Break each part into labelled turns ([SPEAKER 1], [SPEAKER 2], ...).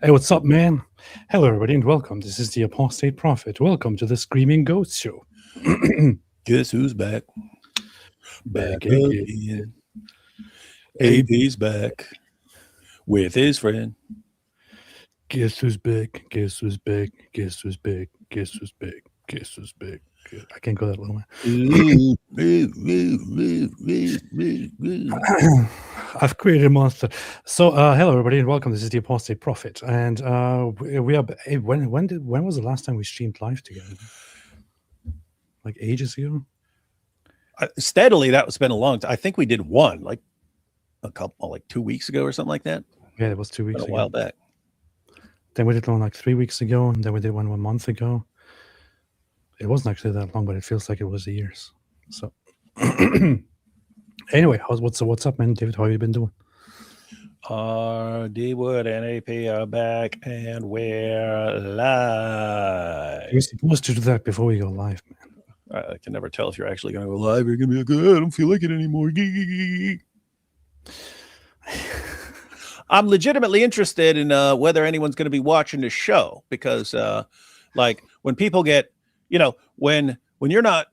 [SPEAKER 1] Hey, what's up, man? Hello, everybody, and welcome. This is the Apostate Prophet. Welcome to the Screaming Ghost Show.
[SPEAKER 2] Guess who's back?
[SPEAKER 1] Back
[SPEAKER 2] Back
[SPEAKER 1] again.
[SPEAKER 2] again.
[SPEAKER 1] Hey,
[SPEAKER 2] AP's back with his friend.
[SPEAKER 1] guess who's big? Guess who's big? Guess who's big? Guess who's big? Guess who's big? I can't go that low, man. I've created a monster. So, hello, everybody, and welcome. This is the Apostate Prophet, and we are. Hey, when was the last time we streamed live together? Like ages ago.
[SPEAKER 2] Steadily, that's been a long time. I think we did one like a couple, like 2 weeks ago or something like that.
[SPEAKER 1] Yeah, it was 2 weeks
[SPEAKER 2] a
[SPEAKER 1] ago.
[SPEAKER 2] while back.
[SPEAKER 1] Then we did one like 3 weeks ago, and then we did one 1 month ago. It wasn't actually that long, but it feels like it was years. So, anyway, what's up, man? David, how have you been doing?
[SPEAKER 2] D Wood and AP are back, and we're live.
[SPEAKER 1] You're supposed to do that before we go live, man.
[SPEAKER 2] I can never tell if you're actually going to go live. You're going to be like, oh, I don't feel like it anymore. I'm legitimately interested in whether anyone's going to be watching the show because, like, when people get, when you're not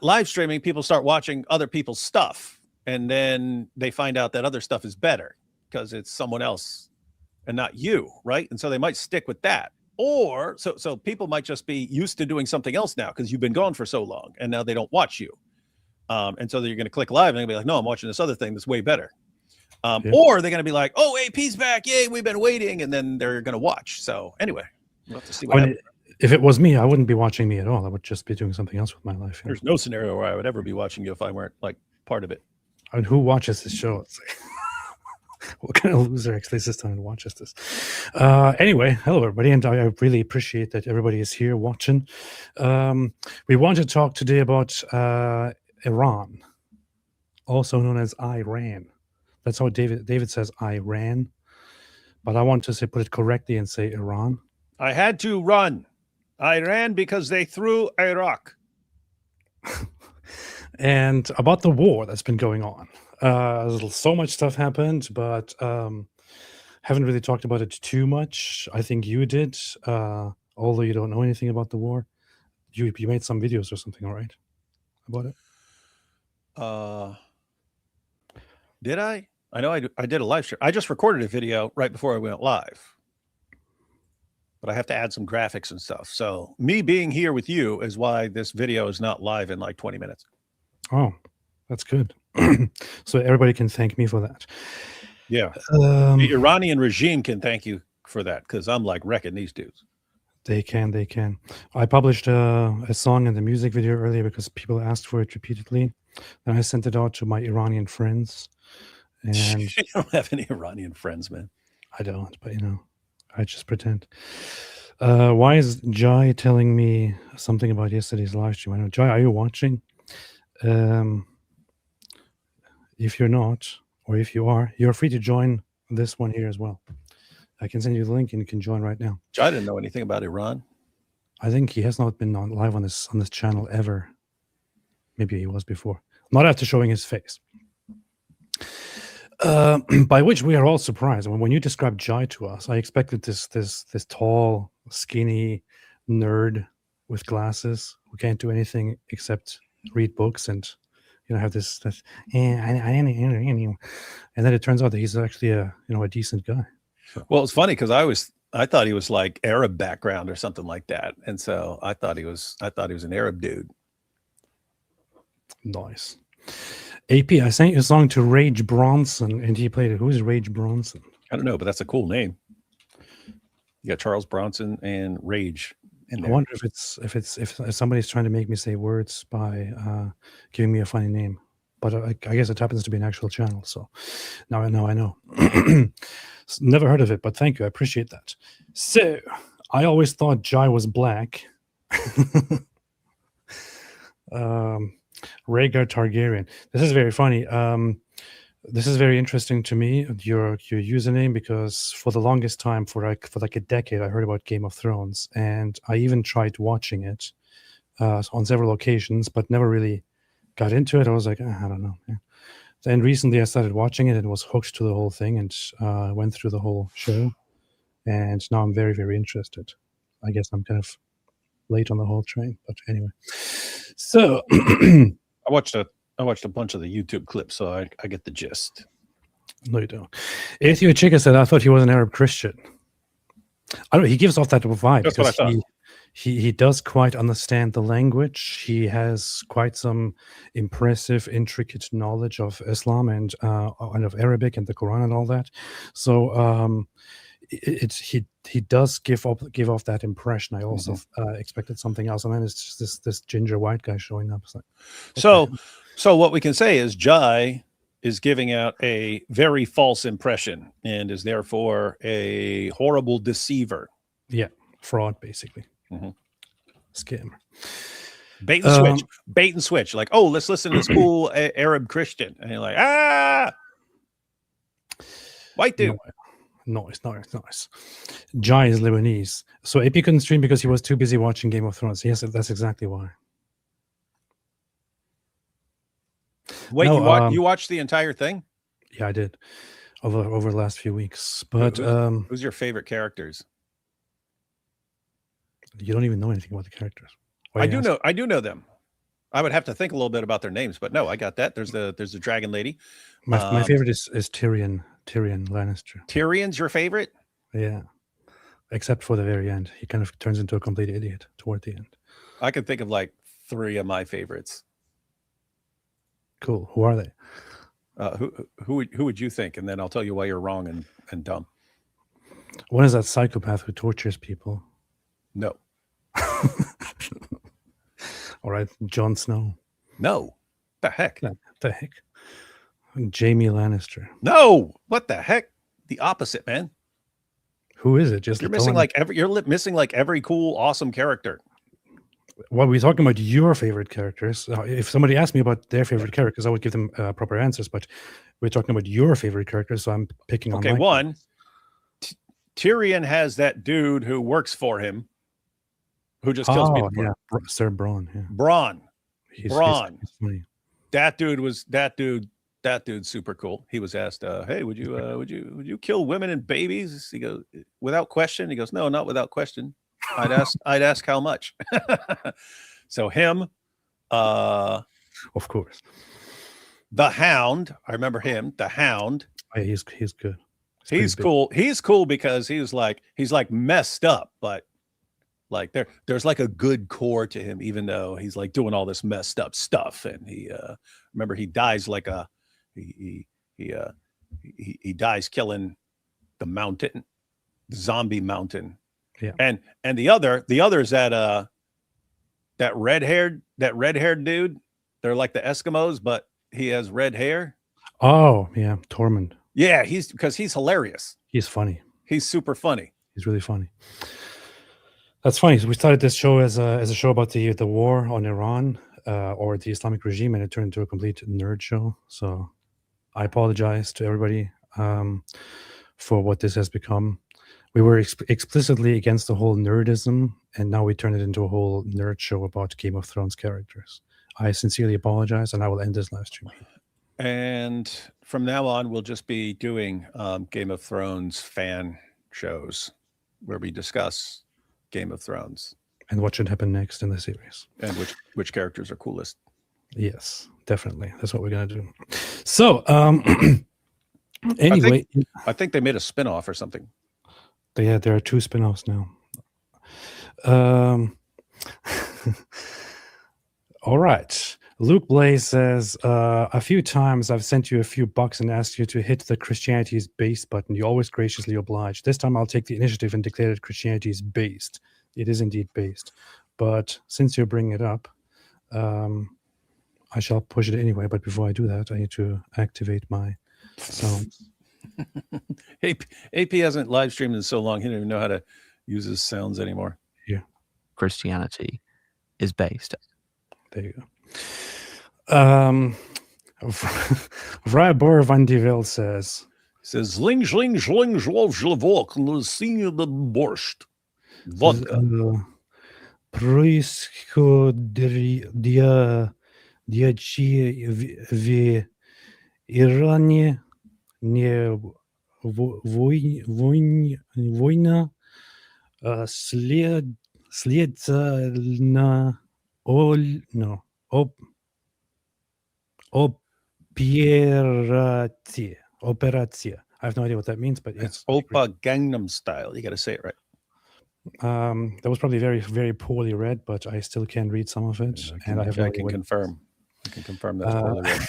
[SPEAKER 2] live streaming, people start watching other people's stuff, and then they find out that other stuff is better because it's someone else and not you, right? And so they might stick with that. Or so people might just be used to doing something else now because you've been gone for so long, and now they don't watch you. And so you're going to click live and they're going to be like, no, I'm watching this other thing that's way better. Or they're going to be like, oh, AP's back. Yay, we've been waiting. And then they're going to watch. So anyway, we'll have to see what happens.
[SPEAKER 1] If it was me, I wouldn't be watching me at all. I would just be doing something else with my life.
[SPEAKER 2] There's no scenario where I would ever be watching you if I weren't like part of it.
[SPEAKER 1] I mean, who watches this show? It's like, what kind of loser actually sits down and watches this? Anyway, hello, everybody. And I really appreciate that everybody is here watching. We want to talk today about Iran, also known as Iran. That's how David says Iran, but I want to put it correctly and say Iran.
[SPEAKER 2] I had to run. I ran because they threw Iraq.
[SPEAKER 1] And about the war that's been going on. So much stuff happened, but haven't really talked about it too much. I think you did, although you don't know anything about the war. You made some videos or something, all right, about it?
[SPEAKER 2] Did I? I know I did a live stream. I just recorded a video right before I went live. But I have to add some graphics and stuff. So me being here with you is why this video is not live in like 20 minutes.
[SPEAKER 1] Oh, that's good. So everybody can thank me for that.
[SPEAKER 2] Yeah. The Iranian regime can thank you for that because I'm like wrecking these dudes.
[SPEAKER 1] They can. I published a song in the music video earlier because people asked for it repeatedly. Then I sent it out to my Iranian friends. And
[SPEAKER 2] you don't have any Iranian friends, man.
[SPEAKER 1] I don't, but I just pretend. Why is Jai telling me something about yesterday's live stream? I know, Jai, are you watching? If you're not, or if you are, you're free to join this one here as well. I can send you the link and you can join right now.
[SPEAKER 2] Jai didn't know anything about Iran.
[SPEAKER 1] I think he has not been live on this channel ever. Maybe he was before. Not after showing his face. By which we are all surprised. When you described Jai to us, I expected this tall, skinny nerd with glasses who can't do anything except read books and have this. And then it turns out that he's actually a decent guy.
[SPEAKER 2] Well, it's funny because I thought he was like Arab background or something like that, and so I thought he was an Arab dude.
[SPEAKER 1] Nice. AP, I sent you a song to Rage Bronson, and he played it. Who's Rage Bronson?
[SPEAKER 2] I don't know, but that's a cool name. You got Charles Bronson and Rage in there.
[SPEAKER 1] I wonder if somebody's trying to make me say words by giving me a funny name. But I guess it happens to be an actual channel, so now I know. Never heard of it, but thank you. I appreciate that. So, I always thought Jai was black. Rhaegar Targaryen. This is very funny. This is very interesting to me, your username, because for the longest time, for like a decade, I heard about Game of Thrones, and I even tried watching it on several occasions, but never really got into it. I was like, I don't know. Yeah. Then recently I started watching it and was hooked to the whole thing and went through the whole show. and now I'm very, very interested. I guess I'm kind of late on the whole train, but anyway. So
[SPEAKER 2] I watched a bunch of the YouTube clips, so I get the gist.
[SPEAKER 1] no, you don't. Ethio Chica said, "I thought he was an Arab Christian." I don't know. He gives off that vibe
[SPEAKER 2] That's what I
[SPEAKER 1] because
[SPEAKER 2] thought.
[SPEAKER 1] he does quite understand the language. He has quite some impressive, intricate knowledge of Islam and of Arabic and the Quran and all that. So he does give off that impression. I also expected something else, and then it's just this ginger white guy showing up. It's like,
[SPEAKER 2] So what we can say is Jai is giving out a very false impression and is therefore a horrible deceiver.
[SPEAKER 1] yeah, fraud basically,
[SPEAKER 2] Mhm.
[SPEAKER 1] scammer.
[SPEAKER 2] Bait and switch. Like, oh, let's listen to this cool Arab Christian, and you're like, white dude.
[SPEAKER 1] Nice. Jai is Lebanese, so AP couldn't stream because he was too busy watching Game of Thrones. Yes, that's exactly why.
[SPEAKER 2] Wait,
[SPEAKER 1] No,
[SPEAKER 2] you watched the entire thing?
[SPEAKER 1] Yeah, I did over the last few weeks. But
[SPEAKER 2] who's your favorite characters?
[SPEAKER 1] You don't even know anything about the characters.
[SPEAKER 2] I do know them. I would have to think a little bit about their names, but no, I got that. There's the dragon lady.
[SPEAKER 1] My favorite is Tyrion Lannister.
[SPEAKER 2] Tyrion's your favorite?
[SPEAKER 1] Yeah, except for the very end. He kind of turns into a complete idiot toward the end.
[SPEAKER 2] I can think of like 3 of my favorites.
[SPEAKER 1] Cool. Who are they?
[SPEAKER 2] Who would you think? And then I'll tell you why you're wrong and dumb.
[SPEAKER 1] One is that psychopath who tortures people.
[SPEAKER 2] No.
[SPEAKER 1] All right, Jon Snow.
[SPEAKER 2] No. The heck?
[SPEAKER 1] The heck? Jaime Lannister.
[SPEAKER 2] No. What the heck? The opposite, man.
[SPEAKER 1] Who is it?
[SPEAKER 2] You're missing missing like every cool, awesome character.
[SPEAKER 1] Well, we're talking about your favorite characters. If somebody asked me about their favorite characters, I would give them proper answers. But we're talking about your favorite characters, so I'm picking on.
[SPEAKER 2] Okay, one. Tyrion has that dude who works for him, who just kills people.
[SPEAKER 1] Yeah, Sir Bronn. Yeah.
[SPEAKER 2] Bronn.
[SPEAKER 1] He's funny.
[SPEAKER 2] That dude's super cool. He was asked, "Hey, would you kill women and babies?" He goes, "Without question." He goes, "No, not without question. I'd ask how much." So him,
[SPEAKER 1] of course,
[SPEAKER 2] the Hound. I remember him, the Hound.
[SPEAKER 1] Yeah, he's good.
[SPEAKER 2] He's cool. He's cool because he's like messed up, but like there's like a good core to him, even though he's like doing all this messed up stuff. And he remember he dies like he dies killing the mountain, the zombie mountain.
[SPEAKER 1] Yeah.
[SPEAKER 2] And the other's that red-haired dude. They're like the Eskimos, but he has red hair.
[SPEAKER 1] Oh, yeah, Tormund.
[SPEAKER 2] Yeah, because he's hilarious.
[SPEAKER 1] He's funny.
[SPEAKER 2] He's super funny.
[SPEAKER 1] He's really funny. That's funny. So we started this show as a show about the war on Iran or the Islamic regime, and it turned into a complete nerd show. So I apologize to everybody for what this has become. We were explicitly against the whole nerdism, and now we turn it into a whole nerd show about Game of Thrones characters. I sincerely apologize, and I will end this live stream.
[SPEAKER 2] And from now on, we'll just be doing Game of Thrones fan shows where we discuss Game of Thrones
[SPEAKER 1] and what should happen next in the series,
[SPEAKER 2] and which characters are coolest.
[SPEAKER 1] Yes, definitely. That's what we're gonna do. So, anyway,
[SPEAKER 2] I think they made a spinoff or something.
[SPEAKER 1] Yeah, there are 2 spinoffs now. All right. Luke Blaze says, a few times I've sent you a few bucks and asked you to hit the Christianity is based button. You always graciously oblige. This time I'll take the initiative and declare that Christianity is based. It is indeed based. But since you're bringing it up, I shall push it anyway. But before I do that, I need to activate my sounds.
[SPEAKER 2] AP hasn't live streamed in so long, he didn't even know how to use his sounds anymore.
[SPEAKER 1] Yeah.
[SPEAKER 3] Christianity is based.
[SPEAKER 1] There you go. Vrabor van de Vel says,
[SPEAKER 2] Zling, zling, zling, zlov, zlevok, lusing the borscht. Vodka.
[SPEAKER 1] Происходит в Иране не Wojna Следна Operatia. I have no idea what that means, but
[SPEAKER 2] It's
[SPEAKER 1] yes.
[SPEAKER 2] Oppa Gangnam Style. You got to say it right.
[SPEAKER 1] That was probably very, very poorly read, but I still can read some of it. And I
[SPEAKER 2] can confirm. I can confirm that's poorly read.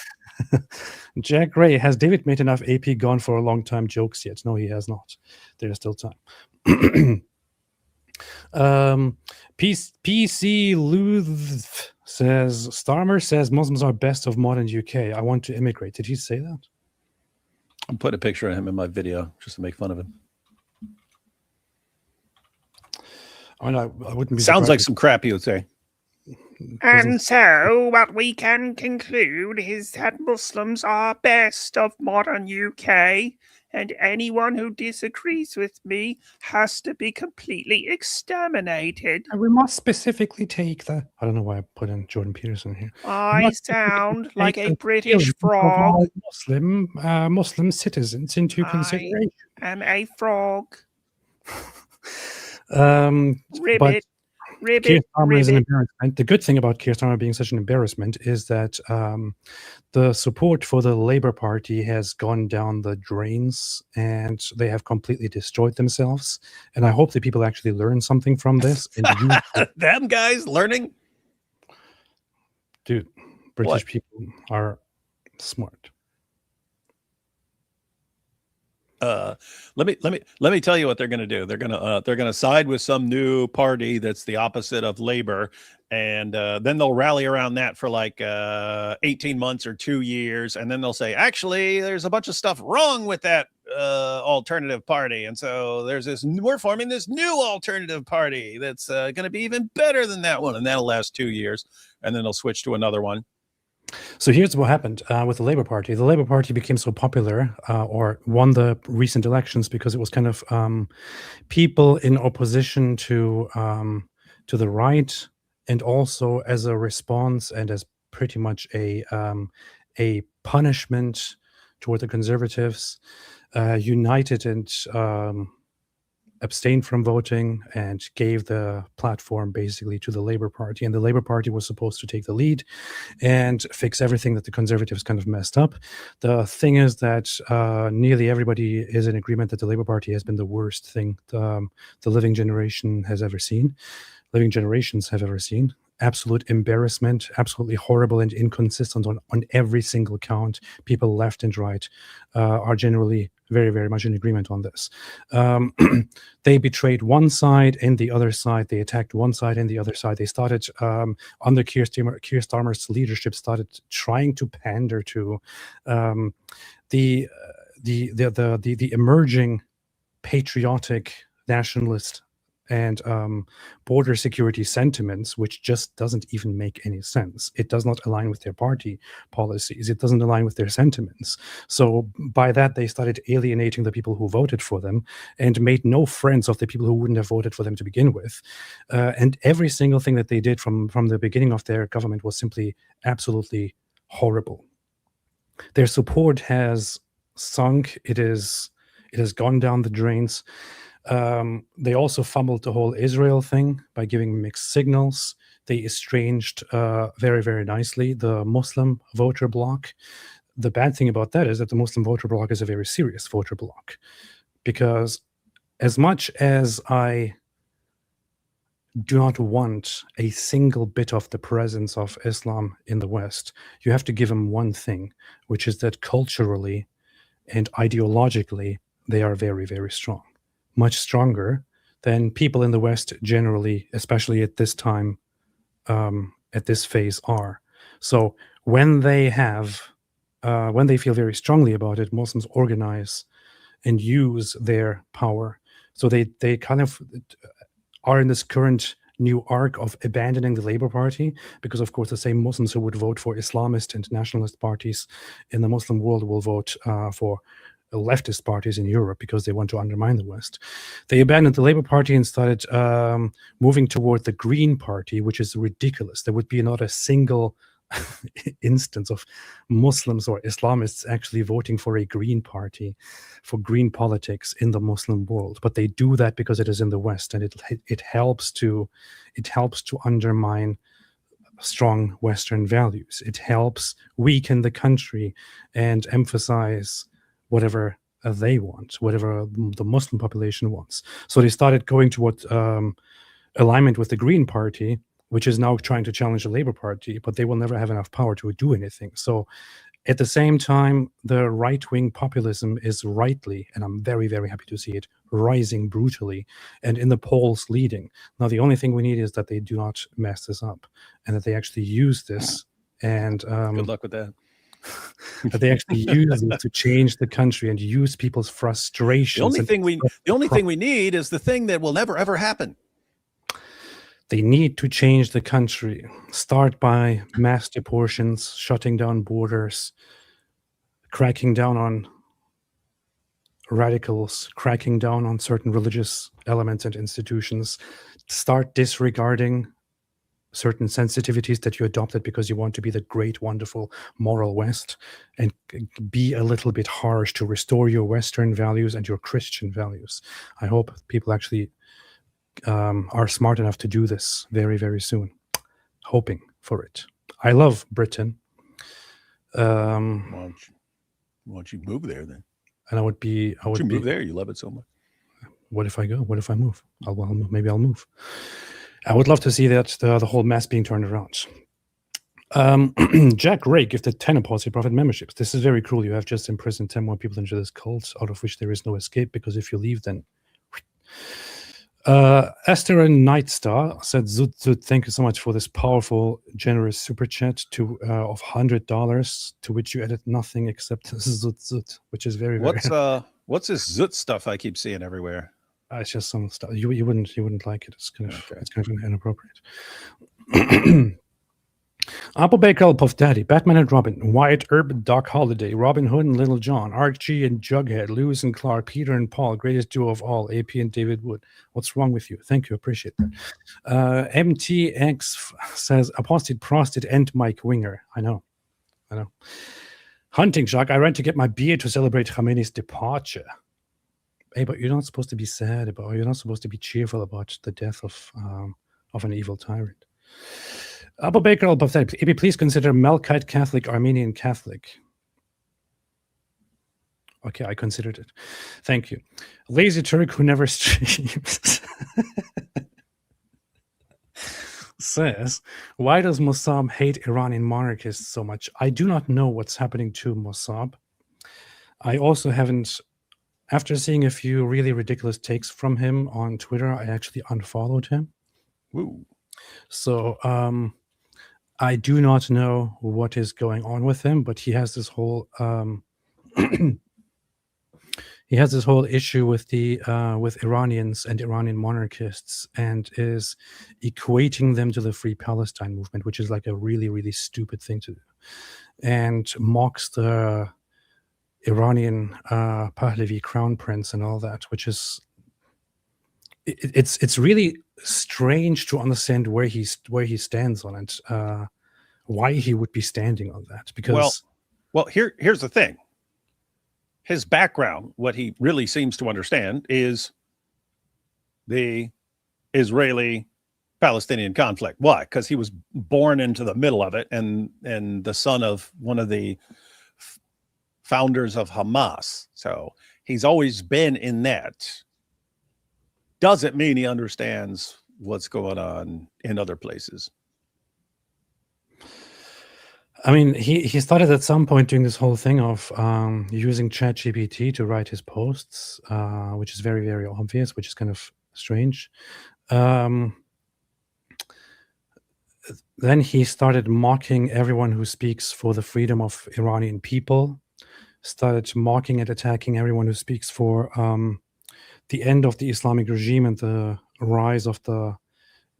[SPEAKER 1] Jack Ray, has David made enough AP gone for a long time jokes yet? No, he has not. There's still time. PC Luth says, Starmer says Muslims are best of modern UK. I want to immigrate. Did he say that?
[SPEAKER 2] I'm putting a picture of him in my video just to make fun of him.
[SPEAKER 1] I mean, I wouldn't be
[SPEAKER 2] Sounds like some crap he would say.
[SPEAKER 4] And so, what we can conclude is that Muslims are best of modern UK, and anyone who disagrees with me has to be completely exterminated.
[SPEAKER 1] And we must specifically take the... I don't know why I put in Jordan Peterson here.
[SPEAKER 4] I sound like a British frog.
[SPEAKER 1] Muslim citizens into consideration.
[SPEAKER 4] I am a frog.
[SPEAKER 1] Ribbit. Keir Starmer is an embarrassment. The good thing about Keir Starmer being such an embarrassment is that the support for the Labour Party has gone down the drains and they have completely destroyed themselves. And I hope that people actually learn something from this. And
[SPEAKER 2] them guys learning?
[SPEAKER 1] Dude, British people are smart.
[SPEAKER 2] Let me tell you what they're going to do. They're going to side with some new party that's the opposite of Labor, and then they'll rally around that for like 18 months or 2 years, and then they'll say, actually, there's a bunch of stuff wrong with that alternative party, and so we're forming this new alternative party that's going to be even better than that one, and that'll last 2 years, and then they'll switch to another one.
[SPEAKER 1] So here's what happened with the Labour Party. The Labour Party became so popular or won the recent elections because it was kind of people in opposition to the right, and also as a response and as pretty much a punishment toward the Conservatives, united and abstained from voting and gave the platform basically to the Labour Party. And the Labour Party was supposed to take the lead and fix everything that the Conservatives kind of messed up. The thing is that nearly everybody is in agreement that the Labour Party has been the worst thing the living generation has ever seen. Living generations have ever seen. Absolute embarrassment, absolutely horrible and inconsistent on every single count. People left and right are generally very, very much in agreement on this. They betrayed one side and the other side. They attacked one side and the other side. They started, under Keir Starmer's leadership, started trying to pander to the emerging patriotic nationalist and border security sentiments, which just doesn't even make any sense. It does not align with their party policies. It doesn't align with their sentiments. So by that, they started alienating the people who voted for them and made no friends of the people who wouldn't have voted for them to begin with. And every single thing that they did from the beginning of their government was simply absolutely horrible. Their support has sunk. It has gone down the drains. They also fumbled the whole Israel thing by giving mixed signals. They estranged very, very nicely the Muslim voter bloc. The bad thing about that is that the Muslim voter bloc is a very serious voter bloc, because as much as I do not want a single bit of the presence of Islam in the West, you have to give them one thing, which is that culturally and ideologically, they are very, very strong. Much stronger than people in the West generally, especially at this time, at this phase, are. So when they feel very strongly about it, Muslims organize and use their power. So they kind of are in this current new arc of abandoning the Labour Party, because of course the same Muslims who would vote for Islamist and nationalist parties in the Muslim world will vote for leftist parties in Europe because they want to undermine the West. They abandoned the Labour Party and started moving toward the Green Party, which is ridiculous. There would be not a single instance of Muslims or Islamists actually voting for a green party, for green politics in the Muslim world. But they do that because it is in the West, and it helps to undermine strong Western values. It helps weaken the country and emphasize whatever they want, whatever the Muslim population wants. So they started going toward alignment with the Green Party, which is now trying to challenge the Labour Party, but they will never have enough power to do anything. So at the same time, the right-wing populism is rightly, and I'm very, very happy to see it, rising brutally, and in the polls leading. Now, the only thing we need is that they do not mess this up, and that they actually use this, and
[SPEAKER 2] Good luck with that.
[SPEAKER 1] that they actually use it to change the country and use people's frustrations.
[SPEAKER 2] The only thing we need is the thing that will never ever happen.
[SPEAKER 1] They need to change the country. Start by mass deportations, shutting down borders, cracking down on radicals, cracking down on certain religious elements and institutions. Start disregarding certain sensitivities that you adopted because you want to be the great, wonderful, moral West, and be a little bit harsh to restore your Western values and your Christian values. I hope people actually are smart enough to do this very, very soon. Hoping for it. I love Britain.
[SPEAKER 2] Why don't you move there then?
[SPEAKER 1] And I would
[SPEAKER 2] move there. You love it so much.
[SPEAKER 1] What if I go? What if I move? Maybe I'll move. I would love to see that the whole mess being turned around. Jack Ray gifted 10 Apostate Prophet memberships. This is very cruel. You have just imprisoned 10 more people into this cult, out of which there is no escape, because if you leave, then... Esther and Nightstar said, Zut Zut, thank you so much for this powerful, generous super chat of $100, to which you added nothing except Zut Zut, which is very, very...
[SPEAKER 2] What's this Zut stuff I keep seeing everywhere?
[SPEAKER 1] It's just some stuff. You wouldn't like it. It's kind of inappropriate. Apple Baker, Puff Daddy, Batman and Robin, Wyatt Earp, Doc Holliday, Robin Hood and Little John, Archie and Jughead, Lewis and Clark, Peter and Paul, greatest duo of all, AP and David Wood. What's wrong with you? Thank you, appreciate that. MTX says, Apostate Prostate and Mike Winger. I know. Hunting Shark, I ran to get my beer to celebrate Khamenei's departure. Hey, but you're not supposed to be sad about, or you're not supposed to be cheerful about the death of an evil tyrant. Abu Bakr al-Pathetic, if you please consider Melkite Catholic, Armenian Catholic. Okay, I considered it. Thank you. Lazy Turk who never streams says, why does Mossab hate Iranian monarchists so much? I do not know what's happening to Mossab. I also haven't, after seeing a few really ridiculous takes from him on Twitter, I actually unfollowed him.
[SPEAKER 2] Ooh.
[SPEAKER 1] So, I do not know what is going on with him, but he has this whole issue with with Iranians and Iranian monarchists, and is equating them to the Free Palestine movement, which is like a really, really stupid thing to do, and mocks the Iranian Pahlavi crown prince and all that, which is it's really strange to understand where he stands on it, why he would be standing on that. Because
[SPEAKER 2] well, here's the thing. His background, what he really seems to understand, is the Israeli-Palestinian conflict. Why? Because he was born into the middle of it, and the son of one of the founders of Hamas. So he's always been in that. Doesn't mean he understands what's going on in other places.
[SPEAKER 1] I mean, he started at some point doing this whole thing of using ChatGPT to write his posts, which is very, very obvious, which is kind of strange. Then he started mocking everyone who speaks for the freedom of Iranian people, started mocking and attacking everyone who speaks for the end of the Islamic regime and the rise of the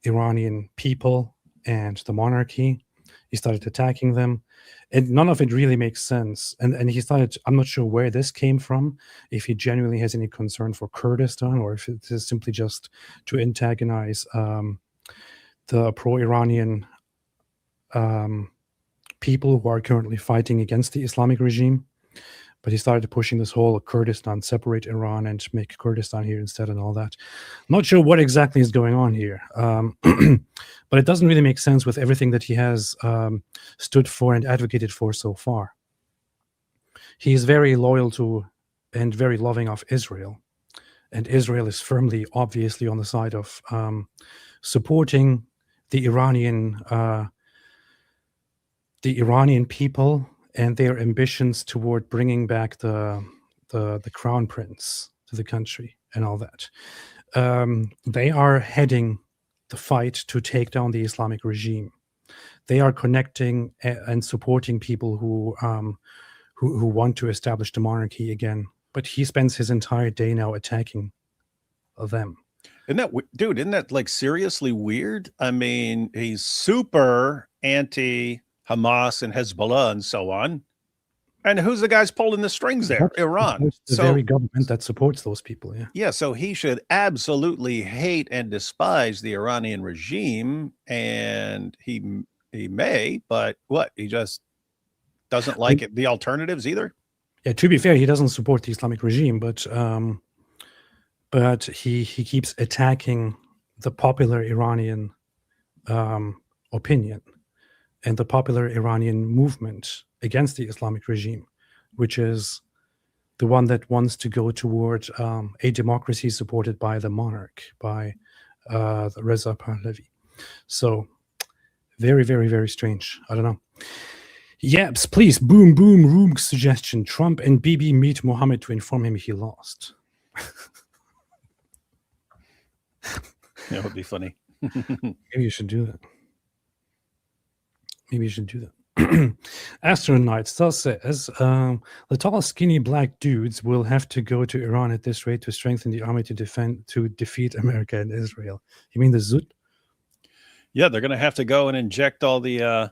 [SPEAKER 1] Iranian people and the monarchy. He started attacking them, and none of it really makes sense. And he started, I'm not sure where this came from, if he genuinely has any concern for Kurdistan, or if it is simply just to antagonize the pro-Iranian people who are currently fighting against the Islamic regime. But he started pushing this whole Kurdistan, separate Iran and make Kurdistan here instead and all that. Not sure what exactly is going on here. But it doesn't really make sense with everything that he has stood for and advocated for so far. He is very loyal to and very loving of Israel. And Israel is firmly, obviously, on the side of supporting the Iranian people and their ambitions toward bringing back the crown prince to the country and all that. They are heading the fight to take down the Islamic regime. They are connecting and supporting people who want to establish the monarchy again. But he spends his entire day now attacking them.
[SPEAKER 2] Isn't that like seriously weird? I mean, he's super anti Hamas and Hezbollah and so on. And who's the guys pulling the strings there? Iran.
[SPEAKER 1] The very government that supports those people, yeah.
[SPEAKER 2] Yeah, so he should absolutely hate and despise the Iranian regime, and he may, but what? He just doesn't like the alternatives either?
[SPEAKER 1] Yeah, to be fair, he doesn't support the Islamic regime, but he keeps attacking the popular Iranian opinion and the popular Iranian movement against the Islamic regime, which is the one that wants to go toward a democracy supported by the monarch, by the Reza Pahlavi. So very, very, very strange. I don't know. Yaps, please, boom, boom, room suggestion. Trump and Bibi meet Mohammed to inform him he lost.
[SPEAKER 2] That would be funny.
[SPEAKER 1] Maybe you should do that. Astronaut still says the tall, skinny black dudes will have to go to Iran at this rate to strengthen the army to defeat America and Israel. You mean the Zut?
[SPEAKER 2] Yeah, they're going to have to go and inject all the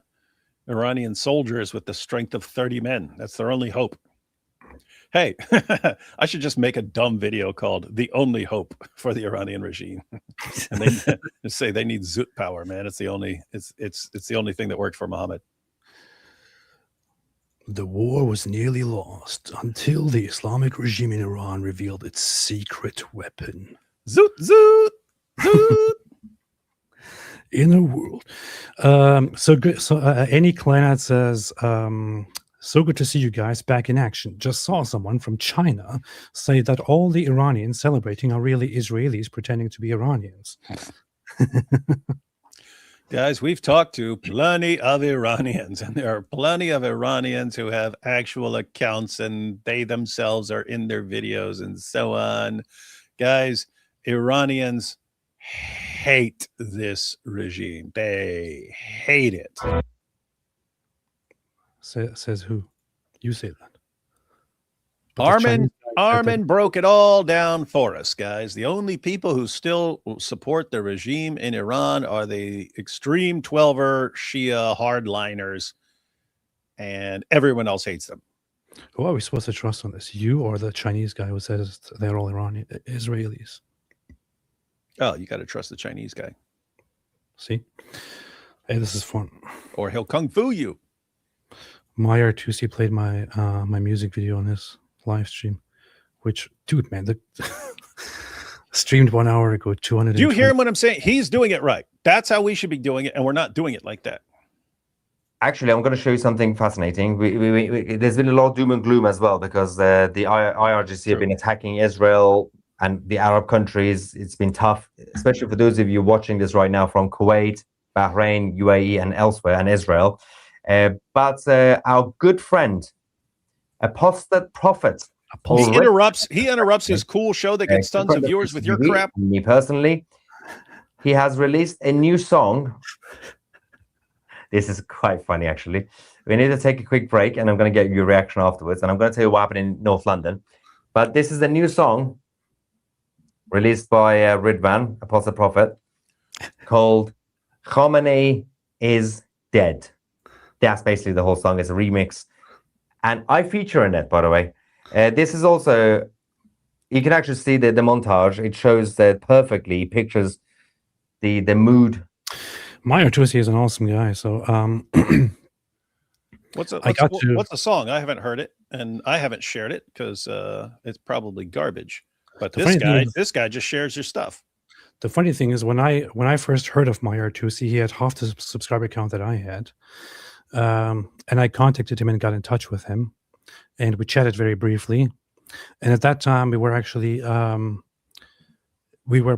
[SPEAKER 2] Iranian soldiers with the strength of 30 men. That's their only hope. Hey, I should just make a dumb video called "The Only Hope for the Iranian Regime," and they say they need Zut power, man. It's the only thing that worked for Mohammed.
[SPEAKER 1] The war was nearly lost until the Islamic regime in Iran revealed its secret weapon.
[SPEAKER 2] Zut, zut, zut.
[SPEAKER 1] Inner world. So good. So Any Kleinat says, so good to see you guys back in action. Just saw someone from China say that all the Iranians celebrating are really Israelis pretending to be Iranians.
[SPEAKER 2] Guys, we've talked to plenty of Iranians, and there are plenty of Iranians who have actual accounts, and they themselves are in their videos and so on. Guys, Iranians hate this regime. They hate it.
[SPEAKER 1] Says who? You say that.
[SPEAKER 2] Armin broke it all down for us, guys. The only people who still support the regime in Iran are the extreme 12er Shia hardliners, and everyone else hates them.
[SPEAKER 1] Who are we supposed to trust on this? You or the Chinese guy who says they're all Israelis?
[SPEAKER 2] Oh, you got to trust the Chinese guy.
[SPEAKER 1] See? Hey, this is fun.
[SPEAKER 2] Or he'll kung fu you.
[SPEAKER 1] Meyer Tuesday played my my music video on his live stream, which, dude, man, streamed 1 hour ago, 200.
[SPEAKER 2] Do you hear him when I'm saying he's doing it right? That's how we should be doing it, and we're not doing it like that.
[SPEAKER 5] Actually, I'm going to show you something fascinating. There's been a lot of doom and gloom as well, because the IRGC have been attacking Israel and the Arab countries. It's been tough, especially for those of you watching this right now from Kuwait, Bahrain, UAE, and elsewhere, and Israel. But our good friend, Apostate Prophet,
[SPEAKER 2] he interrupts his cool show that gets tons of viewers with your crap.
[SPEAKER 5] Me personally, he has released a new song. This is quite funny, actually. We need to take a quick break, and I'm going to get your reaction afterwards. And I'm going to tell you what happened in North London. But this is a new song released by Ridvan, Apostate Prophet, called Khomeini is Dead. That's basically the whole song. It's a remix. And I feature in it, by the way. This is also, you can actually see the montage. It shows that perfectly, pictures the mood.
[SPEAKER 1] Meyer Tusi is an awesome guy. So
[SPEAKER 2] What's
[SPEAKER 1] I got to.
[SPEAKER 2] what's the song? I haven't heard it, and I haven't shared it because it's probably garbage. But
[SPEAKER 1] The funny thing is-
[SPEAKER 2] this guy just shares your stuff.
[SPEAKER 1] The funny thing is, when I first heard of Meyer2C, he had half the subscriber count that I had, and I contacted him and got in touch with him, and we chatted very briefly. And at that time, we were actually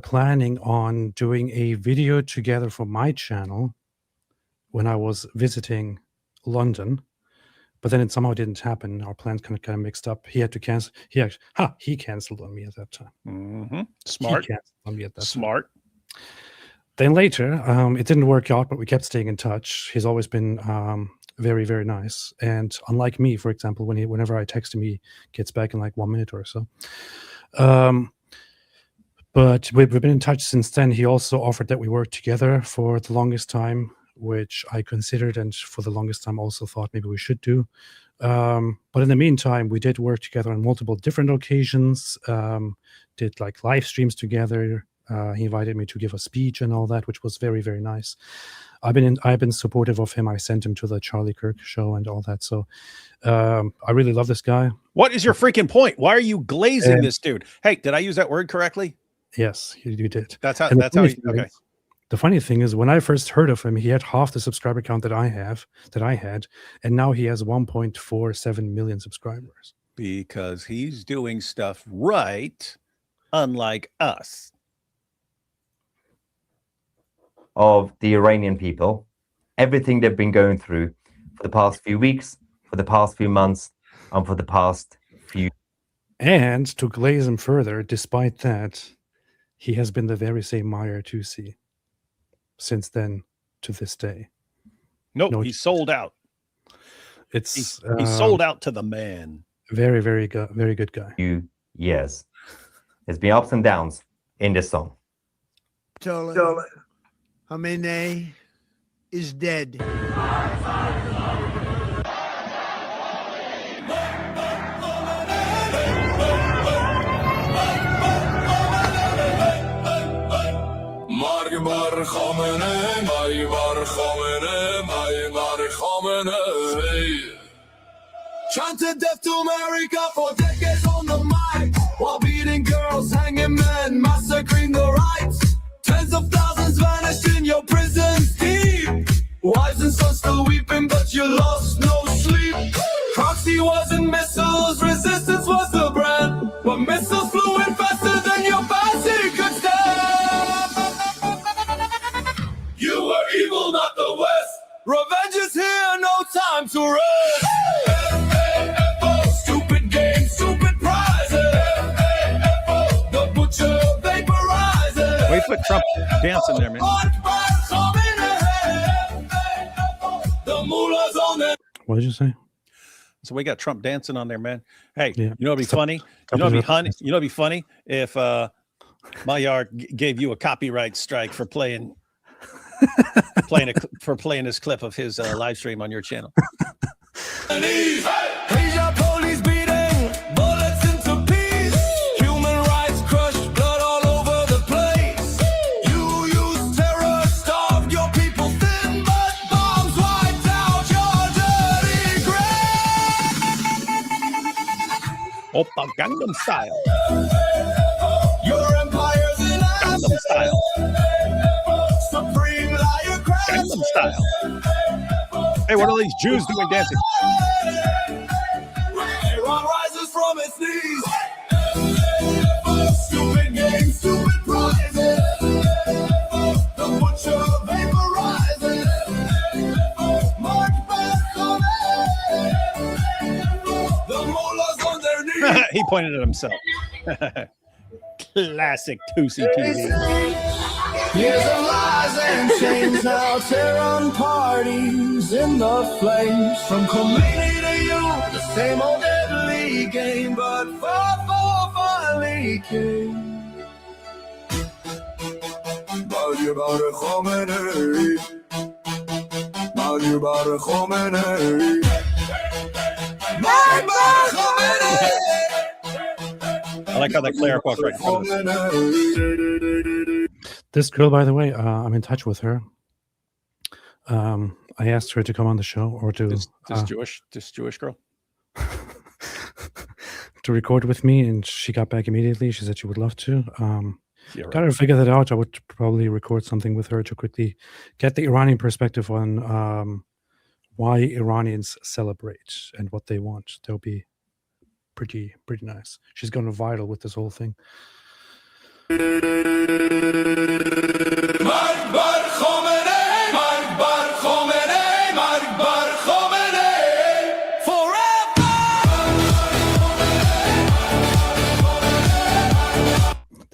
[SPEAKER 1] planning on doing a video together for my channel when I was visiting London, but then it somehow didn't happen. Our plans kind of mixed up. He had to cancel. He canceled on me at that time.
[SPEAKER 2] Mm-hmm. Smart.
[SPEAKER 1] He canceled on me at that
[SPEAKER 2] Smart.
[SPEAKER 1] time. Then later, it didn't work out, but we kept staying in touch. He's always been very, very nice. And unlike me, for example, whenever I text him, he gets back in like 1 minute or so. But we've been in touch since then. He also offered that we work together for the longest time, which I considered, and for the longest time also thought maybe we should do. But in the meantime, we did work together on multiple different occasions, did like live streams together. He invited me to give a speech and all that, which was very, very nice. I've been supportive of him. I sent him to the Charlie Kirk show and all that. So I really love this guy.
[SPEAKER 2] What is your freaking point? Why are you glazing this dude? Hey, did I use that word correctly?
[SPEAKER 1] Yes, you did.
[SPEAKER 2] That's how.
[SPEAKER 1] And
[SPEAKER 2] That's how. Okay.
[SPEAKER 1] The funny thing is, when I first heard of him, he had half the subscriber count that I had, and now he has 1.47 million subscribers.
[SPEAKER 2] Because he's doing stuff right, unlike us.
[SPEAKER 5] Of the Iranian people, everything they've been going through for the past few weeks, for the past few months, and for the past few.
[SPEAKER 1] And to glaze him further, despite that, he has been the very same Meyer2C since then to this day.
[SPEAKER 2] Nope,
[SPEAKER 1] No,
[SPEAKER 2] he sold out.
[SPEAKER 1] It's
[SPEAKER 2] He sold out to the man.
[SPEAKER 1] very, very good, very good guy.
[SPEAKER 5] Yes, there's been ups and downs in this song.
[SPEAKER 6] Khamenei is dead.
[SPEAKER 7] Chanted death to America for decades on the mic, while beating girls, hanging men, massacring the rights. Tens of thousands vanished in your prisons deep. Wives and sons still weeping, but you lost no sleep. Proxy wasn't missiles, resistance was the brand. But missiles flew in faster than your fancy could stand. You were evil, not the West. Revenge is here, no time to rest. Stupid game, stupid prizes. The butcher vaporizes.
[SPEAKER 2] Wait, put Trump dancing there, man.
[SPEAKER 1] What did you say?
[SPEAKER 2] So we got Trump dancing on there, man. Hey,
[SPEAKER 1] Yeah.
[SPEAKER 2] you know what'd be funny? You know what'd be funny? You know what'd be funny if Maillard gave you a copyright strike for playing this clip of his live stream on your channel.
[SPEAKER 7] Police beating, bullets into peace. Human rights crushed, blood all over the place. You used terror, starved your people thin, but bombs wiped out your dirty grave.
[SPEAKER 2] Oppa Gangnam Style.
[SPEAKER 7] Your empire's in
[SPEAKER 2] Gangnam Style.
[SPEAKER 7] supreme liar crash.
[SPEAKER 2] Gangnam Style. Hey, what are these Jews doing dancing?
[SPEAKER 7] Iran rises from its knees. Stupid game, stupid prizes. The butcher vaporizes. Mark back on it. The mullahs on their knees.
[SPEAKER 2] He pointed at himself. Classic Tusi TV.
[SPEAKER 7] Years of lies and chains now tear on parties in the flames. From Khomeini to you, the same old deadly game, but far finally came. Bar Khomeini, Bar Khomeini, Bar Khomeini.
[SPEAKER 2] I like how that cleric walked right in front of us.
[SPEAKER 1] This girl, by the way, I'm in touch with her. I asked her to come on the show or to
[SPEAKER 2] This Jewish girl.
[SPEAKER 1] to record with me, and she got back immediately. She said she would love to.
[SPEAKER 2] Yeah, right.
[SPEAKER 1] Gotta figure that out. I would probably record something with her to quickly get the Iranian perspective on why Iranians celebrate and what they want. That'll be pretty nice. She's going viral with this whole thing.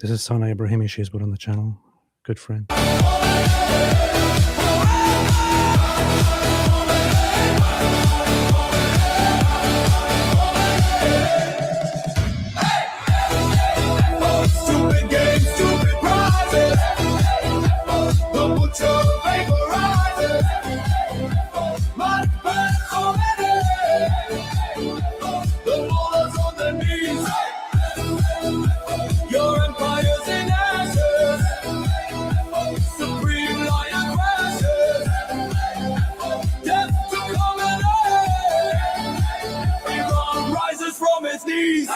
[SPEAKER 1] This is Sana Ibrahimi. She's been on the channel. Good friend.
[SPEAKER 7] Stupid games, stupid prizes. The butcher vaporizes. The ballers on their knees. Your empire's in ashes. Supreme lion crashes. Death to Khamenei. Iran rises from its knees.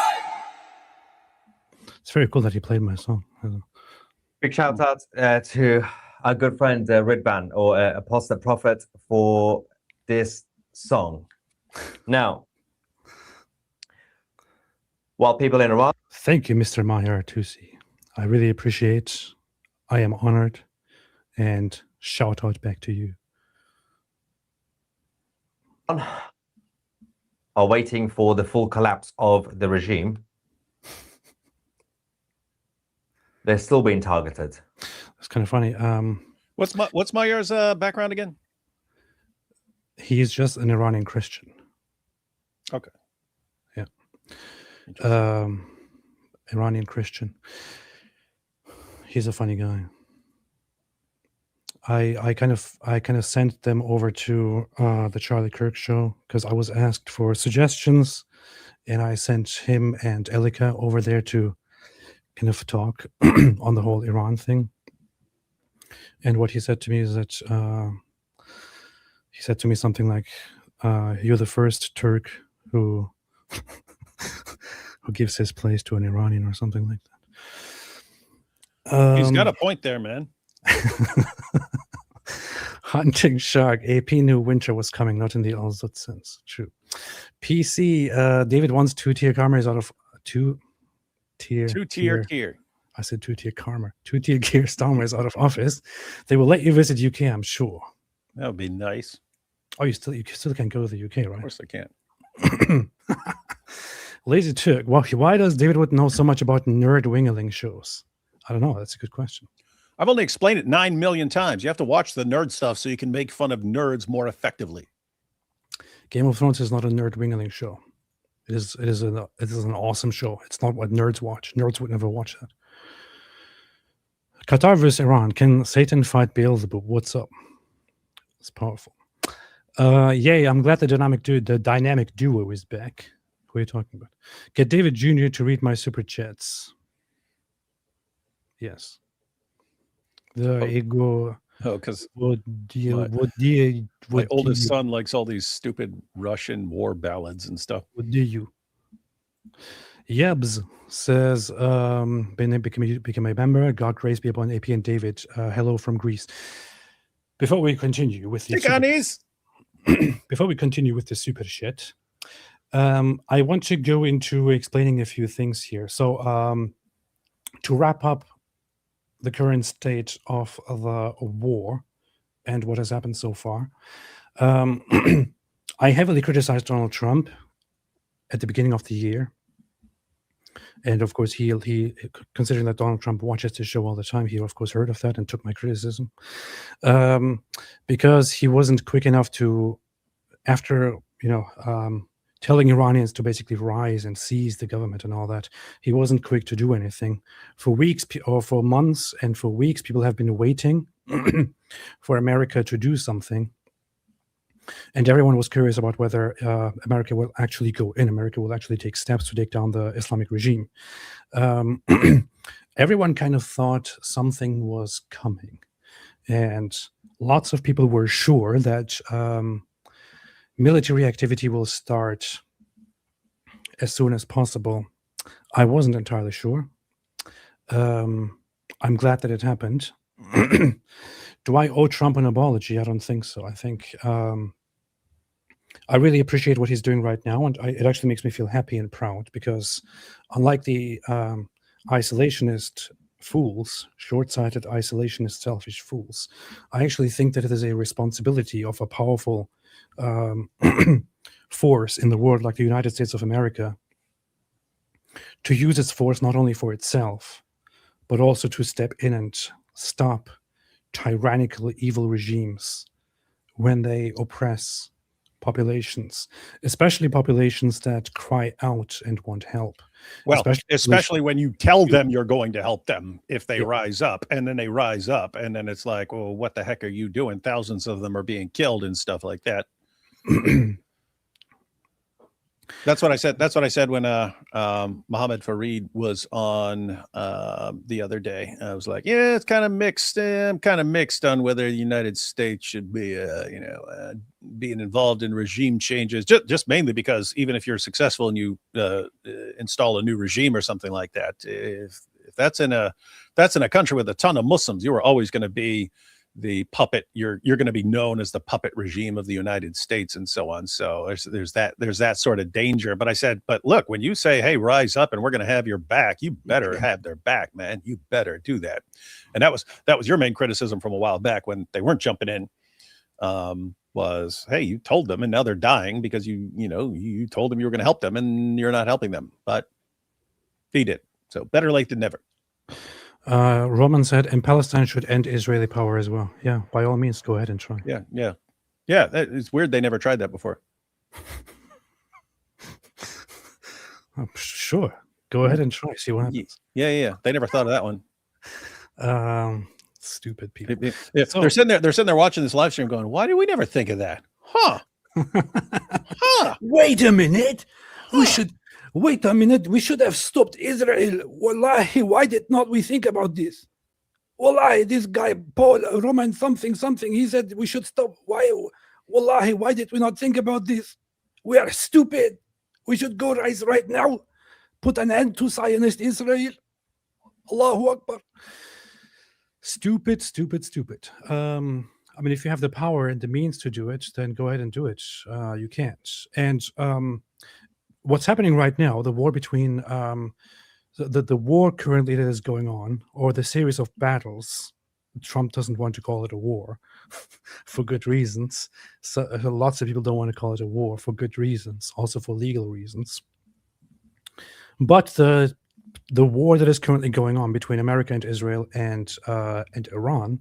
[SPEAKER 1] It's very cool that he played my song.
[SPEAKER 5] Big shout out to our good friend Ridvan, or Apostle Prophet, for this song. Now, while people in Iran,
[SPEAKER 1] Thank you, Mr. Mahir Tusi. I really appreciate. I am honored, and shout out back to you.
[SPEAKER 5] are waiting for the full collapse of the regime, they're still being targeted.
[SPEAKER 1] It's kind of funny.
[SPEAKER 2] What's Mayer's background again?
[SPEAKER 1] He's just an Iranian Christian.
[SPEAKER 2] Okay.
[SPEAKER 1] Yeah. Iranian Christian. He's a funny guy. I kind of sent them over to the Charlie Kirk show because I was asked for suggestions, and I sent him and Elika over there to kind of talk on the whole Iran thing. And what he said to me is that he said to me something like, "You're the first Turk who who gives his place to an Iranian," or something like that.
[SPEAKER 2] He's got a point there, man.
[SPEAKER 1] Hunting shark. AP knew winter was coming, not in the Alzut sense. True. PC. David wants 2-tier karma out of two-tier.
[SPEAKER 2] Tier.
[SPEAKER 1] I said 2-tier karma. 2-tier gear Starmer is out of office. They will let you visit UK, I'm sure.
[SPEAKER 2] That would be nice.
[SPEAKER 1] Oh, you still can go to the UK, right?
[SPEAKER 2] Of course I can.
[SPEAKER 1] Lazy Turk. Why does David Wood know so much about nerd wingling shows? I don't know. That's a good question.
[SPEAKER 2] I've only explained it 9 million times. You have to watch the nerd stuff so you can make fun of nerds more effectively.
[SPEAKER 1] Game of Thrones is not a nerd wingling show. It is an awesome show. It's not what nerds watch. Nerds would never watch that. Qatar versus Iran. Can Satan fight Beelzebub? What's up? It's powerful. Yay! I'm glad the dynamic duo is back. Who are you talking about? Get David Jr. to read my super chats. Yes. The ego.
[SPEAKER 2] Oh, because
[SPEAKER 1] my
[SPEAKER 2] oldest son likes all these stupid Russian war ballads and stuff.
[SPEAKER 1] What do you? Yebs says, became a member. God grace be upon AP and David. Hello from Greece. Before we continue with the super shit, I want to go into explaining a few things here. So, to wrap up the current state of the war and what has happened so far, I heavily criticized Donald Trump at the beginning of the year. And of course, he considering that Donald Trump watches this show all the time, he of course heard of that and took my criticism, because he wasn't quick enough to, after telling Iranians to basically rise and seize the government and all that, he wasn't quick to do anything. For weeks or for months and for weeks, people have been waiting for America to do something. And everyone was curious about whether America will actually go in. America will actually take steps to take down the Islamic regime. Everyone kind of thought something was coming. And lots of people were sure that military activity will start as soon as possible. I wasn't entirely sure. I'm glad that it happened. Do I owe Trump an apology? I don't think so. I think I really appreciate what he's doing right now, and it actually makes me feel happy and proud because, unlike the isolationist fools, short-sighted, isolationist, selfish fools, I actually think that it is a responsibility of a powerful force in the world like the United States of America to use its force not only for itself, but also to step in and stop tyrannical, evil regimes when they oppress populations, especially populations that cry out and want help.
[SPEAKER 2] Well, especially when you tell them you're going to help them if they rise up, and then they rise up, and then it's like, well, what the heck are you doing? Thousands of them are being killed and stuff like that. That's what I said. That's what I said when Mohammed Fareed was on the other day. I was like, yeah, it's kind of mixed. I'm kind of mixed on whether the United States should be, being involved in regime changes. Just mainly because even if you're successful and you install a new regime or something like that, if that's in a country with a ton of Muslims, you are always going to be the puppet. You're going to be known as the puppet regime of the United States and so on. So there's that sort of danger. But I said, but look, when you say, hey, rise up and we're going to have your back, you better have their back, man. You better do that. And that was your main criticism from a while back when they weren't jumping in, was, hey, you told them and now they're dying because you told them you were going to help them and you're not helping them. But he did. So better late than never.
[SPEAKER 1] Roman said, and Palestine should end Israeli power as well. Yeah, by all means, go ahead and try.
[SPEAKER 2] Yeah. It's weird they never tried that before.
[SPEAKER 1] Sure, go ahead and try. See what happens.
[SPEAKER 2] Yeah. They never thought of that one.
[SPEAKER 1] Stupid people.
[SPEAKER 2] So, they're sitting there watching this live stream, going, "Why did we never think of that?" Huh?
[SPEAKER 1] Wait a minute. Wait a minute, we should have stopped Israel. Wallahi, why did not we think about this? Wallahi, this guy, Paul, Roman, something, he said we should stop. Why? Wallahi, why did we not think about this? We are stupid. We should go rise right now. Put an end to Zionist Israel. Allahu Akbar. Stupid. I mean, if you have the power and the means to do it, then go ahead and do it. You can't. And what's happening right now, the war between the war currently that is going on, or the series of battles, Trump doesn't want to call it a war for good reasons. So lots of people don't want to call it a war for good reasons, also for legal reasons. But the war that is currently going on between America and Israel and Iran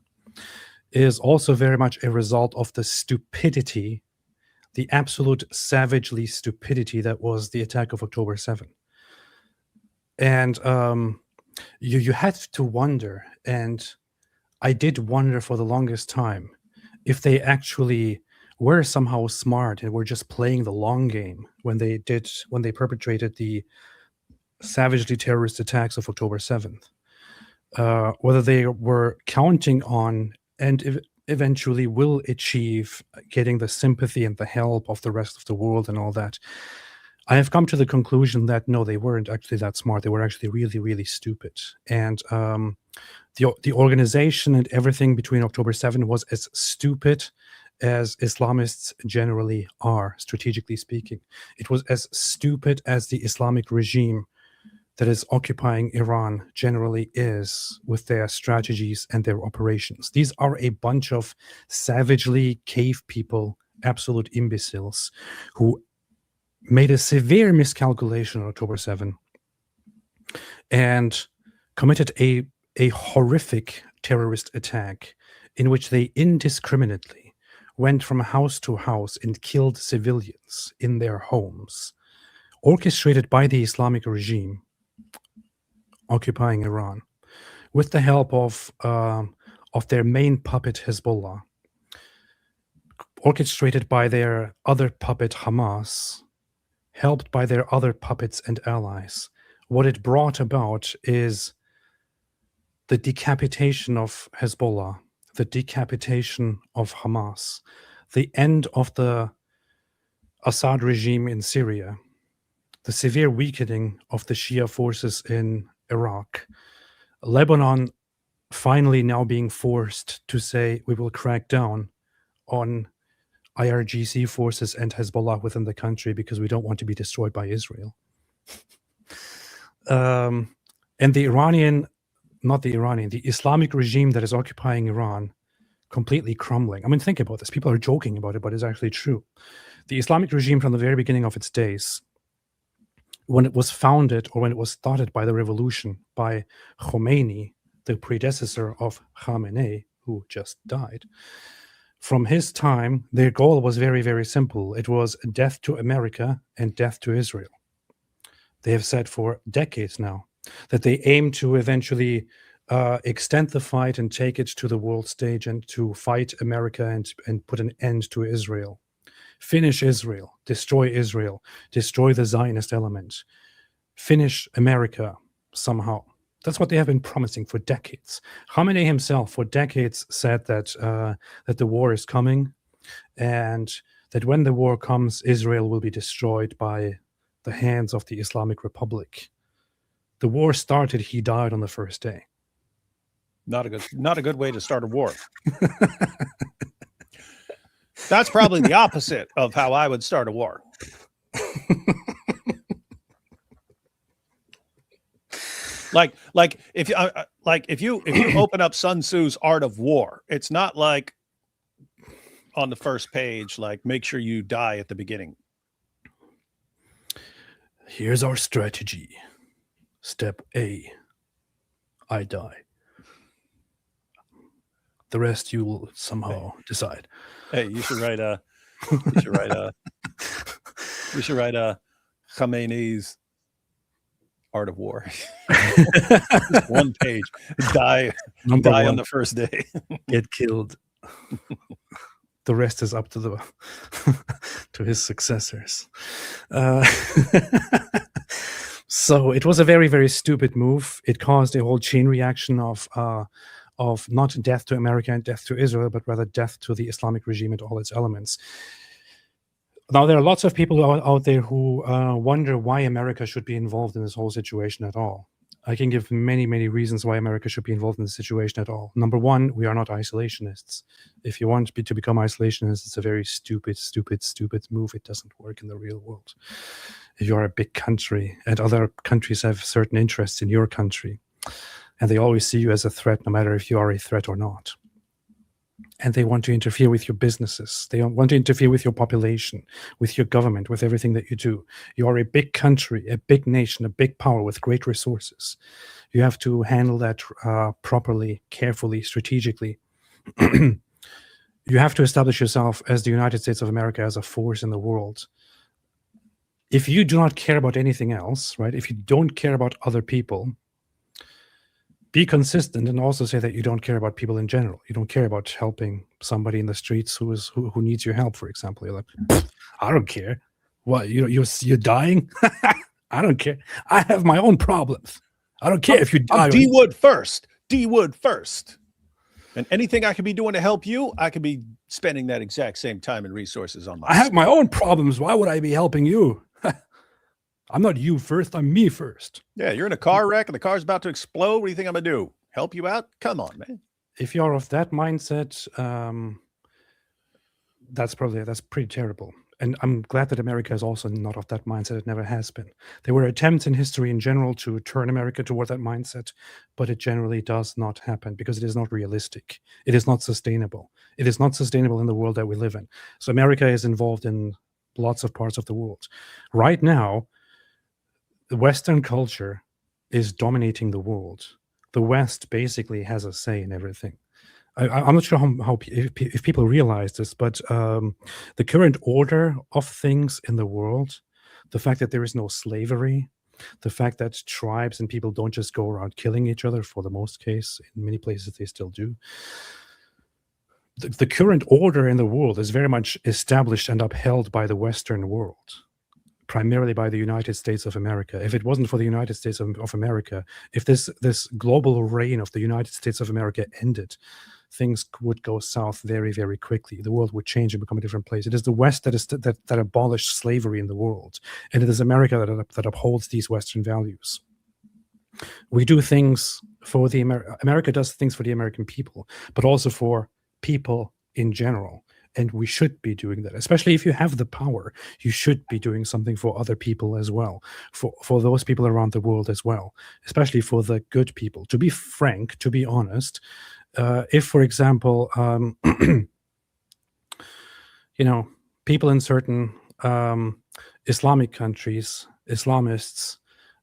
[SPEAKER 1] is also very much a result of the stupidity, the absolute savagely stupidity that was the attack of October 7. And you had to wonder, and I did wonder for the longest time, if they actually were somehow smart and were just playing the long game when they perpetrated the savagely terrorist attacks of October 7th. Whether they were counting on and eventually will achieve getting the sympathy and the help of the rest of the world and all that. I have come to the conclusion that no, they weren't actually that smart. They were actually really, really stupid. And the organization and everything between October 7 was as stupid as Islamists generally are, strategically speaking. It was as stupid as the Islamic regime that is occupying Iran generally is with their strategies and their operations. These are a bunch of savagely cave people, absolute imbeciles, who made a severe miscalculation on October 7 and committed a horrific terrorist attack in which they indiscriminately went from house to house and killed civilians in their homes, orchestrated by the Islamic regime occupying Iran, with the help of their main puppet Hezbollah, orchestrated by their other puppet Hamas, helped by their other puppets and allies. What it brought about is the decapitation of Hezbollah, the decapitation of Hamas, the end of the Assad regime in Syria, the severe weakening of the Shia forces in Iraq, Lebanon finally now being forced to say we will crack down on IRGC forces and Hezbollah within the country because we don't want to be destroyed by Israel. And the Islamic regime that is occupying Iran completely crumbling. I mean, think about this. People are joking about it, but it's actually true. The Islamic regime from the very beginning of its days, when it was founded or when it was started by the revolution by Khomeini, the predecessor of Khamenei, who just died, from his time, their goal was very, very simple. It was death to America and death to Israel. They have said for decades now that they aim to eventually extend the fight and take it to the world stage and to fight America and put an end to Israel. Finish Israel, destroy the Zionist element, finish America somehow. That's what they have been promising for decades. Khamenei himself, for decades, said that that the war is coming, and that when the war comes, Israel will be destroyed by the hands of the Islamic Republic. The war started; he died on the first day.
[SPEAKER 2] Not a good way to start a war. That's probably the opposite of how I would start a war. Like if you open up Sun Tzu's Art of War, it's not like on the first page, like make sure you die at the beginning.
[SPEAKER 1] Here's our strategy. Step A, I die. The rest you will somehow decide.
[SPEAKER 2] Hey, you should write Khamenei's Art of War. Just one page. Die on the first day.
[SPEAKER 1] Get killed. The rest is up to the to his successors. So it was a very, very stupid move. It caused a whole chain reaction of not death to America and death to Israel, but rather death to the Islamic regime and all its elements. Now, there are lots of people out there who wonder why America should be involved in this whole situation at all. I can give many, many reasons why America should be involved in this situation at all. Number one, we are not isolationists. If you want to become isolationists, it's a very stupid move. It doesn't work in the real world. If you are a big country and other countries have certain interests in your country, and they always see you as a threat, no matter if you are a threat or not. And they want to interfere with your businesses. They want to interfere with your population, with your government, with everything that you do. You are a big country, a big nation, a big power with great resources. You have to handle that properly, carefully, strategically. You have to establish yourself as the United States of America as a force in the world. If you do not care about anything else, right? If you don't care about other people, be consistent and also say that you don't care about people in general. You don't care about helping somebody in the streets who needs your help, for example. You're like, I don't care. What, you're dying? I don't care. I have my own problems. I don't care if you die.
[SPEAKER 2] D Wood first. And anything I could be doing to help you, I could be spending that exact same time and resources on myself.
[SPEAKER 1] I have my own problems. Why would I be helping you? I'm not you first. I'm me first.
[SPEAKER 2] Yeah, you're in a car wreck and the car's about to explode. What do you think I'm going to do? Help you out? Come on, man.
[SPEAKER 1] If you're of that mindset, that's pretty terrible. And I'm glad that America is also not of that mindset. It never has been. There were attempts in history in general to turn America toward that mindset, but it generally does not happen because it is not realistic. It is not sustainable. It is not sustainable in the world that we live in. So America is involved in lots of parts of the world. Right now, the Western culture is dominating the world. The West basically has a say in everything. I'm not sure if people realize this, but the current order of things in the world, the fact that there is no slavery, the fact that tribes and people don't just go around killing each other, for the most case, in many places they still do. The current order in the world is very much established and upheld by the Western world, primarily by the United States of America. If it wasn't for the United States of America, if this global reign of the United States of America ended things would go south very, very quickly. The world would change and become a different place. It is the West that abolished slavery in the world, and it is America that upholds these Western values. We do things for the America does things for the American people, but also for people in general. And we should be doing that, especially if you have the power. You should be doing something for other people as well, for those people around the world as well, especially for the good people. To be frank, to be honest, if, for example, people in certain Islamic countries, Islamists,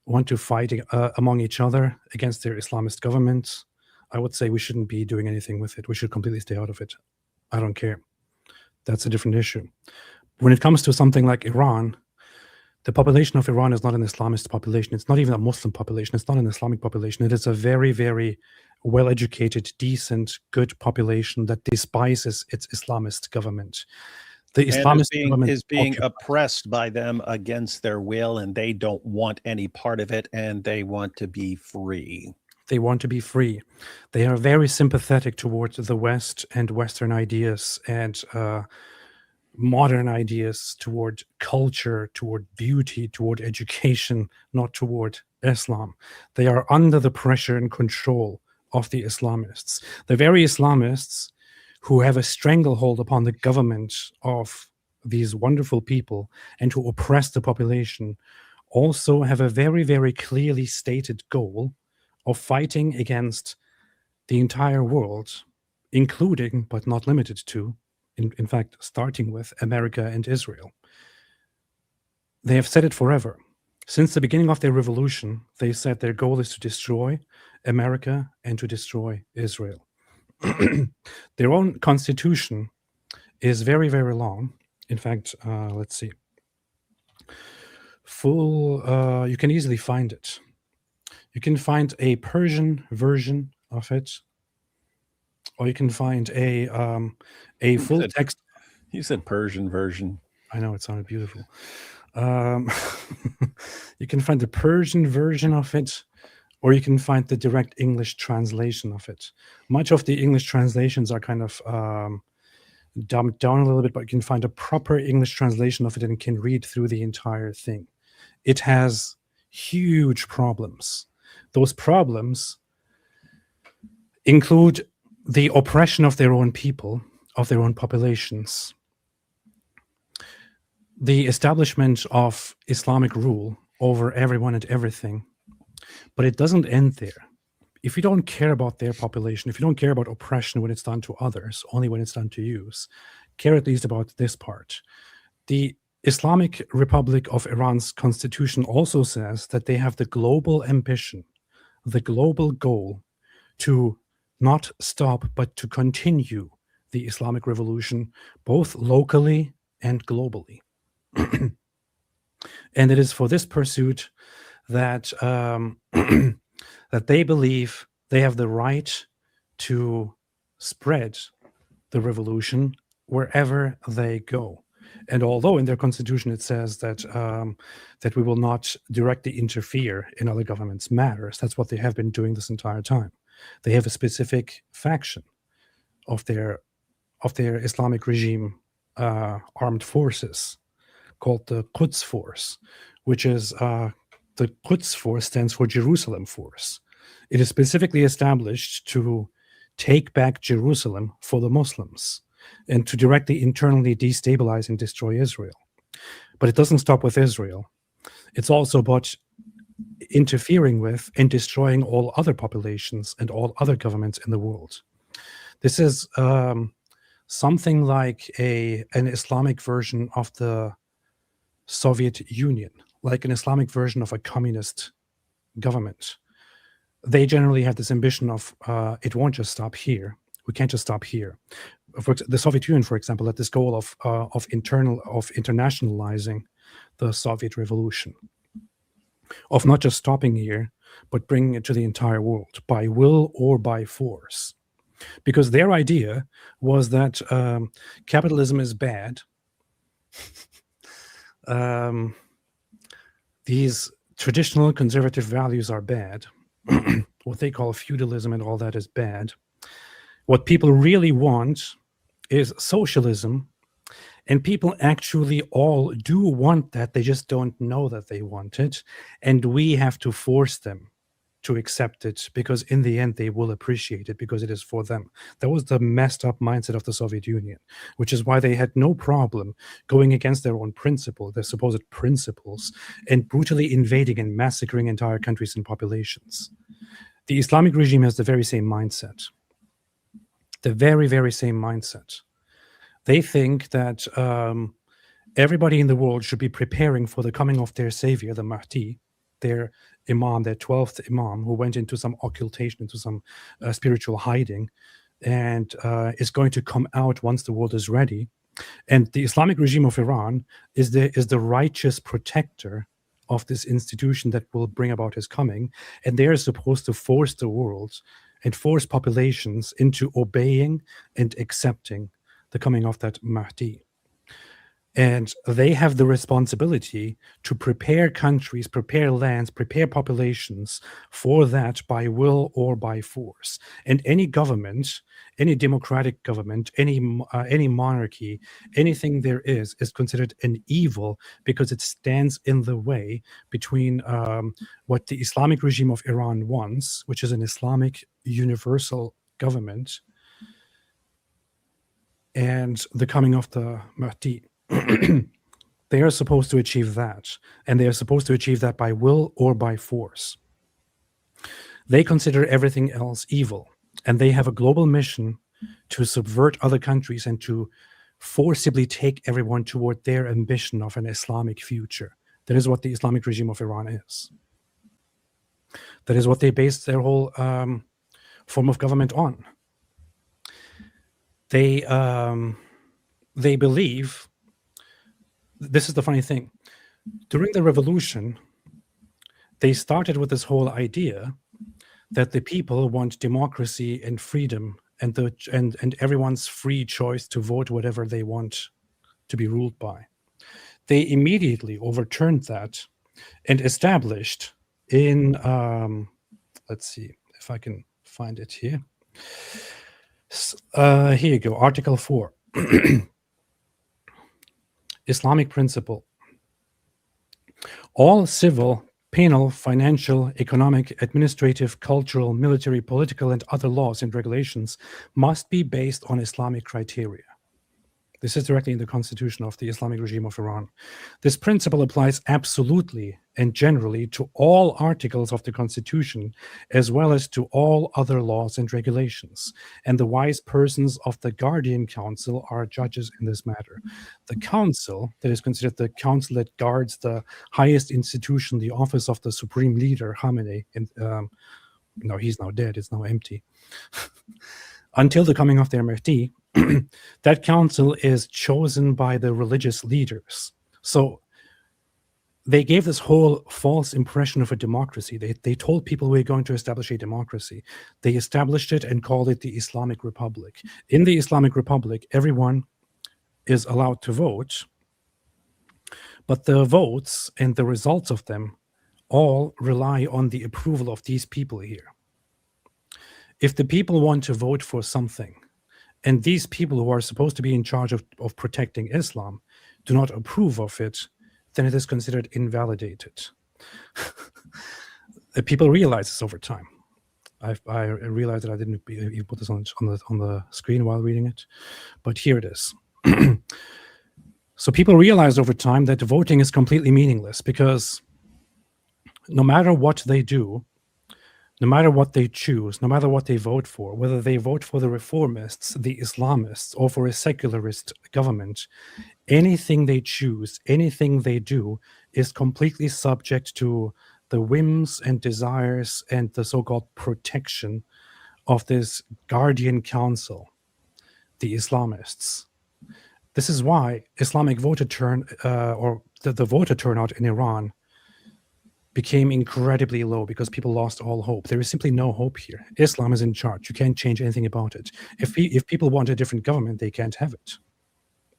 [SPEAKER 1] want to fight among each other against their Islamist government, I would say we shouldn't be doing anything with it. We should completely stay out of it. I don't care. That's a different issue. When it comes to something like Iran, the population of Iran is not an Islamist population. It's not even a Muslim population. It's not an Islamic population. It is a very, very well-educated, decent, good population that despises its Islamist government. The Islamist government
[SPEAKER 2] is being oppressed by them against their will, and they don't want any part of it, and they want to be free.
[SPEAKER 1] They want to be free. They are very sympathetic towards the West and Western ideas and modern ideas, toward culture, toward beauty, toward education, not toward Islam. They are under the pressure and control of the Islamists. The very Islamists who have a stranglehold upon the government of these wonderful people and who oppress the population also have a very, very clearly stated goal of fighting against the entire world, including, but not limited to, in fact, starting with America and Israel. They have said it forever. Since the beginning of their revolution, they said their goal is to destroy America and to destroy Israel. Their own constitution is very, very long. In fact, let's see. You can easily find it. You can find a Persian version of it, or you can find a full text.
[SPEAKER 2] You said Persian version.
[SPEAKER 1] I know, it sounded beautiful. You can find the Persian version of it, or you can find the direct English translation of it. Much of the English translations are kind of dumbed down a little bit, but you can find a proper English translation of it and can read through the entire thing. It has huge problems. Those problems include the oppression of their own people, of their own populations, the establishment of Islamic rule over everyone and everything. But it doesn't end there. If you don't care about their population, if you don't care about oppression when it's done to others, only when it's done to you, care at least about this part. The Islamic Republic of Iran's constitution also says that they have the global ambition, the global goal to not stop, but to continue the Islamic revolution, both locally and globally. And it is for this pursuit that that they believe they have the right to spread the revolution wherever they go. And although in their constitution it says that that we will not directly interfere in other governments' matters, that's what they have been doing this entire time. They have a specific faction of their Islamic regime armed forces called the Quds Force, which is the Quds Force stands for Jerusalem Force. It is specifically established to take back Jerusalem for the Muslims and to directly internally destabilize and destroy Israel. But it doesn't stop with Israel. It's also about interfering with and destroying all other populations and all other governments in the world. This is something like an Islamic version of the Soviet Union, like an Islamic version of a communist government. They generally have this ambition of it won't just stop here. We can't just stop here. The Soviet Union, for example, had this goal of internationalizing the Soviet Revolution, of not just stopping here, but bringing it to the entire world by will or by force. Because their idea was that capitalism is bad. These traditional conservative values are bad. What they call feudalism and all that is bad. What people really want is socialism, and people actually all do want that. They just don't know that they want it, and we have to force them to accept it, because in the end they will appreciate it because it is for them. That was the messed up mindset of the Soviet Union, which is why they had no problem going against their own principle, their supposed principles, and brutally invading and massacring entire countries and populations. The Islamic regime has the very same mindset. The very, very same mindset. They think that everybody in the world should be preparing for the coming of their savior, the Mahdi, their imam, their 12th imam, who went into some occultation, into some spiritual hiding, and is going to come out once the world is ready. And the Islamic regime of Iran is the righteous protector of this institution that will bring about his coming. And they are supposed to force the world and force populations into obeying and accepting the coming of that Mahdi. And they have the responsibility to prepare countries, prepare lands, prepare populations for that by will or by force. And any government, any democratic government, any monarchy, anything there is considered an evil because it stands in the way between what the Islamic regime of Iran wants, which is an Islamic universal government, and the coming of the Mahdi. They are supposed to achieve that, and they are supposed to achieve that by will or by force. They consider everything else evil, and they have a global mission to subvert other countries and to forcibly take everyone toward their ambition of an Islamic future. That is what the Islamic regime of Iran is. That is what they base their whole form of government on. They believe. This is the funny thing. During the revolution, they started with this whole idea that the people want democracy and freedom and everyone's free choice to vote whatever they want to be ruled by. They immediately overturned that and established in, let's see if I can find it here. Here you go, Article 4. Islamic principle. All civil, penal, financial, economic, administrative, cultural, military, political, and other laws and regulations must be based on Islamic criteria. This is directly in the constitution of the Islamic regime of Iran. This principle applies absolutely and generally to all articles of the constitution, as well as to all other laws and regulations. And the wise persons of the Guardian Council are judges in this matter. The council, that is considered the council that guards the highest institution, the office of the supreme leader, Khamenei, and no, he's now dead, it's now empty. Until the coming of their Mahdi, that council is chosen by the religious leaders. So they gave this whole false impression of a democracy. They told people we're going to establish a democracy. They established it and called it the Islamic Republic. In the Islamic Republic, everyone is allowed to vote, but the votes and the results of them all rely on the approval of these people here. If the people want to vote for something, and these people who are supposed to be in charge of protecting Islam do not approve of it, then it is considered invalidated. People realize this over time. I realized that I didn't even put this on the screen while reading it, but here it is. So people realized over time that voting is completely meaningless, because no matter what they do, no matter what they choose, no matter what they vote for, whether they vote for the reformists, the Islamists, or for a secularist government, anything they choose, anything they do is completely subject to the whims and desires and the so-called protection of this Guardian Council, the Islamists. This is why Islamic voter the voter turnout in Iran became incredibly low, because people lost all hope. There is simply no hope here. Islam is in charge. You can't change anything about it. If people want a different government, they can't have it.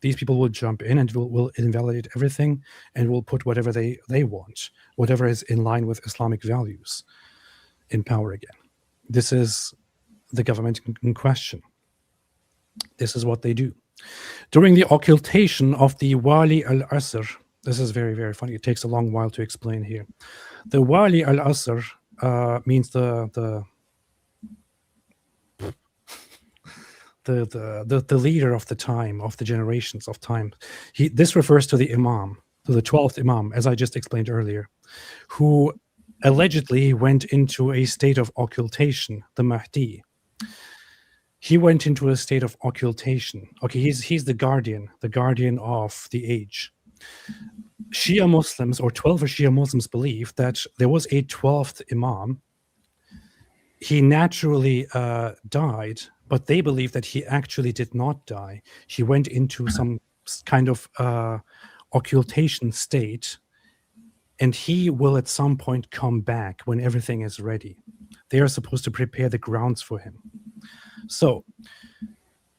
[SPEAKER 1] These people will jump in and will invalidate everything and will put whatever they want, whatever is in line with Islamic values, in power again. This is the government in question. This is what they do. During the occultation of the Wali al-Asr, this is very, very funny. It takes a long while to explain here. The Wali al-Asr means the leader of the time, of the generations of time. This refers to the Imam, to the 12th Imam, as I just explained earlier, who allegedly went into a state of occultation, the Mahdi. He went into a state of occultation. Okay, he's the guardian of the age. Shia Muslims, or 12 Shia Muslims, believe that there was a 12th Imam. He naturally died, but they believe that he actually did not die. He went into some kind of occultation state, and he will at some point come back when everything is ready. They are supposed to prepare the grounds for him. So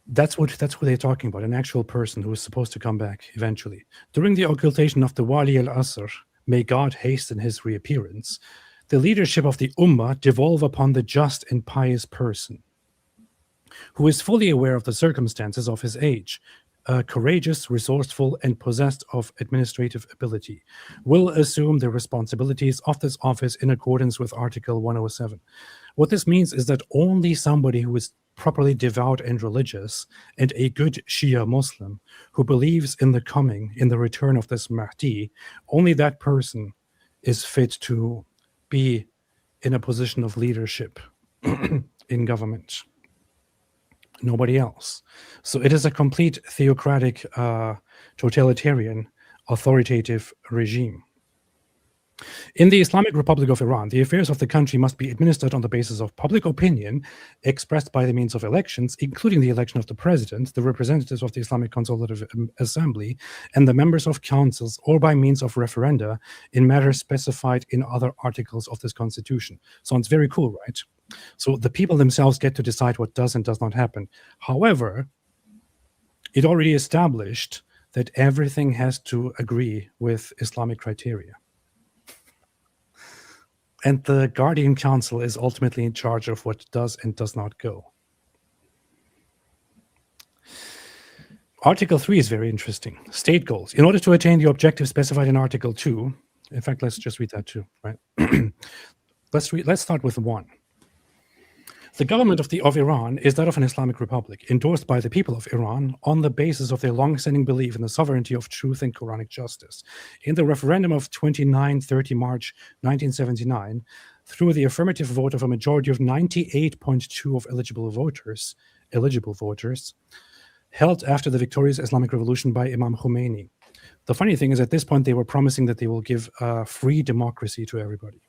[SPEAKER 1] that's what they're talking about, an actual person who is supposed to come back eventually. During the occultation of the Wali al-Asr, may God hasten his reappearance, the leadership of the Ummah devolve upon the just and pious person, who is fully aware of the circumstances of his age, courageous, resourceful, and possessed of administrative ability, will assume the responsibilities of this office in accordance with Article 107. What this means is that only somebody who is properly devout and religious, and a good Shia Muslim who believes in the return of this Mahdi, only that person is fit to be in a position of leadership in government. Nobody else. So it is a complete theocratic, totalitarian, authoritative regime. In the Islamic Republic of Iran, the affairs of the country must be administered on the basis of public opinion expressed by the means of elections, including the election of the president, the representatives of the Islamic Consultative Assembly, and the members of councils, or by means of referenda in matters specified in other articles of this constitution. Sounds very cool, right? So the people themselves get to decide what does and does not happen. However, it already established that everything has to agree with Islamic criteria. And the Guardian Council is ultimately in charge of what does and does not go. Article 3 is very interesting. State goals. In order to attain the objectives specified in Article 2, in fact, let's just read that too, right? Let's start with 1. The government of Iran is that of an Islamic republic, endorsed by the people of Iran on the basis of their long-standing belief in the sovereignty of truth and Quranic justice. In the referendum of 29-30 March 1979, through the affirmative vote of a majority of 98.2% of eligible voters, held after the victorious Islamic revolution by Imam Khomeini. The funny thing is, at this point, they were promising that they will give free democracy to everybody.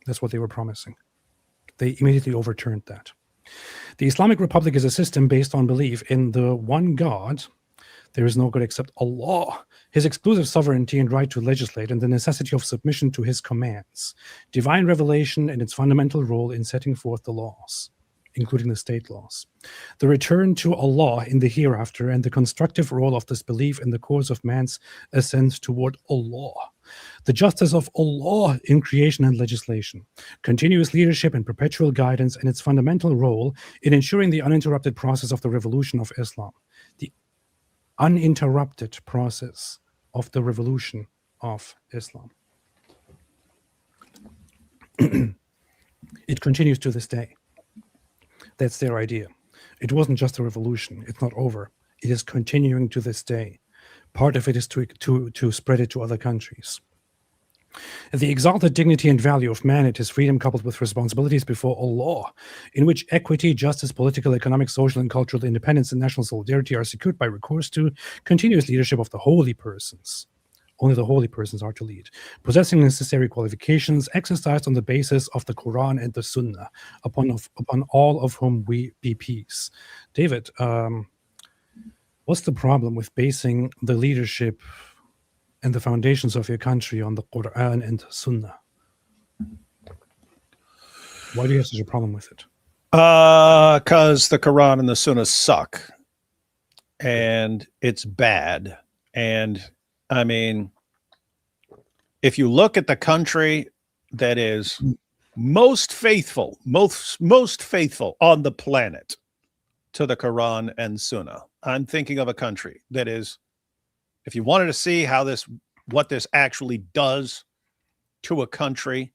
[SPEAKER 1] That's what they were promising. They immediately overturned that. The Islamic Republic is a system based on belief in the one God. There is no God except Allah, his exclusive sovereignty and right to legislate, and the necessity of submission to his commands, divine revelation, and its fundamental role in setting forth the laws, including the state laws. The return to Allah in the hereafter, and the constructive role of this belief in the course of man's ascent toward Allah. The justice of Allah in creation and legislation, continuous leadership and perpetual guidance, and its fundamental role in ensuring the uninterrupted process of the revolution of Islam. The uninterrupted process of the revolution of Islam. It continues to this day. That's their idea. It wasn't just a revolution. It's not over. It is continuing to this day. Part of it is to spread it to other countries. The exalted dignity and value of man and his freedom, coupled with responsibilities before Allah, in which equity, justice, political, economic, social, and cultural independence and national solidarity are secured by recourse to continuous leadership of the holy persons. Only the holy persons are to lead, possessing necessary qualifications, exercised on the basis of the Quran and the Sunnah, upon all of whom we be peace. David, what's the problem with basing the leadership and the foundations of your country on the Quran and Sunnah? Why do you have such a problem with it?
[SPEAKER 2] Because the Quran and the Sunnah suck, and it's bad. And I mean, if you look at the country that is most faithful on the planet to the Quran and Sunnah. I'm thinking of a country that is, if you wanted to see what this actually does to a country,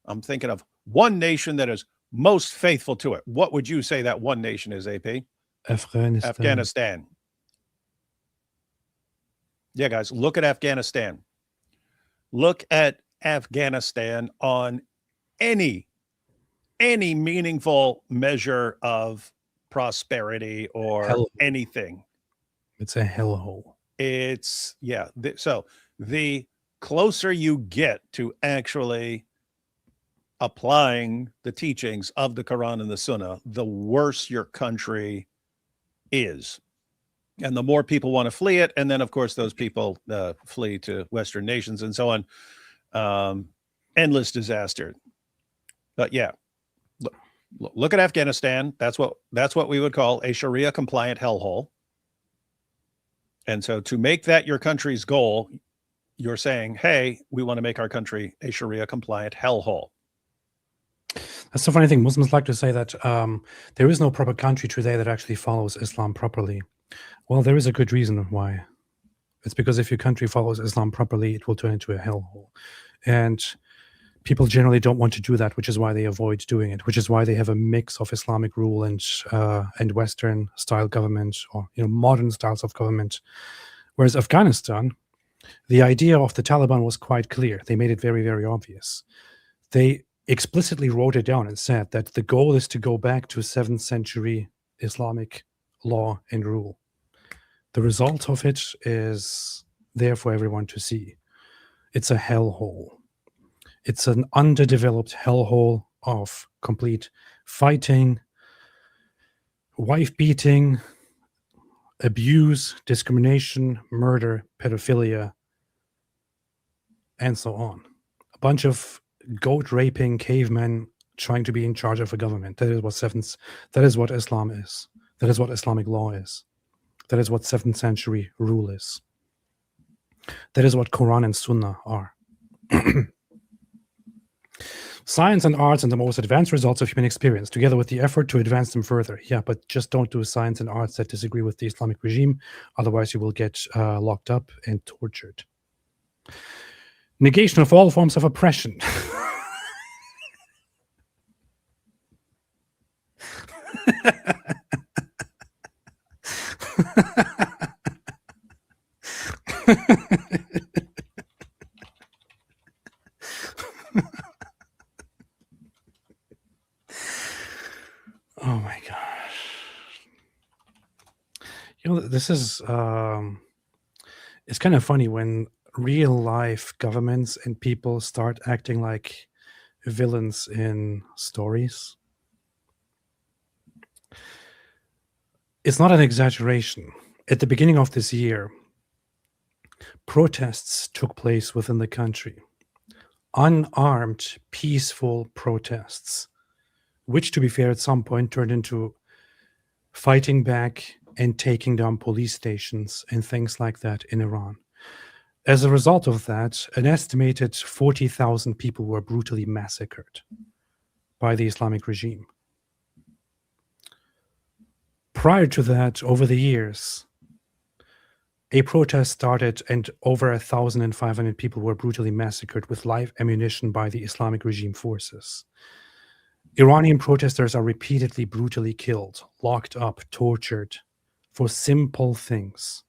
[SPEAKER 2] I'm thinking of one nation that is most faithful to it. What would you say that one nation is, AP? Afghanistan. Yeah, guys, look at Afghanistan. Look at Afghanistan on any meaningful measure of prosperity or anything.
[SPEAKER 1] It's a hellhole.
[SPEAKER 2] It's, yeah. So the closer you get to actually applying the teachings of the Quran and the Sunnah, the worse your country is. And the more people want to flee it. And then, of course, those people flee to Western nations and so on. Endless disaster. But yeah, look at Afghanistan. That's what we would call a Sharia compliant hellhole. And so to make that your country's goal, you're saying, hey, we want to make our country a Sharia compliant hellhole.
[SPEAKER 1] That's the funny thing. Muslims like to say that there is no proper country today that actually follows Islam properly. Well, there is a good reason why. It's because if your country follows Islam properly, it will turn into a hellhole. And people generally don't want to do that, which is why they avoid doing it, which is why they have a mix of Islamic rule and Western style government, or modern styles of government. Whereas Afghanistan, the idea of the Taliban was quite clear. They made it very, very obvious. They explicitly wrote it down and said that the goal is to go back to 7th century Islamic law and rule. The result of it is there for everyone to see. It's a hellhole. It's an underdeveloped hellhole of complete fighting, wife beating, abuse, discrimination, murder, pedophilia, and so on. A bunch of goat raping cavemen trying to be in charge of a government. That is what Islam is. That is what Islamic law is. That is what 7th century rule is. That is what Quran and Sunnah are. Science and arts and the most advanced results of human experience, together with the effort to advance them further. Yeah, but just don't do science and arts that disagree with the Islamic regime. Otherwise, you will get locked up and tortured. Negation of all forms of oppression. Oh my gosh. This is it's kind of funny when real life governments and people start acting like villains in stories. It's not an exaggeration. At the beginning of this year, protests took place within the country. Unarmed, peaceful protests, which, to be fair, at some point turned into fighting back and taking down police stations and things like that in Iran. As a result of that, an estimated 40,000 people were brutally massacred by the Islamic regime. Prior to that, over the years, a protest started and over 1,500 people were brutally massacred with live ammunition by the Islamic regime forces. Iranian protesters are repeatedly brutally killed, locked up, tortured for simple things.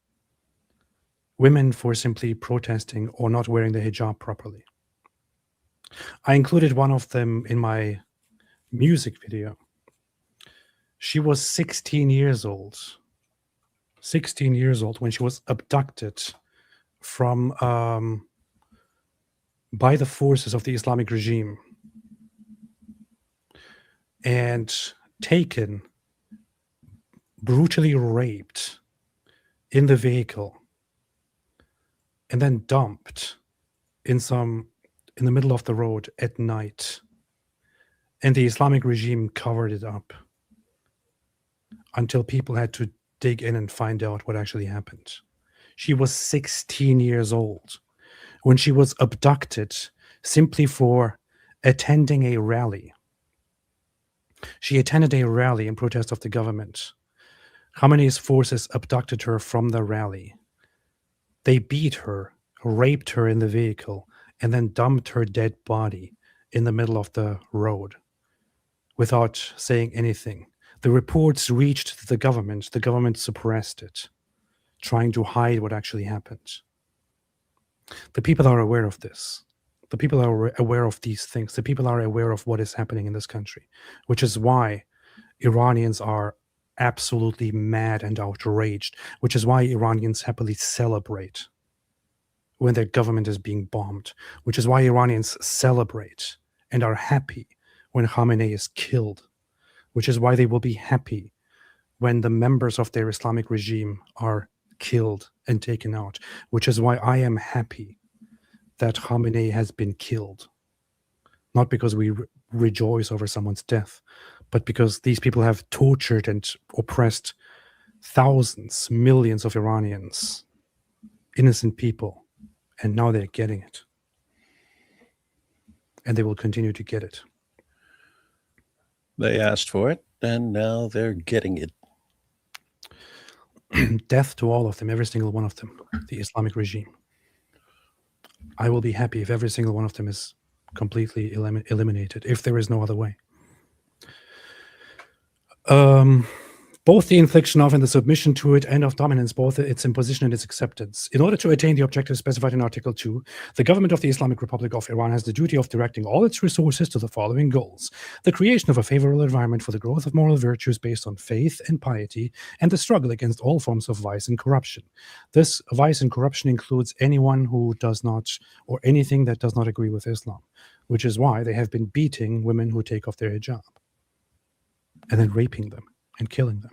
[SPEAKER 1] Women for simply protesting or not wearing the hijab properly. I included one of them in my music video. She was 16 years old. 16 years old when she was abducted from by the forces of the Islamic regime and taken, brutally raped in the vehicle, and then dumped in the middle of the road at night. And the Islamic regime covered it up until people had to dig in and find out what actually happened. She was 16 years old when she was abducted simply for attending a rally. She attended a rally in protest of the government. Khamenei's forces abducted her from the rally. They beat her, raped her in the vehicle, and then dumped her dead body in the middle of the road without saying anything. The reports reached the government. The government suppressed it, trying to hide what actually happened. The people are aware of this. The people are aware of these things. The people are aware of what is happening in this country, which is why Iranians are absolutely mad and outraged, which is why Iranians happily celebrate when their government is being bombed, which is why Iranians celebrate and are happy when Khamenei is killed, which is why they will be happy when the members of their Islamic regime are killed and taken out, which is why I am happy that Khamenei has been killed. Not because we rejoice over someone's death, but because these people have tortured and oppressed thousands, millions of Iranians, innocent people, and now they're getting it. And they will continue to get it.
[SPEAKER 2] They asked for it, and now they're getting it.
[SPEAKER 1] Death to all of them, every single one of them, the Islamic regime. I will be happy if every single one of them is completely eliminated, if there is no other way. Both the infliction of and the submission to it and of dominance, both its imposition and its acceptance. In order to attain the objectives specified in Article 2, the government of the Islamic Republic of Iran has the duty of directing all its resources to the following goals: the creation of a favorable environment for the growth of moral virtues based on faith and piety, and the struggle against all forms of vice and corruption. This vice and corruption includes anyone who does not, or anything that does not agree with Islam, which is why they have been beating women who take off their hijab, and then raping them and killing them.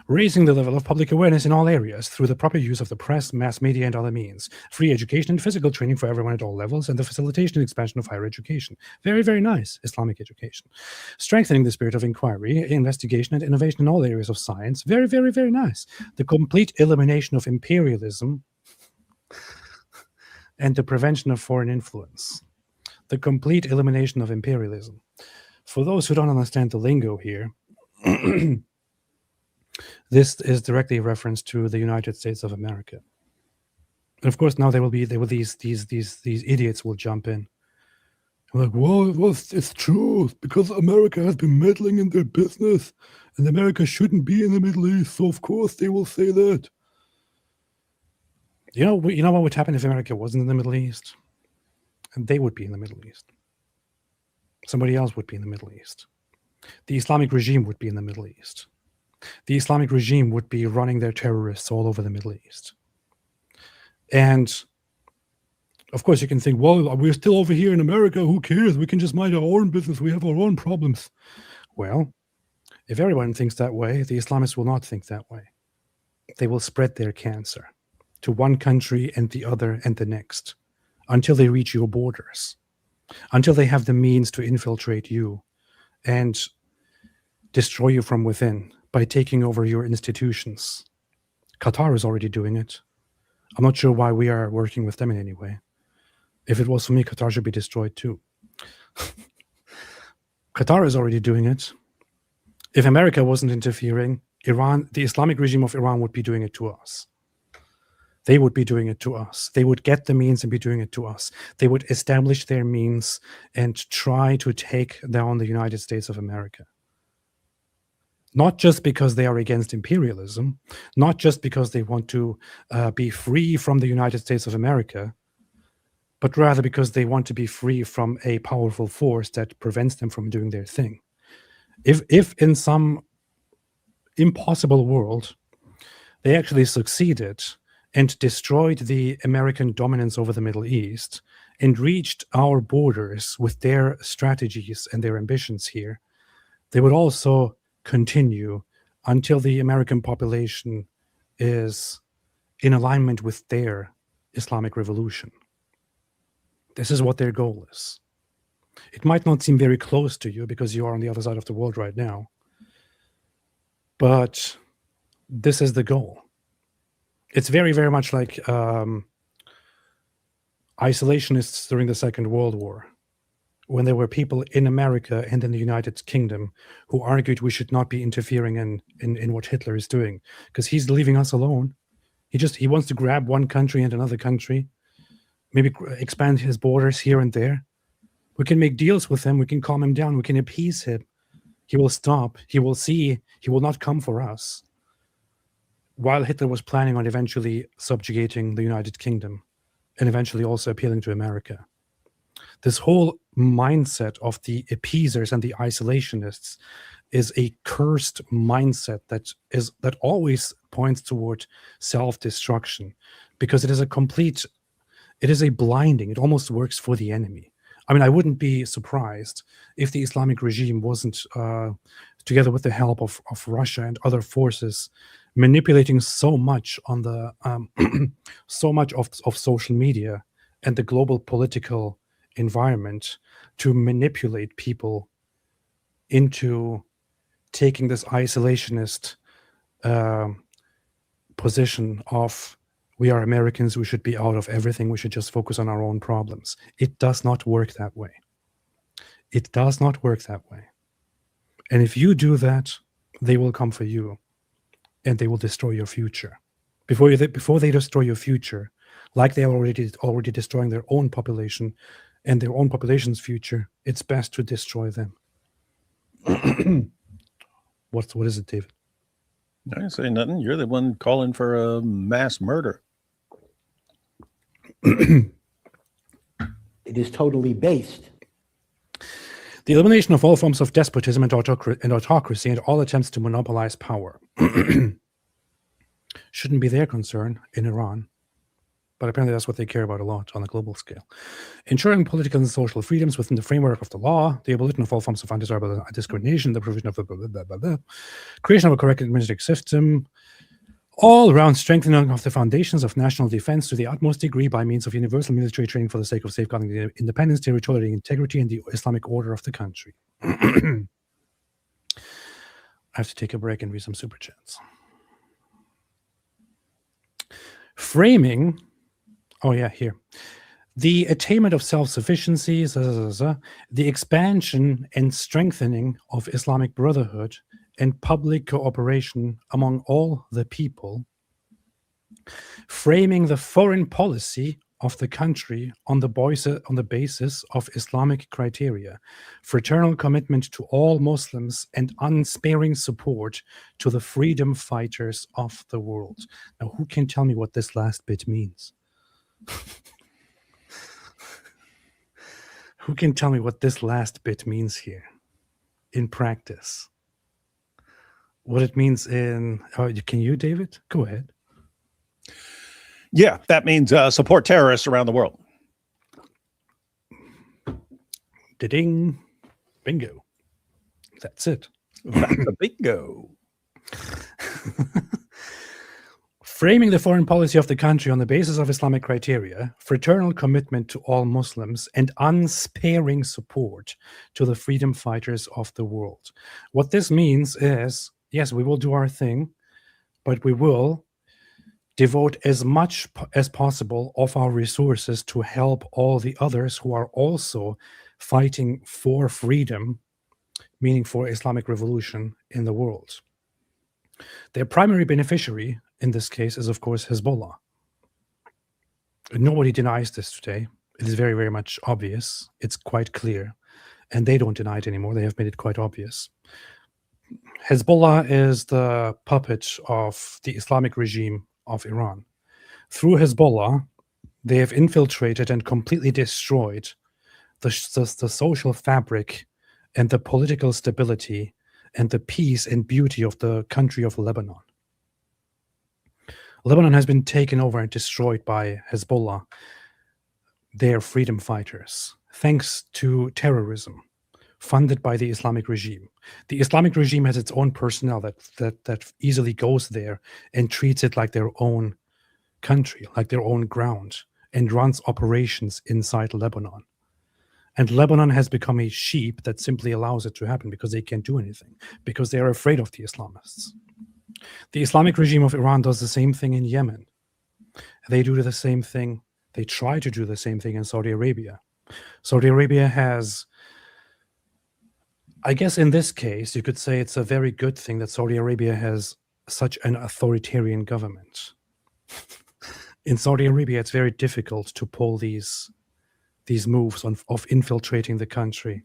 [SPEAKER 1] Raising the level of public awareness in all areas through the proper use of the press, mass media, and other means. Free education and physical training for everyone at all levels, and the facilitation and expansion of higher education. Very, very nice Islamic education. Strengthening the spirit of inquiry, investigation, and innovation in all areas of science. Very, very, very nice. The complete elimination of imperialism and the prevention of foreign influence. The complete elimination of imperialism. For those who don't understand the lingo here, this is directly a reference to the United States of America. And of course, now these idiots will jump in. Like, well, it's true, because America has been meddling in their business, and America shouldn't be in the Middle East, so of course they will say that. You know what would happen if America wasn't in the Middle East? And they would be in the Middle East. Somebody else would be in the Middle East. The Islamic regime would be in the Middle East. The Islamic regime would be running their terrorists all over the Middle East. And of course, you can think, well, we're still over here in America. Who cares? We can just mind our own business. We have our own problems. Well, if everyone thinks that way, the Islamists will not think that way. They will spread their cancer to one country and the other and the next until they reach your borders, until they have the means to infiltrate you and destroy you from within by taking over your institutions. Qatar is already doing it. I'm not sure why we are working with them in any way. If it was for me, Qatar should be destroyed too. Qatar is already doing it. If America wasn't interfering, Iran, the Islamic regime of Iran, would be doing it to us. They would be doing it to us. They would get the means and be doing it to us. They would establish their means and try to take down the United States of America. Not just because they are against imperialism, not just because they want to be free from the United States of America, but rather because they want to be free from a powerful force that prevents them from doing their thing. If in some impossible world they actually succeeded and destroyed the American dominance over the Middle East and reached our borders with their strategies and their ambitions here, they would also continue until the American population is in alignment with their Islamic revolution. This is what their goal is. It might not seem very close to you because you are on the other side of the world right now, but this is the goal. It's very, very much like isolationists during the Second World War. when there were people in America and in the United Kingdom who argued we should not be interfering in what Hitler is doing because he's leaving us alone. He wants to grab one country and another country, maybe expand his borders here and there. We can make deals with him. We can calm him down. We can appease him. He will stop. He will see. He will not come for us. While Hitler was planning on eventually subjugating the United Kingdom and eventually also appealing to America. This whole mindset of the appeasers and the isolationists is a cursed mindset that always points toward self-destruction, because it is a blinding. It almost works for the enemy. I mean, I wouldn't be surprised if the Islamic regime wasn't, together with the help of Russia and other forces, manipulating so much on the so much of social media and the global political environment to manipulate people into taking this isolationist position of we are Americans, we should be out of everything, we should just focus on our own problems. It does not work that way. It does not work that way. And if you do that, they will come for you and they will destroy your future. Before they destroy your future, like they are already destroying their own population and their own population's future, it's best to destroy them. What is it, David?
[SPEAKER 2] I didn't say nothing. You're the one calling for a mass murder.
[SPEAKER 8] It is totally based.
[SPEAKER 1] The elimination of all forms of despotism and autocracy and all attempts to monopolize power shouldn't be their concern in Iran, but apparently that's what they care about a lot on a global scale. Ensuring political and social freedoms within the framework of the law, the abolition of all forms of undesirable discrimination, the provision of creation of a correct administrative system, all-round strengthening of the foundations of national defense to the utmost degree by means of universal military training for the sake of safeguarding the independence, territorial integrity, and the Islamic order of the country. I have to take a break and read some super chats. Framing, the attainment of self-sufficiency, the expansion and strengthening of Islamic brotherhood and public cooperation among all the people, framing the foreign policy of the country on the basis of Islamic criteria, fraternal commitment to all Muslims, and unsparing support to the freedom fighters of the world. Now, who can tell me what this last bit means? Who can tell me what this last bit means here in practice? What it means in... can you, David? Go ahead.
[SPEAKER 2] Yeah, that means support terrorists around the world.
[SPEAKER 1] Da-ding. Bingo. That's it.
[SPEAKER 2] That's a bingo.
[SPEAKER 1] Framing the foreign policy of the country on the basis of Islamic criteria, fraternal commitment to all Muslims, and unsparing support to the freedom fighters of the world. What this means is, yes, we will do our thing, but we will devote as much as possible of our resources to help all the others who are also fighting for freedom, meaning for Islamic revolution in the world. Their primary beneficiary in this case is, of course, Hezbollah. Nobody denies this today. It is very, very much obvious. It's quite clear. And they don't deny it anymore. They have made it quite obvious. Hezbollah is the puppet of the Islamic regime of Iran. Through Hezbollah, they have infiltrated and completely destroyed the social fabric and the political stability and the peace and beauty of the country of Lebanon. Lebanon has been taken over and destroyed by Hezbollah, their freedom fighters, thanks to terrorism funded by the Islamic regime. The Islamic regime has its own personnel that easily goes there and treats it like their own country, like their own ground, and runs operations inside Lebanon. And Lebanon has become a sheep that simply allows it to happen because they can't do anything, because they are afraid of the Islamists. The Islamic regime of Iran does the same thing in Yemen. They do the same thing. They try to do the same thing in Saudi Arabia. Saudi Arabia has I guess in this case, you could say it's a very good thing that Saudi Arabia has such an authoritarian government. In Saudi Arabia, it's very difficult to pull these moves of infiltrating the country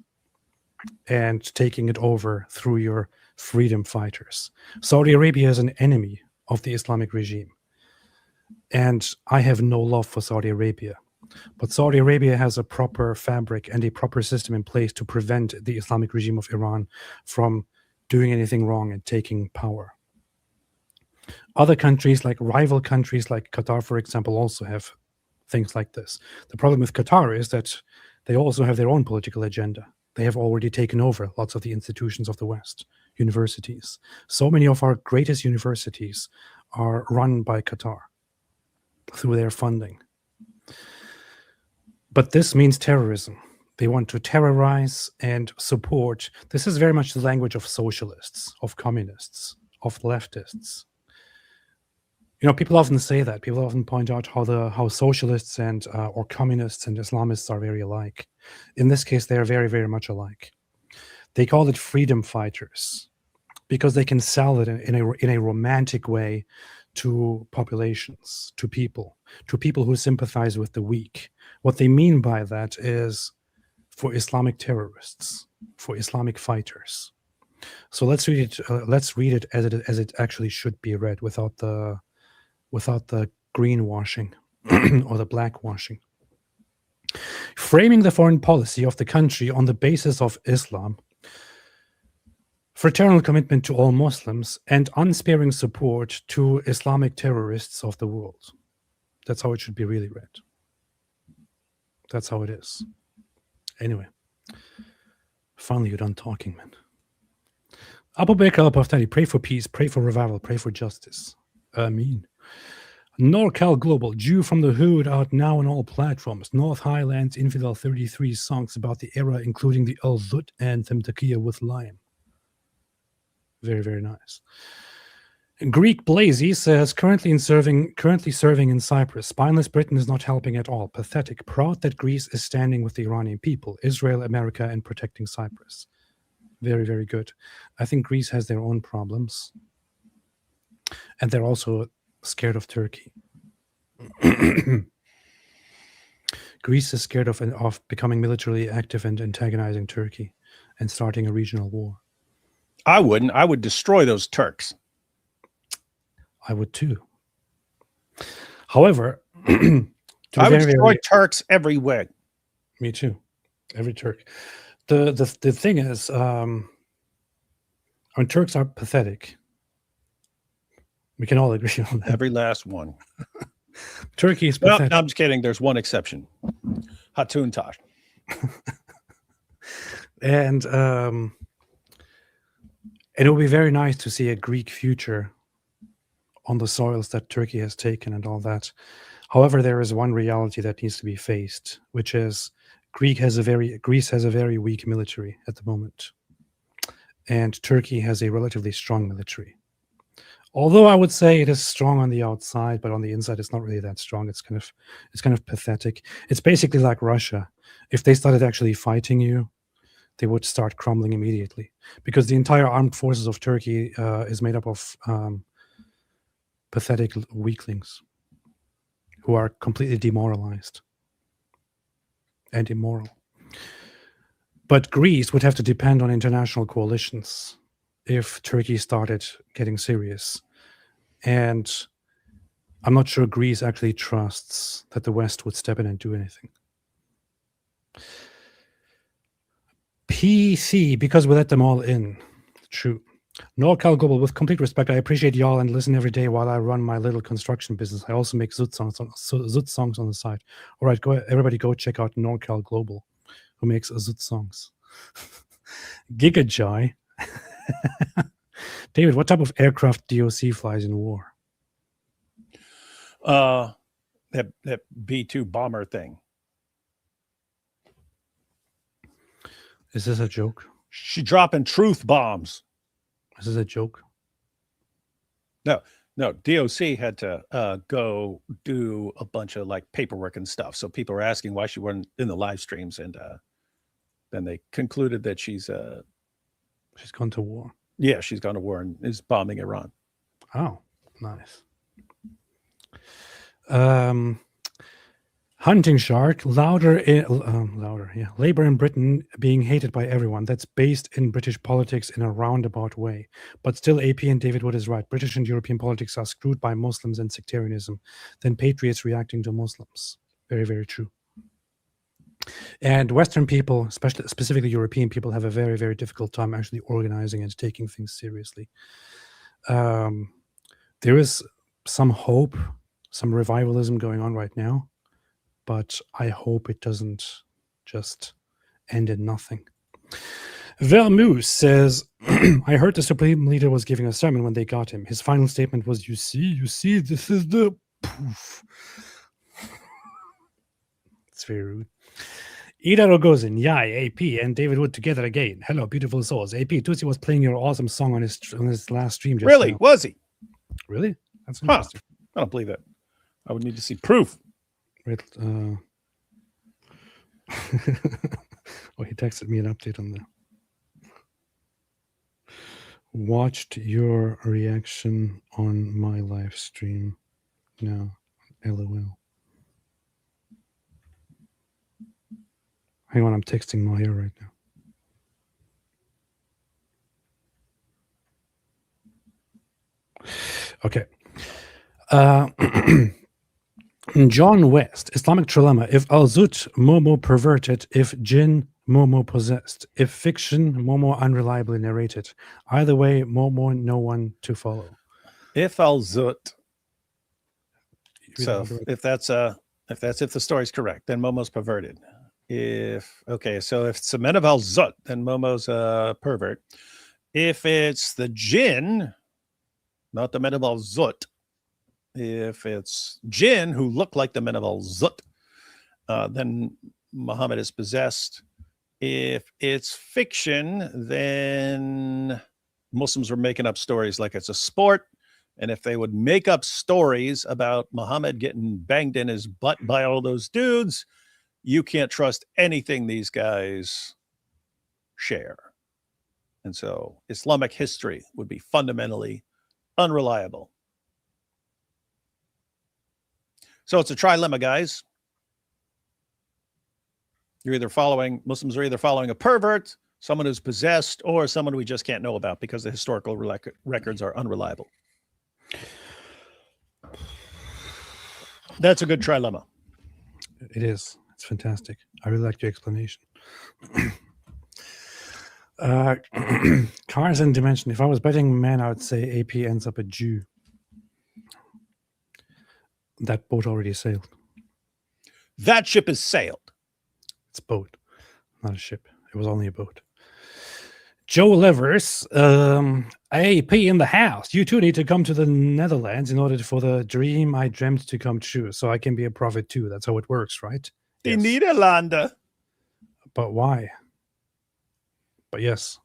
[SPEAKER 1] and taking it over through your freedom fighters. Saudi Arabia is an enemy of the Islamic regime. And I have no love for Saudi Arabia. But Saudi Arabia has a proper fabric and a proper system in place to prevent the Islamic regime of Iran from doing anything wrong and taking power. Other countries, like rival countries like Qatar, for example, also have things like this. The problem with Qatar is that they also have their own political agenda. They have already taken over lots of the institutions of the West, universities. So many of our greatest universities are run by Qatar through their funding. But this means terrorism. They want to terrorize and support. This is very much the language of socialists, of communists, of leftists. You know, people often say that. People often point out how socialists and or communists and Islamists are very alike. In this case, they are very, very much alike. They call it freedom fighters because they can sell it in a romantic way to populations, to people who sympathize with the weak. What they mean by that is for Islamic terrorists, for Islamic fighters. So let's read it. Let's read it as it actually should be read, without the greenwashing or the blackwashing. Framing the foreign policy of the country on the basis of Islam, fraternal commitment to all Muslims, and unsparing support to Islamic terrorists of the world. That's how it should be really read. That's how it is. Anyway, finally you're done talking, man. Abu Bakr al-Baghdadi, pray for peace, pray for revival, pray for justice. Ameen. NorCal Global, Jew from the Hood, out now on all platforms. North Highlands Infidel 33 songs about the era, including the Al-Zut anthem Takia with Lion. Very, very nice. Greek Blazy says, currently serving in Cyprus. Spineless Britain is not helping at all. Pathetic. Proud that Greece is standing with the Iranian people, Israel, America, and protecting Cyprus. Very, very good. I think Greece has their own problems. And they're also scared of Turkey. Greece is scared of becoming militarily active and antagonizing Turkey and starting a regional war.
[SPEAKER 2] I wouldn't. I would destroy those Turks.
[SPEAKER 1] I would too. However,
[SPEAKER 2] I would destroy Turks everywhere.
[SPEAKER 1] Me too. Every Turk. The thing is, when Turks are pathetic, we can all agree on that.
[SPEAKER 2] Every last one.
[SPEAKER 1] Turkey is
[SPEAKER 2] Well,
[SPEAKER 1] pathetic.
[SPEAKER 2] no, I'm just kidding. There's one exception. Hatun Tash.
[SPEAKER 1] And it will be very nice to see a Greek future on the soils that Turkey has taken and all that. However, there is one reality that needs to be faced, which is Greece has a very weak military at the moment, and Turkey has a relatively strong military. Although I would say it is strong on the outside, but on the inside it's not really that strong. It's kind of pathetic. It's basically like Russia. If they started actually fighting you, they would start crumbling immediately, because the entire armed forces of Turkey is made up of pathetic weaklings who are completely demoralized and immoral. But Greece would have to depend on international coalitions if Turkey started getting serious. And I'm not sure Greece actually trusts that the West would step in and do anything. PC, because we let them all in. True. NorCal Global, with complete respect, I appreciate y'all and listen every day while I run my little construction business. I also make Zut songs on the side. All right, everybody go check out NorCal Global, who makes Zut songs. Gigajoy. David, what type of aircraft DOC flies in war?
[SPEAKER 2] That B-2 bomber thing.
[SPEAKER 1] Is this a joke?
[SPEAKER 2] She dropping truth bombs.
[SPEAKER 1] Is this a joke?
[SPEAKER 2] No, DOC had to go do a bunch of like paperwork and stuff. So people were asking why she wasn't in the live streams, and then they concluded that she's
[SPEAKER 1] She's gone to war.
[SPEAKER 2] Yeah, she's gone to war and is bombing Iran.
[SPEAKER 1] Oh, nice. Hunting shark, louder, yeah. Labour in Britain being hated by everyone. That's based in British politics in a roundabout way. But still, AP and David Wood is right. British and European politics are screwed by Muslims and sectarianism. Then patriots reacting to Muslims. Very, very true. And Western people, specifically European people, have a very, very difficult time actually organizing and taking things seriously. There is some hope, some revivalism going on right now, but I hope it doesn't just end in nothing. Vermoose says, I heard the Supreme Leader was giving a sermon when they got him. His final statement was, you see, this is the poof. It's very rude. Ida Rogozin, Yai, AP, and David Wood together again. Hello, beautiful souls. AP, Tutsi was playing your awesome song on his last stream. Just
[SPEAKER 2] Really?
[SPEAKER 1] now.
[SPEAKER 2] Was he?
[SPEAKER 1] Really? That's
[SPEAKER 2] Huh.
[SPEAKER 1] interesting.
[SPEAKER 2] I don't believe that. I would need to see proof.
[SPEAKER 1] Wait, oh, he texted me an update on that. Watched your reaction on my live stream. No, LOL. Hang on, I'm texting Maya right now. Okay. John West, Islamic trilemma. If al-Zut, Momo perverted. If jinn, Momo possessed. If fiction, Momo unreliably narrated. Either way, Momo no one to follow.
[SPEAKER 2] If al-Zut.
[SPEAKER 1] You
[SPEAKER 2] So
[SPEAKER 1] know,
[SPEAKER 2] if the story's correct, then Momo's perverted. So if it's a men of al-Zut, then Momo's a pervert. If it's the jinn, not the men of al-Zut, if it's jinn who look like the men of al-Zut, then Muhammad is possessed. If it's fiction, then Muslims are making up stories like it's a sport. And if they would make up stories about Muhammad getting banged in his butt by all those dudes, you can't trust anything these guys share. And so Islamic history would be fundamentally unreliable. So it's a trilemma, guys. Muslims are either following a pervert, someone who's possessed, or someone we just can't know about because the historical records are unreliable. That's a good trilemma.
[SPEAKER 1] it is. It's fantastic. I really like your explanation. Cars and Dimension. If I was betting man, I would say AP ends up a Jew. That boat already sailed.
[SPEAKER 2] That ship has sailed.
[SPEAKER 1] It's a boat, not a ship. It was only a boat. Joe Levers, AP in the house. You two need to come to the Netherlands in order for the dream I dreamt to come true. So I can be a prophet too. That's how it works, right?
[SPEAKER 2] Die
[SPEAKER 1] Yes.
[SPEAKER 2] Niederlande.
[SPEAKER 1] But why? But yes.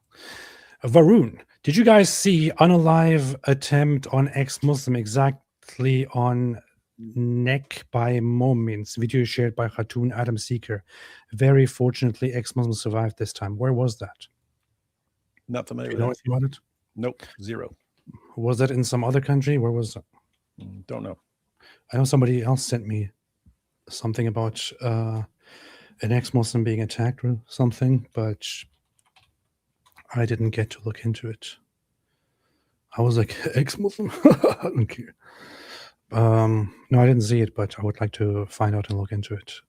[SPEAKER 1] Varun, did you guys see unalive attempt on ex-Muslim exactly on neck by moments? Video shared by Khatun Adam Seeker. Very fortunately, ex-Muslim survived this time. Where was that?
[SPEAKER 2] Not
[SPEAKER 1] Do
[SPEAKER 2] familiar
[SPEAKER 1] you
[SPEAKER 2] with
[SPEAKER 1] know
[SPEAKER 2] that.
[SPEAKER 1] anything about it?
[SPEAKER 2] Nope, zero.
[SPEAKER 1] Was that in some other country? Where was that?
[SPEAKER 2] Don't know.
[SPEAKER 1] I know somebody else sent me something about an ex-Muslim being attacked or something, but I didn't get to look into it. I was like, ex-Muslim? I don't care. No, I didn't see it, but I would like to find out and look into it.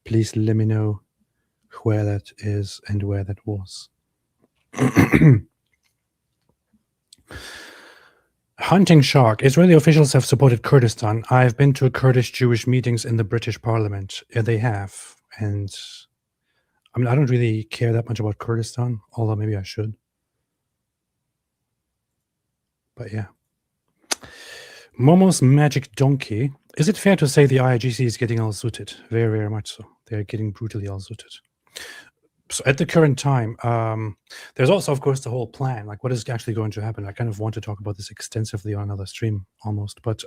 [SPEAKER 1] Please let me know where that is and where that was. Hunting shark. Israeli officials have supported Kurdistan. I've been to Kurdish Jewish meetings in the British Parliament. Yeah, they have. And I mean, I don't really care that much about Kurdistan, although maybe I should. But yeah. Momo's Magic Donkey. Is it fair to say the IIGC is getting all-zooted? Very, very much so. They're getting brutally all-zooted. So at the current time, there's also, of course, the whole plan. Like, what is actually going to happen? I kind of want to talk about this extensively on another stream, almost. But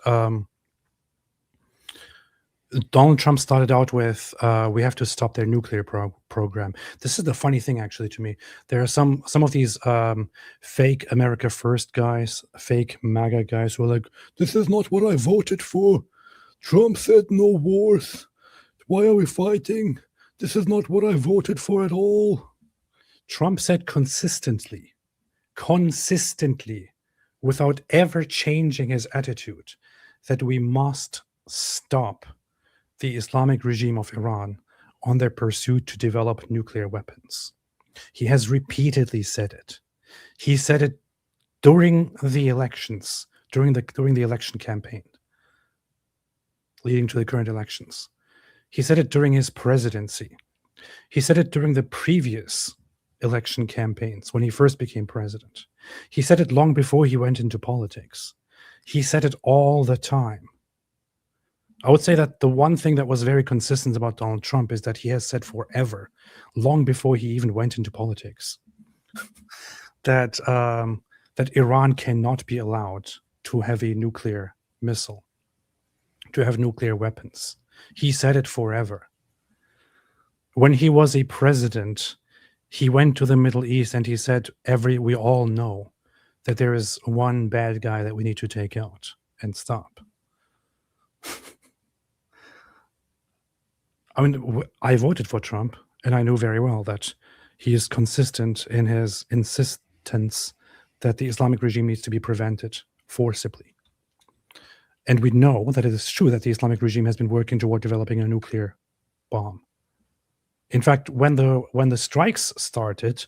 [SPEAKER 1] Donald Trump started out with, "We have to stop their nuclear program." This is the funny thing, actually, to me. There are some of these fake America First guys, fake MAGA guys, who are like, "This is not what I voted for. Trump said no wars. Why are we fighting? This is not what I voted for at all." Trump said consistently, without ever changing his attitude, that we must stop the Islamic regime of Iran on their pursuit to develop nuclear weapons. He has repeatedly said it. He said it during the elections, during the election campaign leading to the current elections. He said it during his presidency. He said it during the previous election campaigns when he first became president. He said it long before he went into politics. He said it all the time. I would say that the one thing that was very consistent about Donald Trump is that he has said forever, long before he even went into politics, that that Iran cannot be allowed to have a nuclear missile, to have nuclear weapons. He said it forever. When he was a president, he went to the Middle East and he said, we all know that there is one bad guy that we need to take out and stop. I mean, I voted for Trump, and I knew very well that he is consistent in his insistence that the Islamic regime needs to be prevented forcibly. And we know that it is true that the Islamic regime has been working toward developing a nuclear bomb. In fact, when the strikes started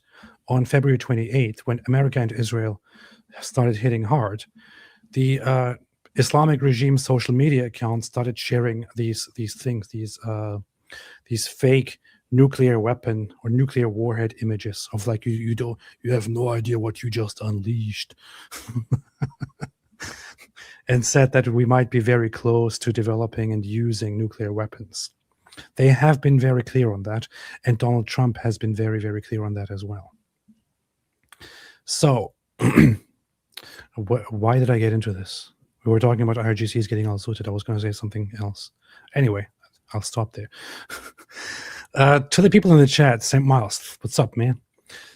[SPEAKER 1] on February 28th, when America and Israel started hitting hard, the Islamic regime social media accounts started sharing these things, these fake nuclear weapon or nuclear warhead images of like you have no idea what you just unleashed, and said that we might be very close to developing and using nuclear weapons. They have been very clear on that, and Donald Trump has been very, very clear on that as well. So, why did I get into this? We were talking about IRGCs getting all suited. I was going to say something else. Anyway, I'll stop there. To the people in the chat, St. Miles, what's up, man?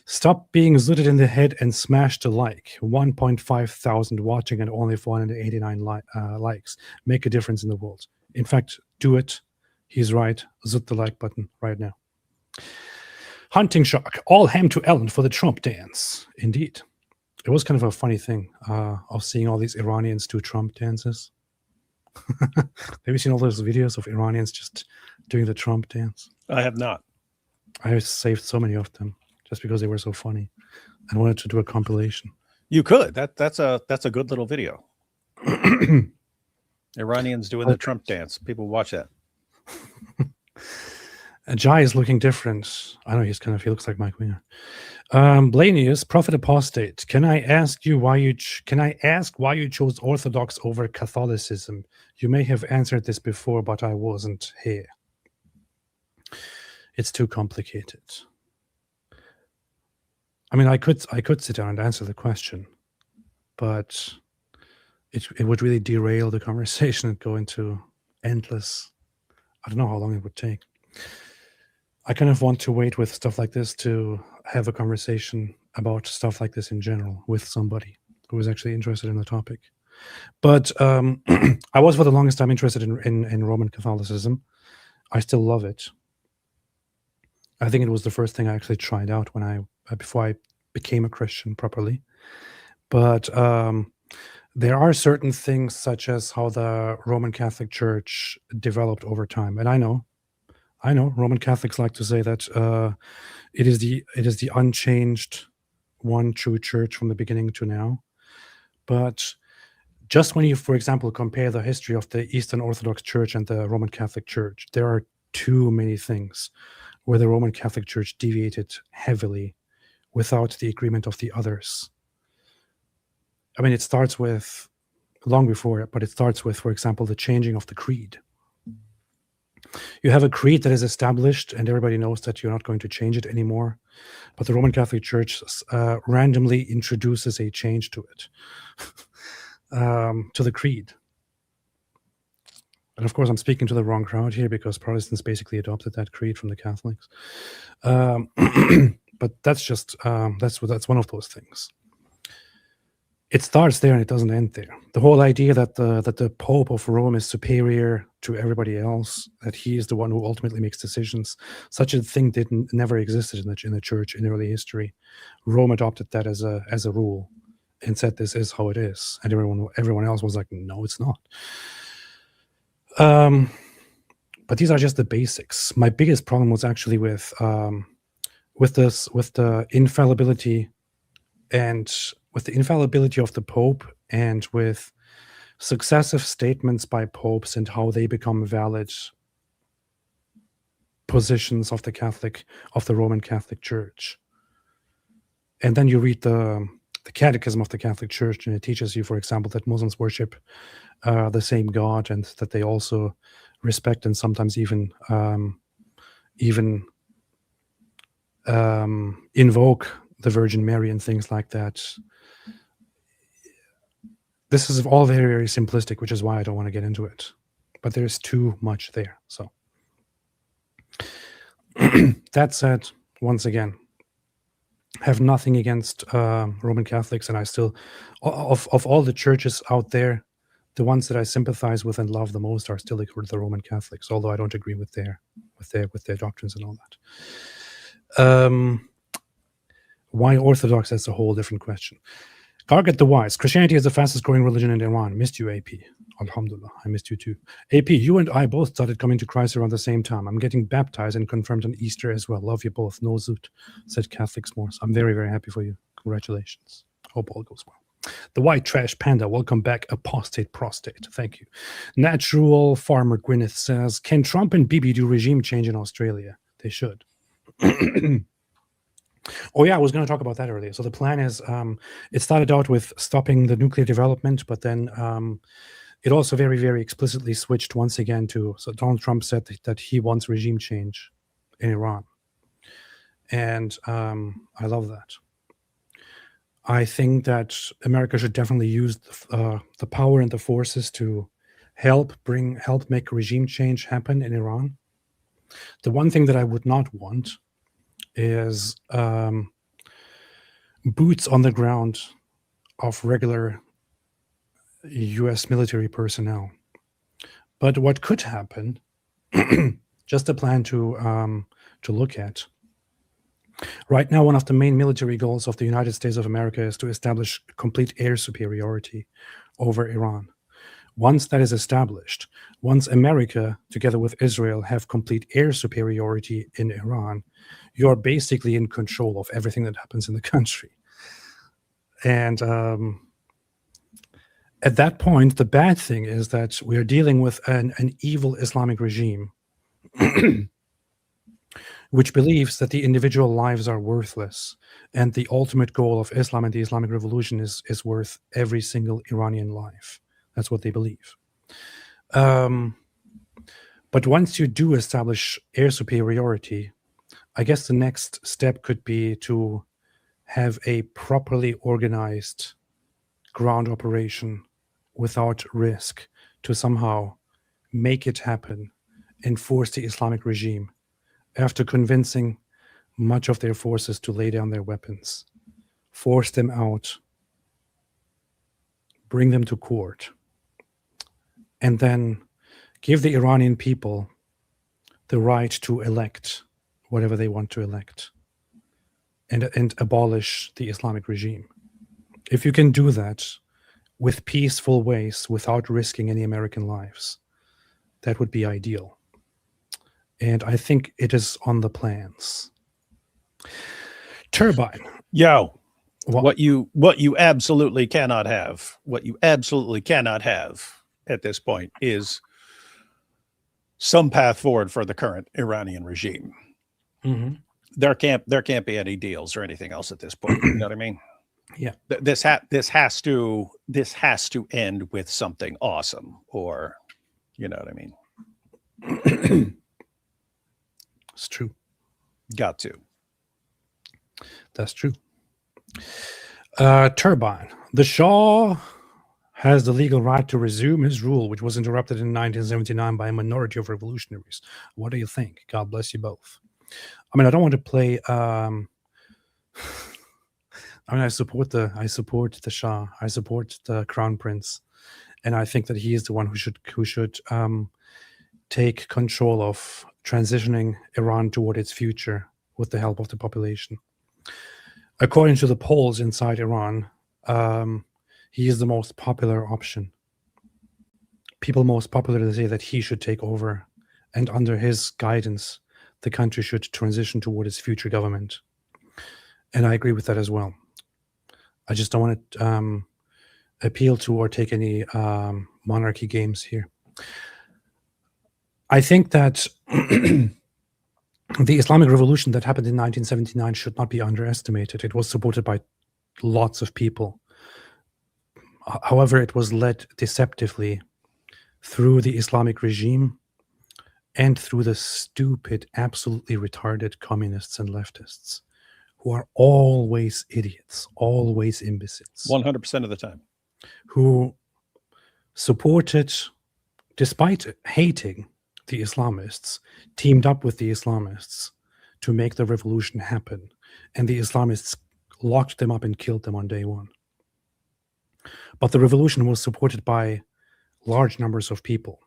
[SPEAKER 1] Stop being zooted in the head and smash the like. 1.5 thousand watching and only 489 likes. Make a difference in the world. In fact, do it. He's right. Zoot the like button right now. Hunting Shark. All ham to Ellen for the Trump dance. Indeed. It was kind of a funny thing of seeing all these Iranians do Trump dances. Have you seen all those videos of Iranians just doing the Trump dance?
[SPEAKER 2] I have not.
[SPEAKER 1] I saved so many of them just because they were so funny. I wanted to do a compilation.
[SPEAKER 2] You could. That's a good little video. Iranians doing the Trump dance. People watch that.
[SPEAKER 1] Jai is looking different. I know he looks like Mike Winger. Blanius, Prophet Apostate. Can I ask why you chose Orthodox over Catholicism? You may have answered this before, but I wasn't here. It's too complicated. I mean, I could sit down and answer the question, but it would really derail the conversation and go into endless. I don't know how long it would take. I kind of want to wait with stuff like this to have a conversation about stuff like this in general with somebody who is actually interested in the topic. But I was for the longest time interested in Roman Catholicism. I still love it. I think it was the first thing I actually tried out before I became a Christian properly. But there are certain things such as how the Roman Catholic Church developed over time. And I know Roman Catholics like to say that it is the unchanged one true church from the beginning to now. But just when you, for example, compare the history of the Eastern Orthodox Church and the Roman Catholic Church, there are too many things where the Roman Catholic Church deviated heavily without the agreement of the others. I mean, it starts with, long before it, but it starts with, for example, the changing of the creed. You have a creed that is established and everybody knows that you're not going to change it anymore. But the Roman Catholic Church randomly introduces a change to it, to the creed. And of course, I'm speaking to the wrong crowd here because Protestants basically adopted that creed from the Catholics. But that's just that's one of those things. It starts there and it doesn't end there. The whole idea that the Pope of Rome is superior to everybody else, that he is the one who ultimately makes decisions, such a thing never existed in the church in early history. Rome adopted that as a rule and said this is how it is, and everyone else was like, no, it's not. But these are just the basics. My biggest problem was actually with the infallibility of the Pope, and with successive statements by popes and how they become valid positions of the Roman Catholic Church. And then you read the Catechism of the Catholic Church, and it teaches you, for example, that Muslims worship the same God, and that they also respect and sometimes even invoke the Virgin Mary and things like that. This is all very, very simplistic, which is why I don't want to get into it. But there's too much there. So that said, once again, have nothing against Roman Catholics, and I still, of all the churches out there, the ones that I sympathize with and love the most are still the Roman Catholics, although I don't agree with their doctrines and all that. Why Orthodox? That's a whole different question. Garget the Wise. Christianity is the fastest growing religion in Iran. Missed you, AP. Alhamdulillah. I missed you too. AP, you and I both started coming to Christ around the same time. I'm getting baptized and confirmed on Easter as well. Love you both. No zoot, said Catholic S'mores. I'm very, very happy for you. Congratulations. Hope all goes well. The White Trash Panda. Welcome back, Apostate Prostate. Thank you. Natural Farmer Gwyneth says, can Trump and Bibi do regime change in Australia? They should. Oh yeah, I was going to talk about that earlier. So the plan is, it started out with stopping the nuclear development, but then it also very, very explicitly switched once again so Donald Trump said that he wants regime change in Iran. And I love that. I think that America should definitely use the power and the forces to help make regime change happen in Iran. The one thing that I would not want is boots on the ground of regular U.S. military personnel. But what could happen, just a plan to look at. Right now, one of the main military goals of the United States of America is to establish complete air superiority over Iran. Once that is established, once America, together with Israel, have complete air superiority in Iran, you're basically in control of everything that happens in the country. And at that point, the bad thing is that we're dealing with an evil Islamic regime which believes that the individual lives are worthless, and the ultimate goal of Islam and the Islamic Revolution is worth every single Iranian life. That's what they believe. But once you do establish air superiority, I guess the next step could be to have a properly organized ground operation without risk to somehow make it happen and force the Islamic regime, after convincing much of their forces to lay down their weapons, force them out, bring them to court, and then give the Iranian people the right to elect whatever they want to elect, and abolish the Islamic regime. If you can do that with peaceful ways, without risking any American lives, that would be ideal. And I think it is on the plans. Turbine.
[SPEAKER 2] Yo, what you absolutely cannot have, at this point is some path forward for the current Iranian regime.
[SPEAKER 1] Mm-hmm.
[SPEAKER 2] There can't be any deals or anything else at this point. You know what I mean?
[SPEAKER 1] Yeah.
[SPEAKER 2] This has to end with something awesome, or you know what I mean?
[SPEAKER 1] It's true.
[SPEAKER 2] Got to.
[SPEAKER 1] That's true. Turbine. The Shah has the legal right to resume his rule, which was interrupted in 1979 by a minority of revolutionaries. What do you think? God bless you both. I mean, I don't want to play. I mean, I support the Shah. I support the Crown Prince, and I think that he is the one who should take control of transitioning Iran toward its future with the help of the population. According to the polls inside Iran, he is the most popular option. People most popularly say that he should take over, and under his guidance, the country should transition toward its future government. And I agree with that as well. I just don't want to appeal to or take any monarchy games here. I think that the Islamic Revolution that happened in 1979 should not be underestimated. It was supported by lots of people. However, it was led deceptively through the Islamic regime and through the stupid, absolutely retarded communists and leftists, who are always idiots, always imbeciles.
[SPEAKER 2] 100% of the time.
[SPEAKER 1] Who supported, despite hating the Islamists, teamed up with the Islamists to make the revolution happen. And the Islamists locked them up and killed them on day one. But the revolution was supported by large numbers of people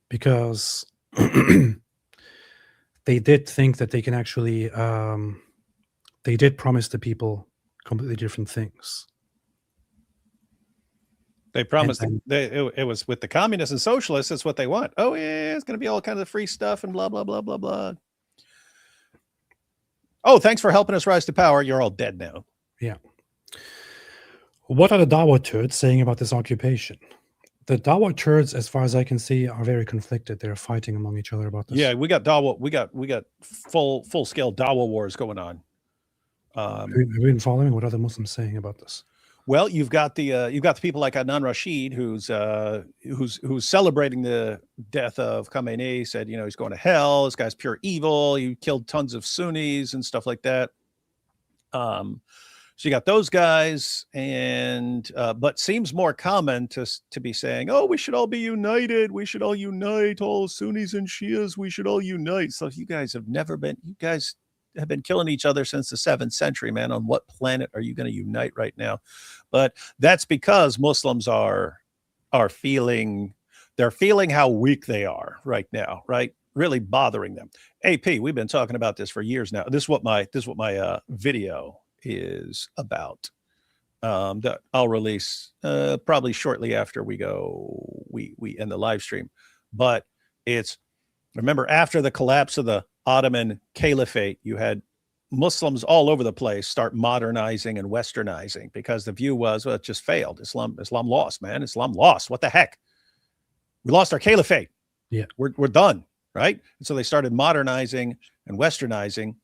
[SPEAKER 1] because they did think that they can actually, they did promise the people completely different things.
[SPEAKER 2] They promised it was with the communists and socialists. It's what they want. Oh yeah, it's going to be all kinds of free stuff and blah, blah, blah, blah, blah. Oh, thanks for helping us rise to power. You're all dead now.
[SPEAKER 1] Yeah. What are the Dawa turds saying about this occupation? The Dawa turds, as far as I can see, are very conflicted. They're fighting among each other about this.
[SPEAKER 2] Yeah, we got Dawa. We got full scale Dawa wars going on.
[SPEAKER 1] Have you been following what other Muslims saying about this?
[SPEAKER 2] Well, you've got the people like Adnan Rashid, who's celebrating the death of Khamenei. Said, he's going to hell. This guy's pure evil. He killed tons of Sunnis and stuff like that. So you got those guys, and but seems more common to be saying, "Oh, we should all be united. We should all unite. All Sunnis and Shias. We should all unite." So you guys have been killing each other since the 7th century, man. On what planet are you going to unite right now? But that's because Muslims are feeling how weak they are right now, right? Really bothering them. AP, we've been talking about this for years now. This is what my video is about. That I'll release probably shortly after we end the live stream. But remember, after the collapse of the Ottoman Caliphate, you had Muslims all over the place start modernizing and westernizing because the view was, well, it just failed. Islam lost, man. Islam lost. What the heck? We lost our caliphate.
[SPEAKER 1] Yeah,
[SPEAKER 2] we're done, right? And so they started modernizing and westernizing.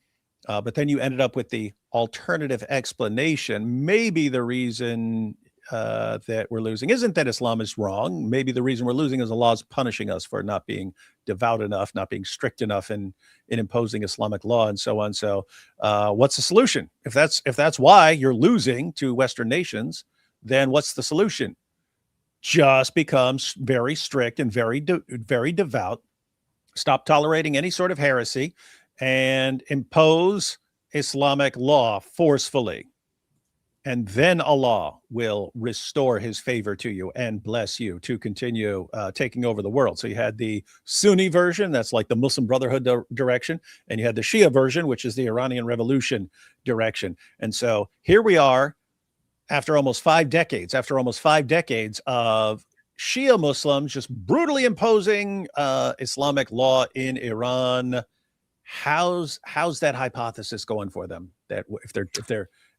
[SPEAKER 2] But then you ended up with the alternative explanation. Maybe the reason that we're losing isn't that Islam is wrong. Maybe the reason we're losing is Allah's punishing us for not being devout enough, not being strict enough in imposing Islamic law and so on. So what's the solution? If that's why you're losing to Western nations, then what's the solution? Just becomes very strict and very devout. Stop tolerating any sort of heresy and impose Islamic law forcefully. And then Allah will restore his favor to you and bless you to continue taking over the world. So you had the Sunni version, that's like the Muslim Brotherhood direction, and you had the Shia version, which is the Iranian Revolution direction. And so here we are after almost 5 decades of Shia Muslims just brutally imposing Islamic law in Iran. How's that hypothesis going for them? That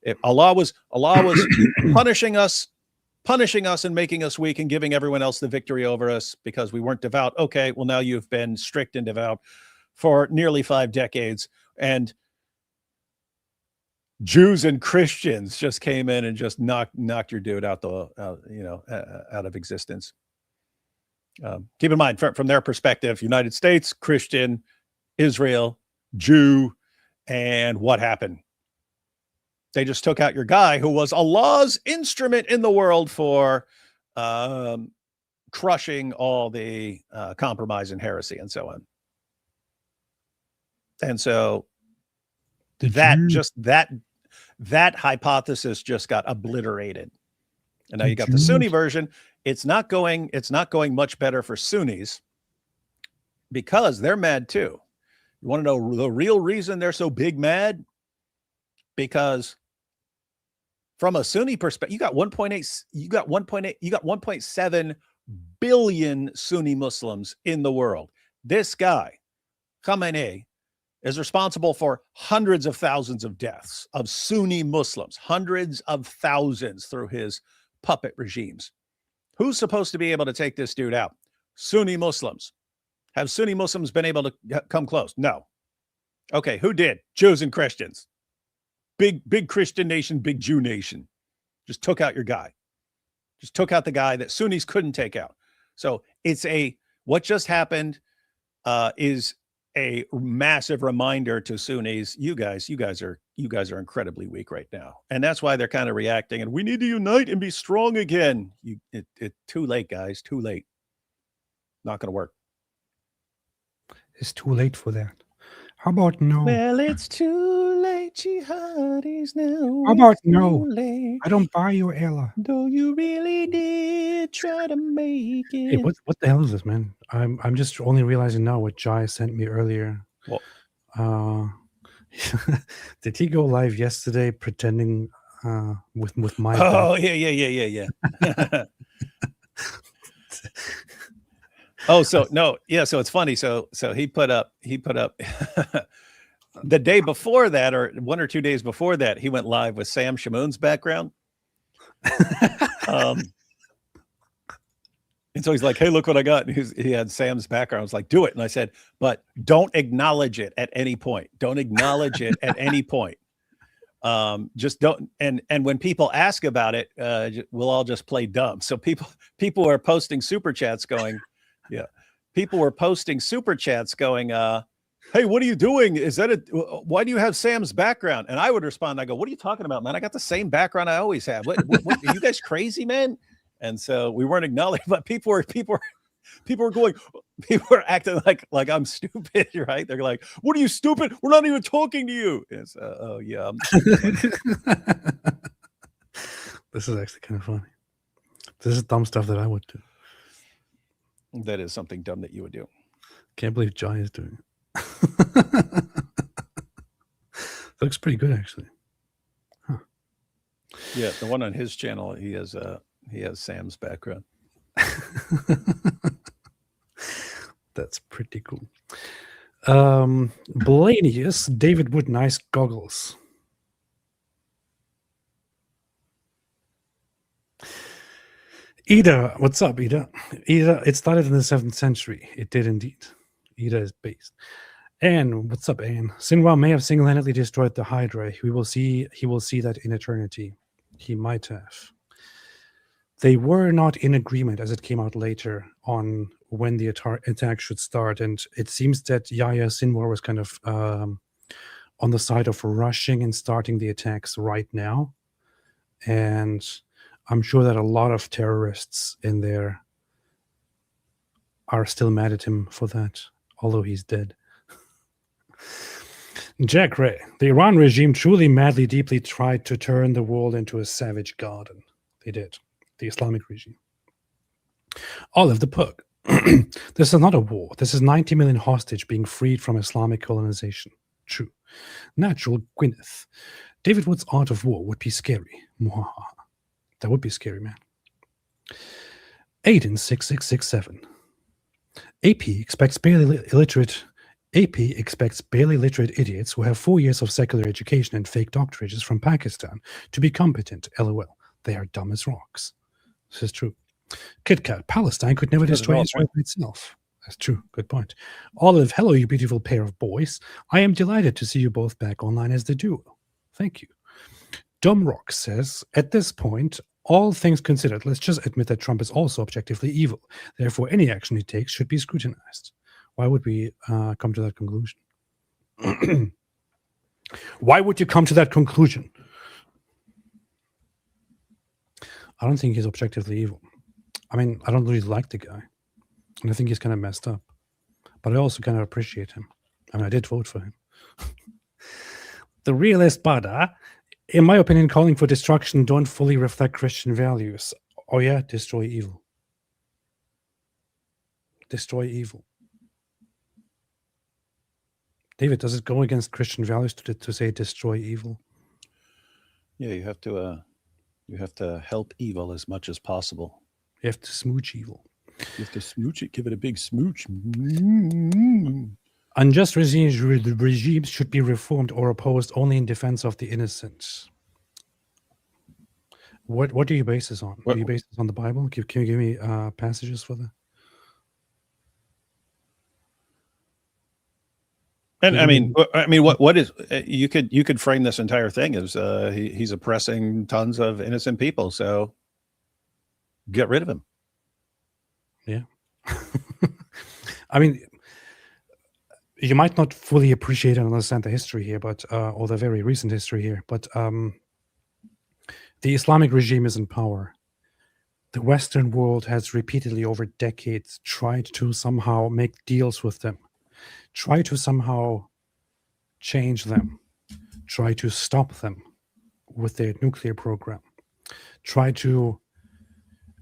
[SPEAKER 2] if Allah was punishing us and making us weak and giving everyone else the victory over us because we weren't devout. Okay, well, now you've been strict and devout for nearly 5 decades, and Jews and Christians just came in and just knocked your dude out of existence. Keep in mind, from their perspective, United States, Christian, Israel, Jew, and what happened? They just took out your guy who was Allah's instrument in the world for crushing all the compromise and heresy and so on. And so that hypothesis just got obliterated. And now you got the Sunni version. It's not going much better for Sunnis because they're mad too. You want to know the real reason they're so big mad? Because from a Sunni perspective, you got 1.7 billion Sunni Muslims in the world. This guy, Khamenei, is responsible for hundreds of thousands of deaths of Sunni Muslims, hundreds of thousands through his puppet regimes. Who's supposed to be able to take this dude out? Sunni Muslims. Have Sunni Muslims been able to come close? No. Okay, who did? Jews and Christians. Big Christian nation, big Jew nation. Just took out your guy. Just took out the guy that Sunnis couldn't take out. So what just happened is a massive reminder to Sunnis. You guys are incredibly weak right now, and that's why they're kind of reacting. And we need to unite and be strong again. It's too late, guys. Too late. Not going to work.
[SPEAKER 1] It's too late for that. How about no?
[SPEAKER 2] Well, it's too late, jihadis now.
[SPEAKER 1] How about no?
[SPEAKER 2] Late.
[SPEAKER 1] I don't buy your Ella.
[SPEAKER 2] Though you really did try to make it.
[SPEAKER 1] Hey, what the hell is this, man? I'm just only realizing now what Jai sent me earlier.
[SPEAKER 2] Well,
[SPEAKER 1] did he go live yesterday pretending with my?
[SPEAKER 2] Oh yeah. Oh, so no, yeah. So it's funny. So he put up the day before that, or 1 or 2 days before that, he went live with Sam Shamoun's background. And so he's like, "Hey, look what I got." And he had Sam's background. I was like, "Do it." And I said, "But don't acknowledge it at any point. Don't acknowledge it at any point. Just don't." And when people ask about it, we'll all just play dumb. So people are posting super chats going. Yeah. People were posting super chats going, hey, what are you doing? Why do you have Sam's background? And I would respond, I go, what are you talking about, man? I got the same background I always have. What are you guys crazy, man? And so we weren't acknowledged, but people were acting like I'm stupid, right? They're like, what are you, stupid? We're not even talking to you. It's, oh yeah.
[SPEAKER 1] This is actually kind of funny. This is dumb stuff that I would do.
[SPEAKER 2] That is something dumb that you would do.
[SPEAKER 1] Can't believe Jai is doing it. Looks pretty good, actually. Huh.
[SPEAKER 2] Yeah, the one on his channel, he has Sam's background.
[SPEAKER 1] That's pretty cool. Blanius, David Wood, nice goggles. Ida, what's up, Ida? Ida, it started in the 7th century. It did indeed. Ida is based. Anne, what's up, Anne? Sinwar may have single-handedly destroyed the Hydra. He will see that in eternity. He might have. They were not in agreement, as it came out later, on when the attack should start. And it seems that Yahya Sinwar was kind of on the side of rushing and starting the attacks right now. And I'm sure that a lot of terrorists in there are still mad at him for that, although he's dead. Jack Ray, the Iran regime truly madly deeply tried to turn the world into a savage garden. They did. The Islamic regime. Olive the Pug. This is not a war. This is 90 million hostage being freed from Islamic colonization. True. Natural Gwyneth. David Wood's Art of War would be scary. Mwahaha. That would be scary, man. Aiden 6667. AP expects barely illiterate idiots who have 4 years of secular education and fake doctorates from Pakistan to be competent. LOL. They are dumb as rocks. This is true. KitKat, Palestine could never destroy Israel by itself. That's true. Good point. Olive, hello, you beautiful pair of boys. I am delighted to see you both back online as the duo. Thank you. Dumb Rock says, at this point, all things considered, let's just admit that Trump is also objectively evil. Therefore, any action he takes should be scrutinized. Why would we come to that conclusion? Why would you come to that conclusion? I don't think he's objectively evil. I mean, I don't really like the guy, and I think he's kind of messed up. But I also kind of appreciate him. I mean, I did vote for him. The real Espada, in my opinion, calling for destruction don't fully reflect Christian values. Oh yeah, destroy evil. Destroy evil. David, does it go against Christian values to say destroy evil?
[SPEAKER 2] Yeah, you have to help evil as much as possible.
[SPEAKER 1] You have to smooch evil.
[SPEAKER 2] You have to smooch it, give it a big smooch.
[SPEAKER 1] Unjust regimes should be reformed or opposed only in defense of the innocent. What do you base this on? Do you base this on the Bible? Can you give me passages for that?
[SPEAKER 2] And I mean, what is you could frame this entire thing as he's oppressing tons of innocent people, so get rid of him.
[SPEAKER 1] Yeah. I mean, you might not fully appreciate and understand the history here, but or the very recent history here, but the Islamic regime is in power. The Western world has repeatedly over decades tried to somehow make deals with them, try to somehow change them, try to stop them with their nuclear program, try to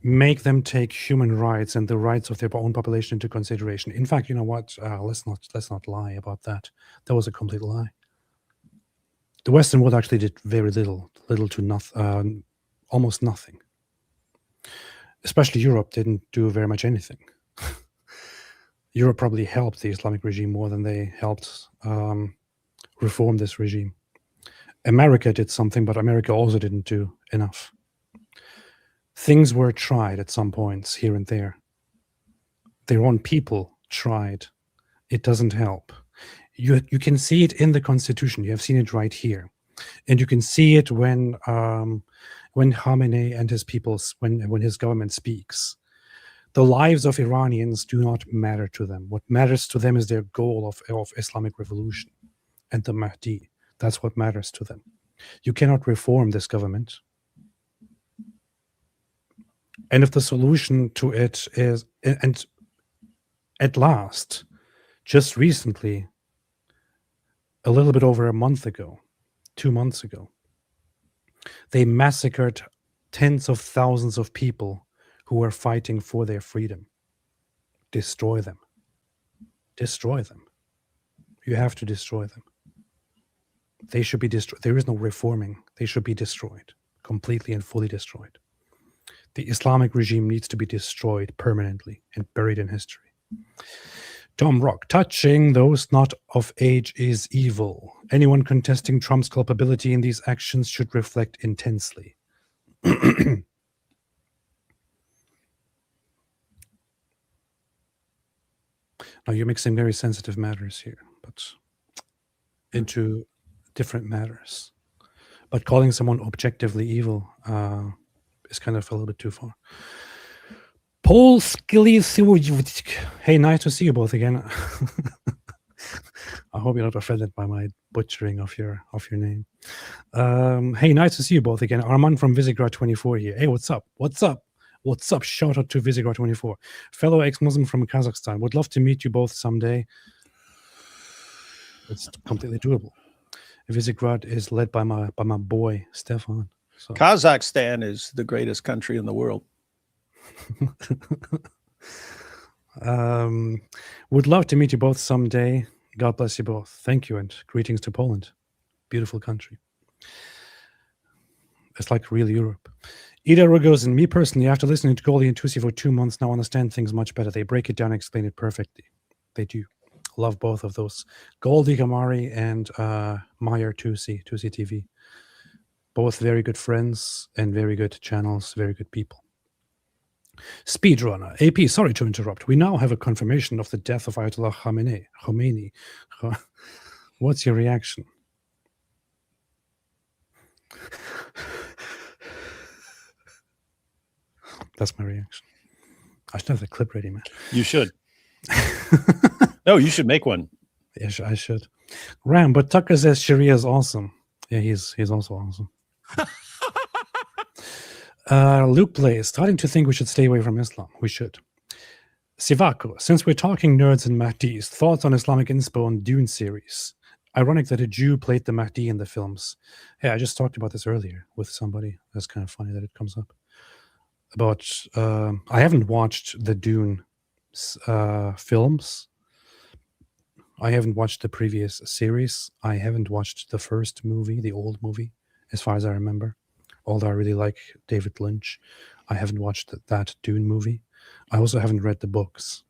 [SPEAKER 1] make them take human rights and the rights of their own population into consideration. In fact, you know what? Let's not lie about that. That was a complete lie. The Western world actually did very little to nothing, almost nothing. Especially Europe didn't do very much anything. Europe probably helped the Islamic regime more than they helped reform this regime. America did something, but America also didn't do enough. Things were tried at some points here and there. Their own people tried. It doesn't help. You can see it in the Constitution. You have seen it right here. And you can see it when Khamenei and his people, when his government speaks. The lives of Iranians do not matter to them. What matters to them is their goal of Islamic revolution and the Mahdi. That's what matters to them. You cannot reform this government. And if the solution to it is, and at last, just recently, a little bit over a month ago, 2 months ago, they massacred tens of thousands of people who were fighting for their freedom. Destroy them. Destroy them. You have to destroy them. They should be destroyed. There is no reforming. They should be destroyed, completely and fully destroyed. The Islamic regime needs to be destroyed permanently and buried in history. Tom Rock, touching those not of age is evil. Anyone contesting Trump's culpability in these actions should reflect intensely. Now you're mixing very sensitive matters here, but into different matters. But calling someone objectively evil is kind of a little bit too far. Paul Skilly, hey, nice to see you both again. I hope you're not offended by my butchering of your name. Hey, nice to see you both again. Armand from Visegrad 24 here. Hey, what's up? What's up? What's up? Shout out to Visegrad 24. Fellow ex-Muslim from Kazakhstan. Would love to meet you both someday. It's completely doable. Visegrad is led by my boy, Stefan. So.
[SPEAKER 2] Kazakhstan is the greatest country in the world.
[SPEAKER 1] Would love to meet you both someday. God bless you both. Thank you, and greetings to Poland. Beautiful country. It's like real Europe. Ida Rogozin, me personally, after listening to Goldie and Tusi for 2 months, now understand things much better. They break it down and explain it perfectly. They do. Love both of those. Goldie Gamari and Meyer Tusi TV. Both very good friends and very good channels, very good people. Speedrunner. AP, sorry to interrupt. We now have a confirmation of the death of Ayatollah Khomeini. What's your reaction? That's my reaction. I should have the clip ready, man.
[SPEAKER 2] You should. No, you should make one.
[SPEAKER 1] Yeah, I should. Ram, but Tucker says Sharia is awesome. Yeah, he's also awesome. Luke Blaze, starting to think we should stay away from Islam. We should. Sivako, since we're talking nerds and Mahdi's, thoughts on Islamic inspo on Dune series. Ironic that a Jew played the Mahdi in the films. Hey, I just talked about this earlier with somebody. That's kind of funny that it comes up. About, I haven't watched the Dune films. I haven't watched the previous series. I haven't watched the first movie, the old movie, as far as I remember. Although I really like David Lynch, I haven't watched that Dune movie. I also haven't read the books.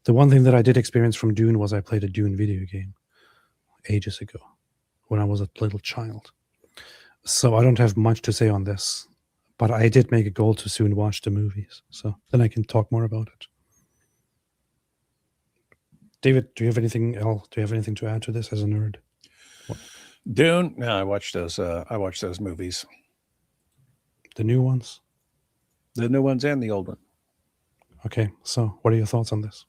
[SPEAKER 1] The one thing that I did experience from Dune was I played a Dune video game ages ago when I was a little child. So I don't have much to say on this, but I did make a goal to soon watch the movies. So then I can talk more about it. David, do you have anything else? Do you have anything to add to this as a nerd?
[SPEAKER 2] Dune? No, I watched those. I watched those movies.
[SPEAKER 1] The new ones?
[SPEAKER 2] The new ones and the old one.
[SPEAKER 1] Okay, so what are your thoughts on this?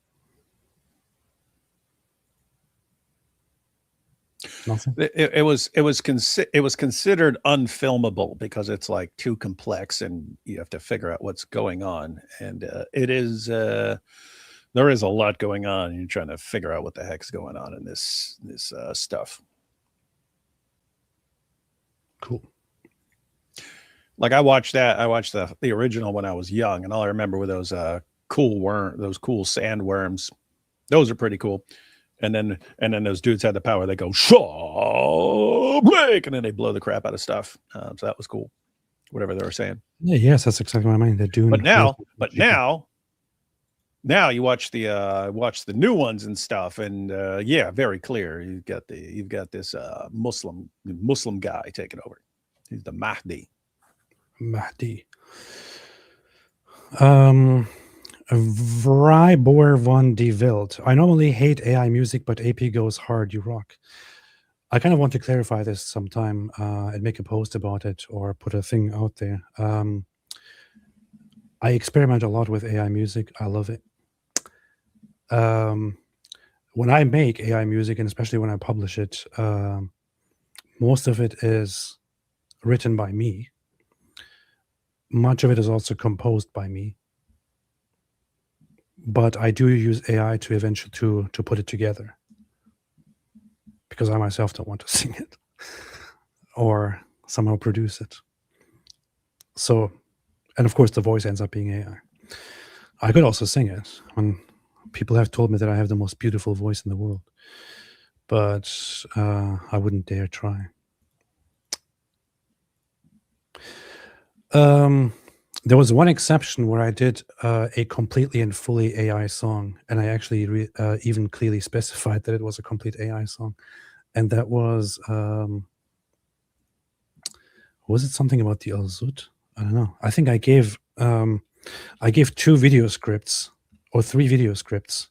[SPEAKER 1] Nothing.
[SPEAKER 2] It was considered unfilmable because it's like too complex and you have to figure out what's going on. And it is there is a lot going on. And you're trying to figure out what the heck's going on in this stuff.
[SPEAKER 1] Cool.
[SPEAKER 2] Like I watched the original when I was young, and all I remember were those cool sandworms. Those are pretty cool. And then those dudes had the power. They go break, and then they blow the crap out of stuff. So that was cool. Whatever they were saying.
[SPEAKER 1] Yeah, yes, that's exactly what I mean. They're doing.
[SPEAKER 2] But now you watch the new ones and stuff, and yeah, very clear. You've got this Muslim guy taking over. He's the Mahdi.
[SPEAKER 1] Vrybor von die Wild. I normally hate AI music, but AP goes hard. You rock. I kind of want to clarify this sometime and make a post about it or put a thing out there. I experiment a lot with AI music. I love it. When I make AI music, and especially when I publish it, most of it is written by me. Much of it is also composed by me. But I do use AI to eventually to put it together. Because I myself don't want to sing it or somehow produce it. So, and of course the voice ends up being AI. I could also sing it. People have told me that I have the most beautiful voice in the world, but I wouldn't dare try. There was one exception where I did a completely and fully AI song, and I actually even clearly specified that it was a complete AI song, and that was it something about the Al Zut? I don't know. I think I gave 2 video scripts or 3 video scripts,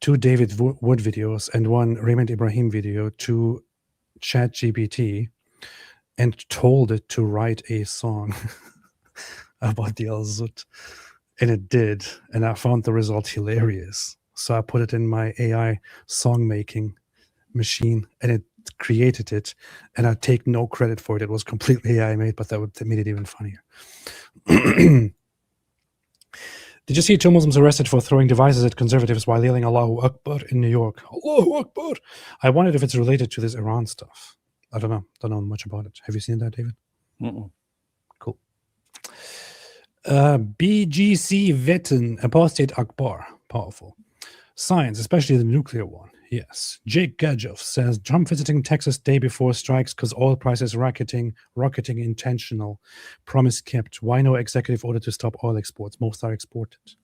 [SPEAKER 1] 2 David Wood videos and 1 Raymond Ibrahim video to ChatGPT, and told it to write a song about the Al Zut, and it did, and I found the result hilarious. So I put it in my AI song making machine, and it created it, and I take no credit for it. It was completely AI made, but that made it even funnier. Did you see 2 Muslims arrested for throwing devices at conservatives while yelling Allahu Akbar in New York? Allahu Akbar! I wondered if it's related to this Iran stuff. I don't know much about it. Have you seen that, David?
[SPEAKER 2] Mm-mm.
[SPEAKER 1] Cool. BGC Vetten, Apostate Akbar. Powerful. Science, especially the nuclear one. Yes. Jake Gadgev says, Trump visiting Texas day before strikes because oil prices rocketing intentional. Promise kept. Why no executive order to stop oil exports? Most are exported.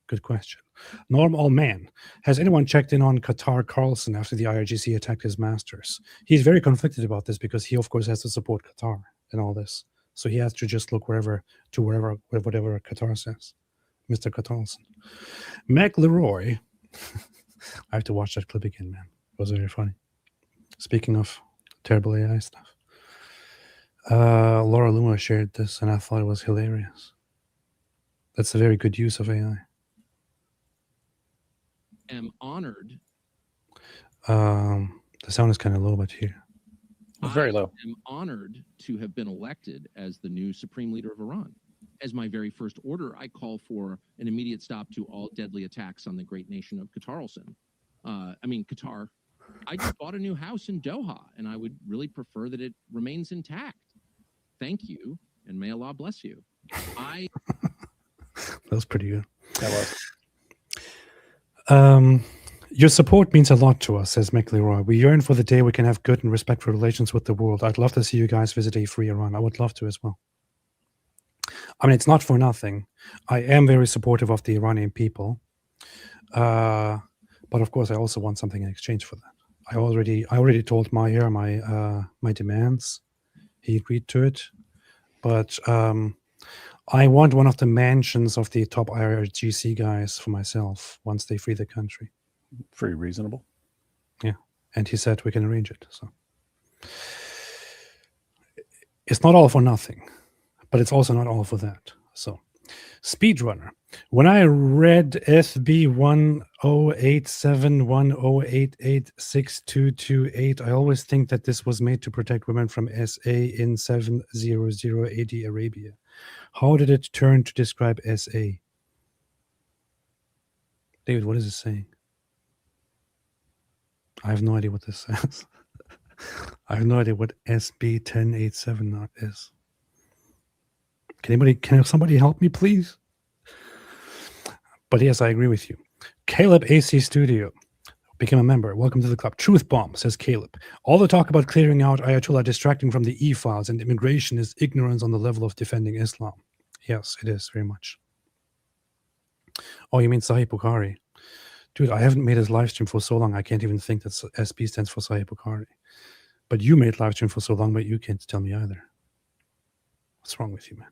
[SPEAKER 1] Good question. Norm All Man. Has anyone checked in on Qatar Carlson after the IRGC attacked his masters? He's very conflicted about this because he, of course, has to support Qatar in all this. So he has to just look whatever Qatar says. Mr. Carlson. Mac Leroy. I have to watch that clip again, man. It was very funny. Speaking of terrible AI stuff. Laura Luma shared this, and I thought it was hilarious. That's a very good use of AI.
[SPEAKER 9] Am honored.
[SPEAKER 1] The sound is kind of low, but here.
[SPEAKER 2] Very low.
[SPEAKER 9] I am honored to have been elected as the new supreme leader of Iran. As my very first order, I call for an immediate stop to all deadly attacks on the great nation of Qatar. Qatar. I just bought a new house in Doha, and I would really prefer that it remains intact. Thank you, and may Allah bless you.
[SPEAKER 1] That was pretty good.
[SPEAKER 2] That was.
[SPEAKER 1] Your support means a lot to us, says McLeroy. We yearn for the day we can have good and respectful relations with the world. I'd love to see you guys visit a free Iran. I would love to as well. I mean, it's not for nothing. I am very supportive of the Iranian people. But of course, I also want something in exchange for that. I already told Maher my demands. He agreed to it. But I want one of the mansions of the top IRGC guys for myself once they free the country.
[SPEAKER 2] Pretty reasonable.
[SPEAKER 1] Yeah. And he said we can arrange it. So it's not all for nothing, but it's also not all for that. So Speedrunner. When I read SB 108710886228, I always think that this was made to protect women from SA in 700 AD Arabia. How did it turn to describe SA? David, what is it saying? I have no idea what this says. I have no idea what SB 1087 is. Can somebody help me, please? But yes, I agree with you. Caleb AC Studio became a member. Welcome to the club. Truth Bomb, says Caleb. All the talk about clearing out Ayatollah, distracting from the e-files and immigration is ignorance on the level of defending Islam. Yes, it is, very much. Oh, you mean Sahih Bukhari? Dude, I haven't made his live stream for so long, I can't even think that SB stands for Sahih Bukhari. But you made live stream for so long, but you can't tell me either. What's wrong with you, man?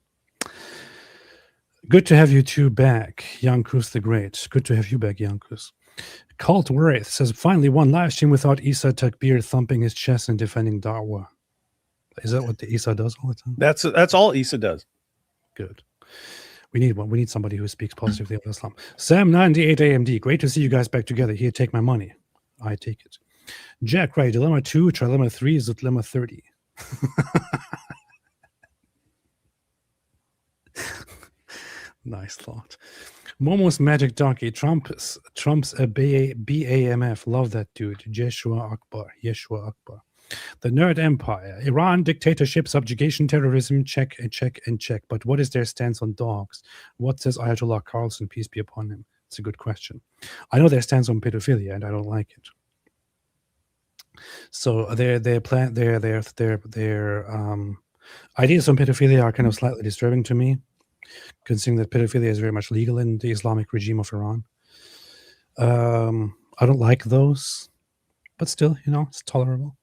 [SPEAKER 1] Good to have you two back, Yankus the Great. Good to have you back, Yankus. Cult Wraith says, finally one live stream without Isa Takbir thumping his chest and defending Da'wah. Is that what the Isa does all the time?
[SPEAKER 2] That's all Isa does.
[SPEAKER 1] Good. We need one. We need somebody who speaks positively of Islam. Sam98 AMD. Great to see you guys back together. Here, take my money. I take it. Jack Ray, Dilemma 2, Trilemma 3, Dilemma 30. Nice thought. Momo's Magic Donkey. Trump's a BAMF. Love that dude. Yeshua Akbar. The Nerd Empire. Iran, dictatorship, subjugation, terrorism, check. But what is their stance on dogs? What says Ayatollah Carlson, peace be upon him? It's a good question. I know their stance on pedophilia, and I don't like it. So their ideas on pedophilia are kind of slightly disturbing to me, considering that pedophilia is very much legal in the Islamic regime of Iran. I don't like those, but still, it's tolerable.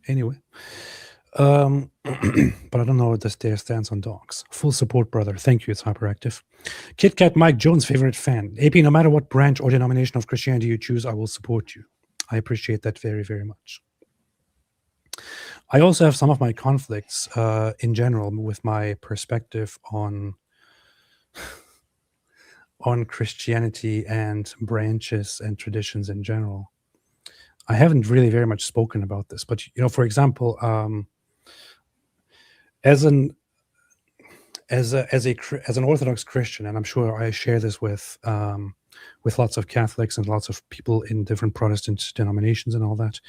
[SPEAKER 1] Anyway, but I don't know what their stance on dogs. Full support, brother. Thank you. It's hyperactive. Kit Kat Mike Jones, favorite fan. AP, no matter what branch or denomination of Christianity you choose, I will support you. I appreciate that very, very much. I also have some of my conflicts in general with my perspective on Christianity and branches and traditions in general. I haven't really very much spoken about this, but for example, as an Orthodox Christian, and I'm sure I share this with lots of Catholics and lots of people in different Protestant denominations and all that,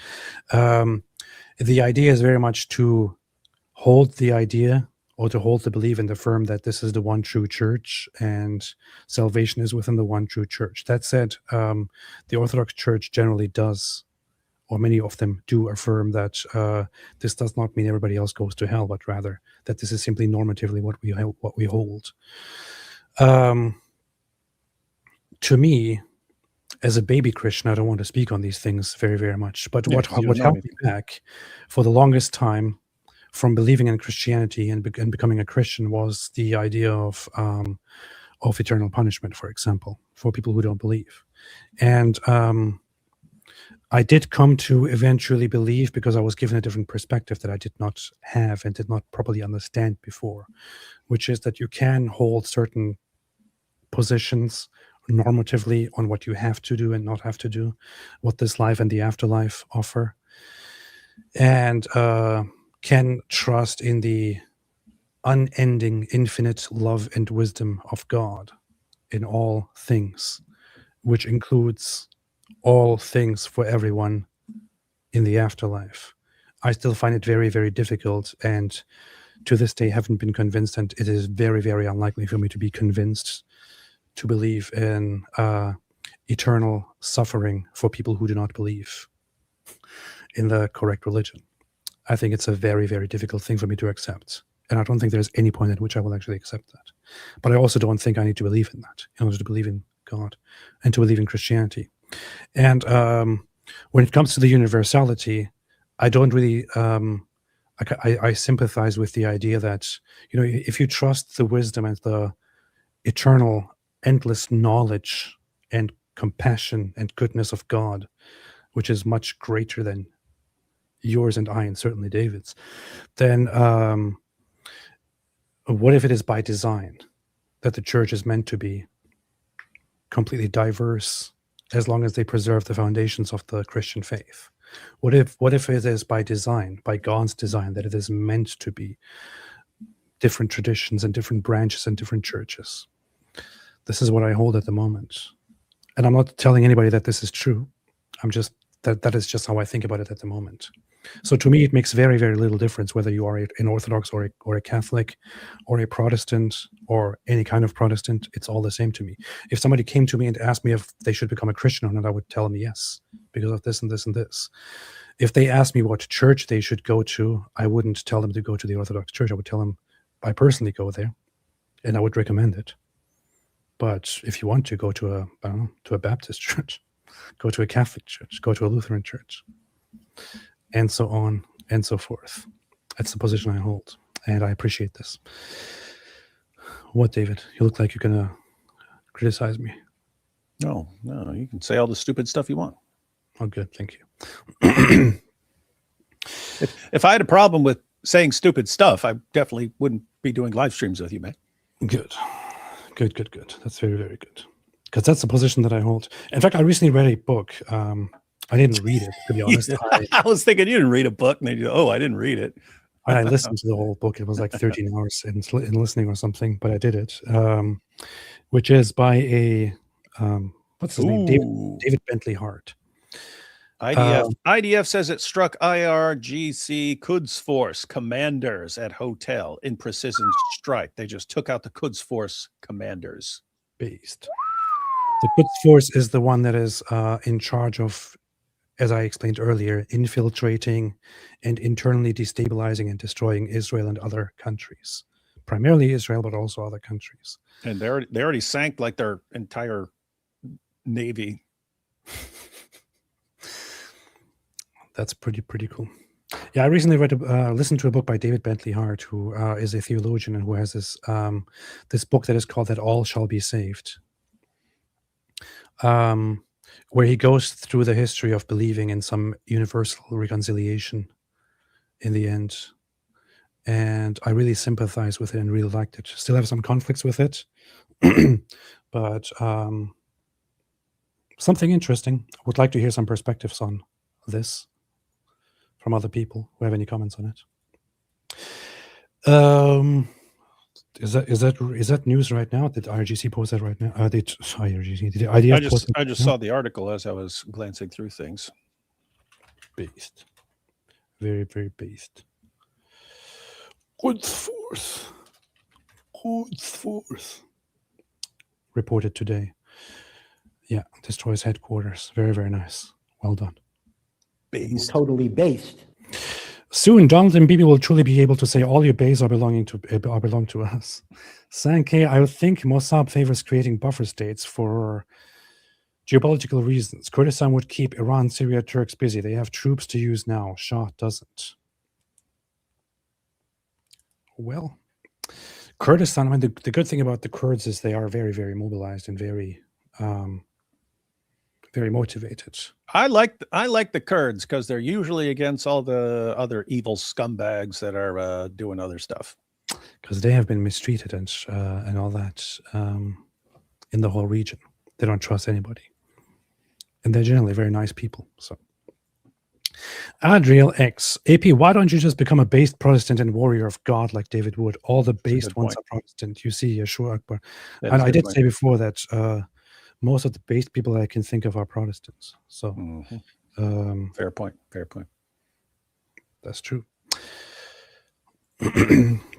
[SPEAKER 1] the idea is very much to hold the idea or to hold the belief and affirm that this is the one true church and salvation is within the one true church. That said, the Orthodox Church generally does, or many of them do, affirm that this does not mean everybody else goes to hell, but rather that this is simply normatively what we hold. To me, as a baby Christian, I don't want to speak on these things very, very much. But what held me back for the longest time from believing in Christianity and becoming a Christian was the idea of eternal punishment, for example, for people who don't believe. And I did come to eventually believe, because I was given a different perspective that I did not have and did not properly understand before, which is that you can hold certain positions normatively on what you have to do and not have to do, what this life and the afterlife offer. and can trust in the unending, infinite love and wisdom of God in all things, which includes all things for everyone in the afterlife. I still find it very, very difficult, and to this day haven't been convinced, and it is very, very unlikely for me to be convinced to believe in eternal suffering for people who do not believe in the correct religion. I think it's a very, very difficult thing for me to accept. And I don't think there's any point at which I will actually accept that. But I also don't think I need to believe in that in order to believe in God and to believe in Christianity. And when it comes to the universality, I don't really, I sympathize with the idea that, you know, if you trust the wisdom and the eternal, endless knowledge and compassion and goodness of God, which is much greater than yours and I, and certainly David's, then what if it is by design that the church is meant to be completely diverse as long as they preserve the foundations of the Christian faith? What if it is by design, by God's design, that it is meant to be different traditions and different branches and different churches? This is what I hold at the moment. And I'm not telling anybody that this is true. I'm just, that is just how I think about it at the moment. So to me, it makes very, very little difference whether you are an Orthodox or a Catholic or a Protestant or any kind of Protestant. It's all the same to me. If somebody came to me and asked me if they should become a Christian or not, I would tell them yes, because of this and this and this. If they asked me what church they should go to, I wouldn't tell them to go to the Orthodox Church. I would tell them I personally go there, and I would recommend it. But if you want to go to a Baptist church, go to a Catholic church, go to a Lutheran church, and so on and so forth. That's the position I hold, and I appreciate this. What, David? You look like you're gonna criticize me.
[SPEAKER 2] No, you can say all the stupid stuff you want.
[SPEAKER 1] Oh, good, thank you.
[SPEAKER 2] If I had a problem with saying stupid stuff, I definitely wouldn't be doing live streams with you, man.
[SPEAKER 1] Good. That's very, very good. Because that's the position that I hold. In fact, I recently read a book. I didn't read it, to be honest.
[SPEAKER 2] I was thinking you didn't read a book, and then you, I didn't read it.
[SPEAKER 1] I listened to the whole book. It was like 13 hours in listening or something, but I did it. Which is by a what's his name? David Bentley Hart.
[SPEAKER 2] IDF says it struck IRGC Quds Force commanders at hotel in precision strike. They just took out the Quds Force commanders.
[SPEAKER 1] Based. The Quds Force is the one that is in charge of, as I explained earlier, infiltrating and internally destabilizing and destroying Israel and other countries. Primarily Israel, but also other countries.
[SPEAKER 2] And they already sank like their entire navy.
[SPEAKER 1] That's pretty cool. Yeah, I recently listened to a book by David Bentley Hart, who is a theologian and who has this book that is called "That All Shall Be Saved," where he goes through the history of believing in some universal reconciliation in the end. And I really sympathize with it and really liked it. Still have some conflicts with it, but something interesting. I would like to hear some perspectives on this from other people who have any comments on it. Is that news right now? Did IRGC post that right now? Did IDF post it?
[SPEAKER 2] I just saw the article as I was glancing through things.
[SPEAKER 1] Based. Very, very based. Quds Force. Reported today. Yeah, destroys headquarters. Very, very nice. Well done.
[SPEAKER 2] Based.
[SPEAKER 8] Totally based.
[SPEAKER 1] Soon, Donald and Bibi will truly be able to say all your bays belong to us. Sankey, I think Mossad favors creating buffer states for geopolitical reasons. Kurdistan would keep Iran, Syria, Turks busy. They have troops to use now. Shah doesn't. Well, Kurdistan, I mean, the good thing about the Kurds is they are very, very mobilized and very, very motivated.
[SPEAKER 2] I like the Kurds because they're usually against all the other evil scumbags that are doing other stuff.
[SPEAKER 1] Because they have been mistreated and all that in the whole region. They don't trust anybody, and they're generally very nice people. So Adriel X. AP, why don't you just become a based Protestant and warrior of God like David Wood? All the based ones are Protestant. You see, Yeshua Akbar. And I did say before that most of the based people I can think of are Protestants. So,
[SPEAKER 2] fair point. Fair point.
[SPEAKER 1] That's true.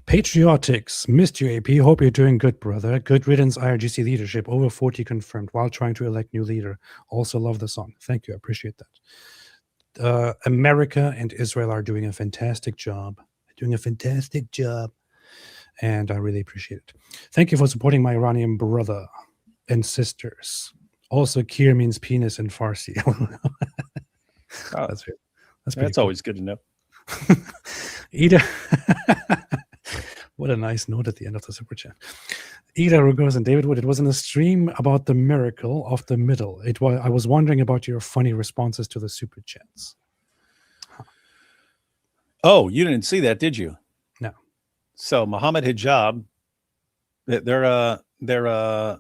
[SPEAKER 1] Patriotics. Missed you, AP. Hope you're doing good, brother. Good riddance, IRGC leadership. Over 40 confirmed while trying to elect new leader. Also love the song. Thank you. I appreciate that. America and Israel are doing a fantastic job. And I really appreciate it. Thank you for supporting my Iranian brother and sisters. Also, Kir means penis in Farsi. That's
[SPEAKER 2] cool. Always good to know.
[SPEAKER 1] Ida, what a nice note at the end of the super chat. Ida Rugos and David Wood, it was in a stream about the miracle of the middle. I was wondering about your funny responses to the super chats.
[SPEAKER 2] Oh, you didn't see that, did you?
[SPEAKER 1] No.
[SPEAKER 2] So Muhammad Hijab, they're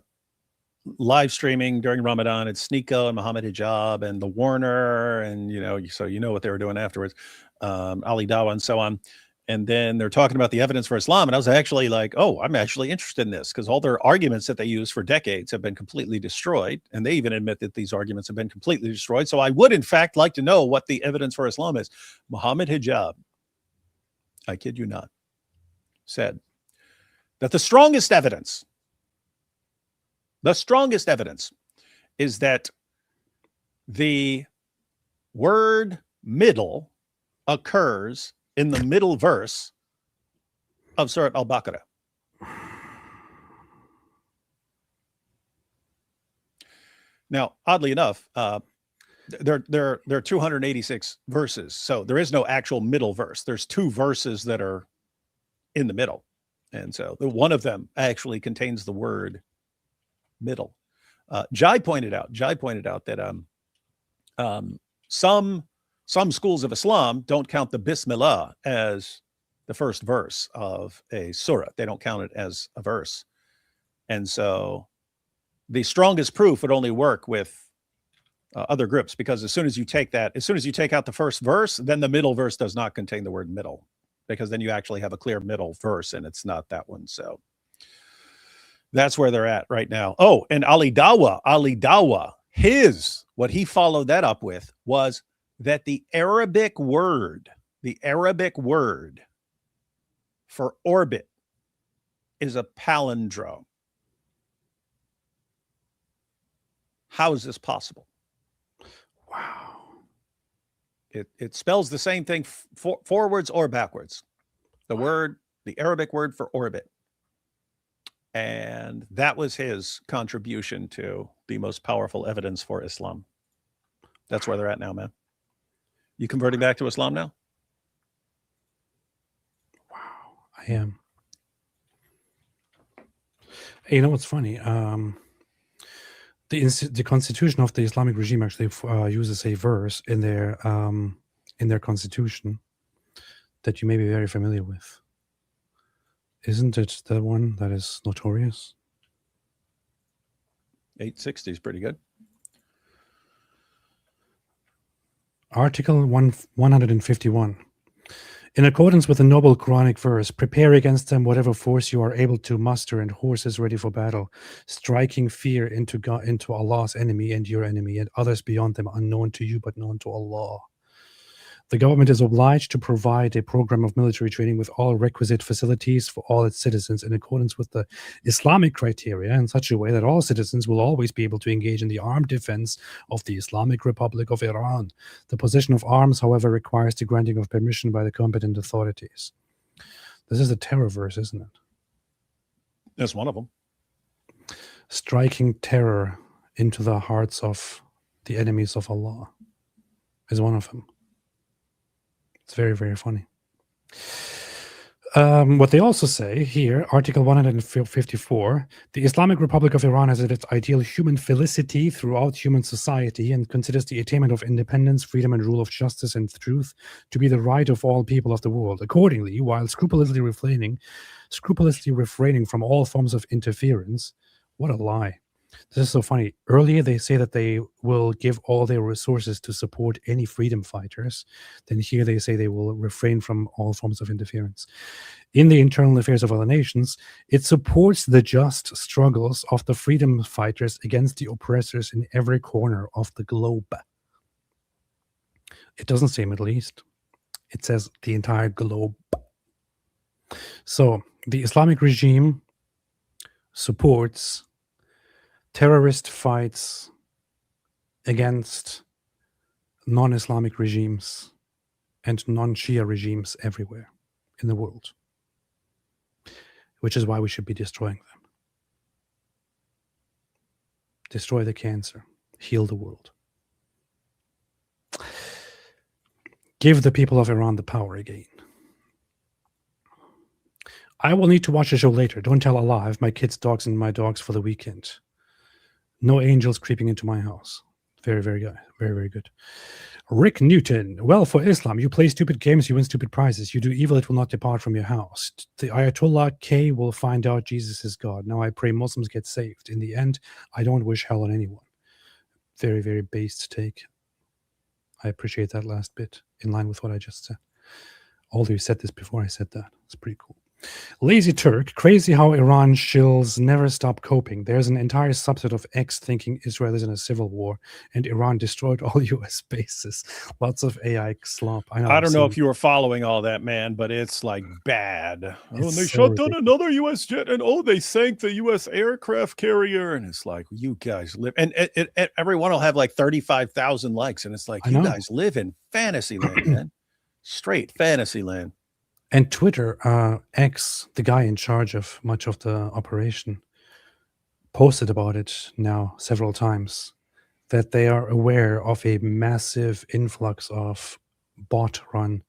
[SPEAKER 2] live streaming during Ramadan. It's Sneeko and Muhammad Hijab and the Warner, and so you know what they were doing afterwards, Ali Dawa and so on. And then they're talking about the evidence for Islam, and I was actually like, oh, I'm actually interested in this, because all their arguments that they use for decades have been completely destroyed, and they even admit that these arguments have been completely destroyed. So I would in fact like to know what the evidence for Islam is. Muhammad Hijab, I kid you not, said that the strongest evidence is that the word middle occurs in the middle verse of Surah Al-Baqarah. Now, oddly enough, there are 286 verses, so there is no actual middle verse. There's two verses that are in the middle, and so one of them actually contains the word middle. Jai pointed out that some schools of Islam don't count the Bismillah as the first verse of a surah. They don't count it as a verse, and so the strongest proof would only work with other groups, because as soon as you take out the first verse, then the middle verse does not contain the word middle, because then you actually have a clear middle verse, and it's not that one. So that's where they're at right now. Oh, and Ali Dawa, what he followed that up with was that the Arabic word for orbit is a palindrome. How is this possible?
[SPEAKER 1] Wow.
[SPEAKER 2] It spells the same thing forwards or backwards. The Arabic word for orbit. And that was his contribution to the most powerful evidence for Islam. That's where they're at now, man. You converting back to Islam now?
[SPEAKER 1] Wow, I am. Hey, you know what's funny? The constitution of the Islamic regime actually uses a verse in their constitution that you may be very familiar with. Isn't it the one that is notorious?
[SPEAKER 2] 860 is pretty good.
[SPEAKER 1] Article 151. In accordance with the noble Quranic verse, prepare against them whatever force you are able to muster, and horses ready for battle, striking fear into Allah's enemy and your enemy, and others beyond them, unknown to you but known to Allah. The government is obliged to provide a program of military training with all requisite facilities for all its citizens in accordance with the Islamic criteria, in such a way that all citizens will always be able to engage in the armed defense of the Islamic Republic of Iran. The possession of arms, however, requires the granting of permission by the competent authorities. This is a terror verse, isn't it?
[SPEAKER 2] That's one of them.
[SPEAKER 1] Striking terror into the hearts of the enemies of Allah is one of them. It's very, very funny. What they also say here, Article 154, the Islamic Republic of Iran has its ideal human felicity throughout human society and considers the attainment of independence, freedom, and rule of justice and truth to be the right of all people of the world. Accordingly, while scrupulously refraining from all forms of interference, what a lie, This is so funny. Earlier, they say that they will give all their resources to support any freedom fighters. Then here they say they will refrain from all forms of interference. In the internal affairs of other nations, it supports the just struggles of the freedom fighters against the oppressors in every corner of the globe. It doesn't say Middle East. It says the entire globe. So the Islamic regime supports terrorist fights against non-Islamic regimes and non-Shia regimes everywhere in the world, which is why we should be destroying them. Destroy the cancer, heal the world. Give the people of Iran the power again. I will need to watch the show later. Don't tell Allah. I have my kids' dogs and my dogs for the weekend. No angels creeping into my house. Very, very good. Very, very good. Rick Newton. Well, for Islam, you play stupid games, you win stupid prizes. You do evil, it will not depart from your house. The Ayatollah K will find out Jesus is God. Now I pray Muslims get saved. In the end, I don't wish hell on anyone. Very, very based take. I appreciate that last bit, in line with what I just said. Although you said this before I said that. It's pretty cool. Lazy Turk, crazy how Iran shills never stop coping. There's an entire subset of X thinking Israel is in a civil war and Iran destroyed all US bases. Lots of AI slop.
[SPEAKER 2] I don't know if you were following all that, man, but it's like bad. Oh, and they shot down another US jet, and they sank the US aircraft carrier. And it's like, you guys live, and everyone will have like 35,000 likes, and it's like, you guys live in fantasy land, man. Straight fantasy land.
[SPEAKER 1] And Twitter, X, the guy in charge of much of the operation, posted about it now several times, that they are aware of a massive influx of bot-run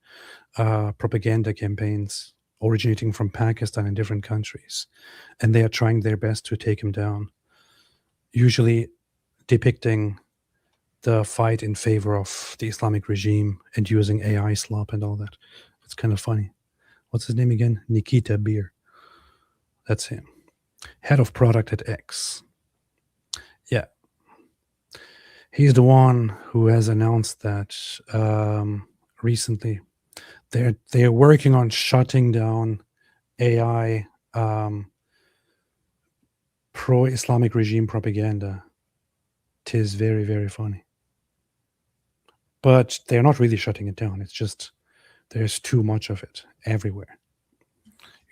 [SPEAKER 1] propaganda campaigns originating from Pakistan and different countries. And they are trying their best to take him down, usually depicting the fight in favor of the Islamic regime and using AI slop and all that. It's kind of funny. What's his name again? Nikita Beer. That's him. Head of product at X. Yeah. He's the one who has announced that recently they're working on shutting down AI pro-Islamic regime propaganda. Tis very, very funny. But they're not really shutting it down. It's just there's too much of it everywhere.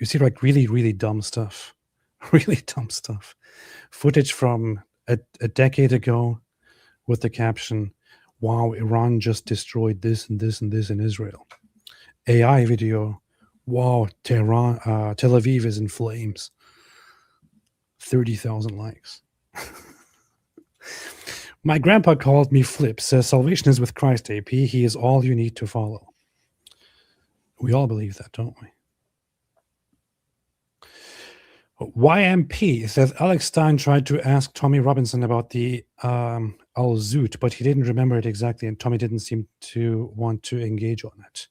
[SPEAKER 1] You see like really, really dumb stuff. Really dumb stuff. Footage from a decade ago with the caption, wow, Iran just destroyed this and this and this in Israel. AI video, wow, Tel Aviv is in flames. 30,000 likes. My grandpa called me Flip, says salvation is with Christ, AP. He is all you need to follow. We all believe that, don't we? YMP says Alex Stein tried to ask Tommy Robinson about the Al-Zoot, but he didn't remember it exactly, and Tommy didn't seem to want to engage on it.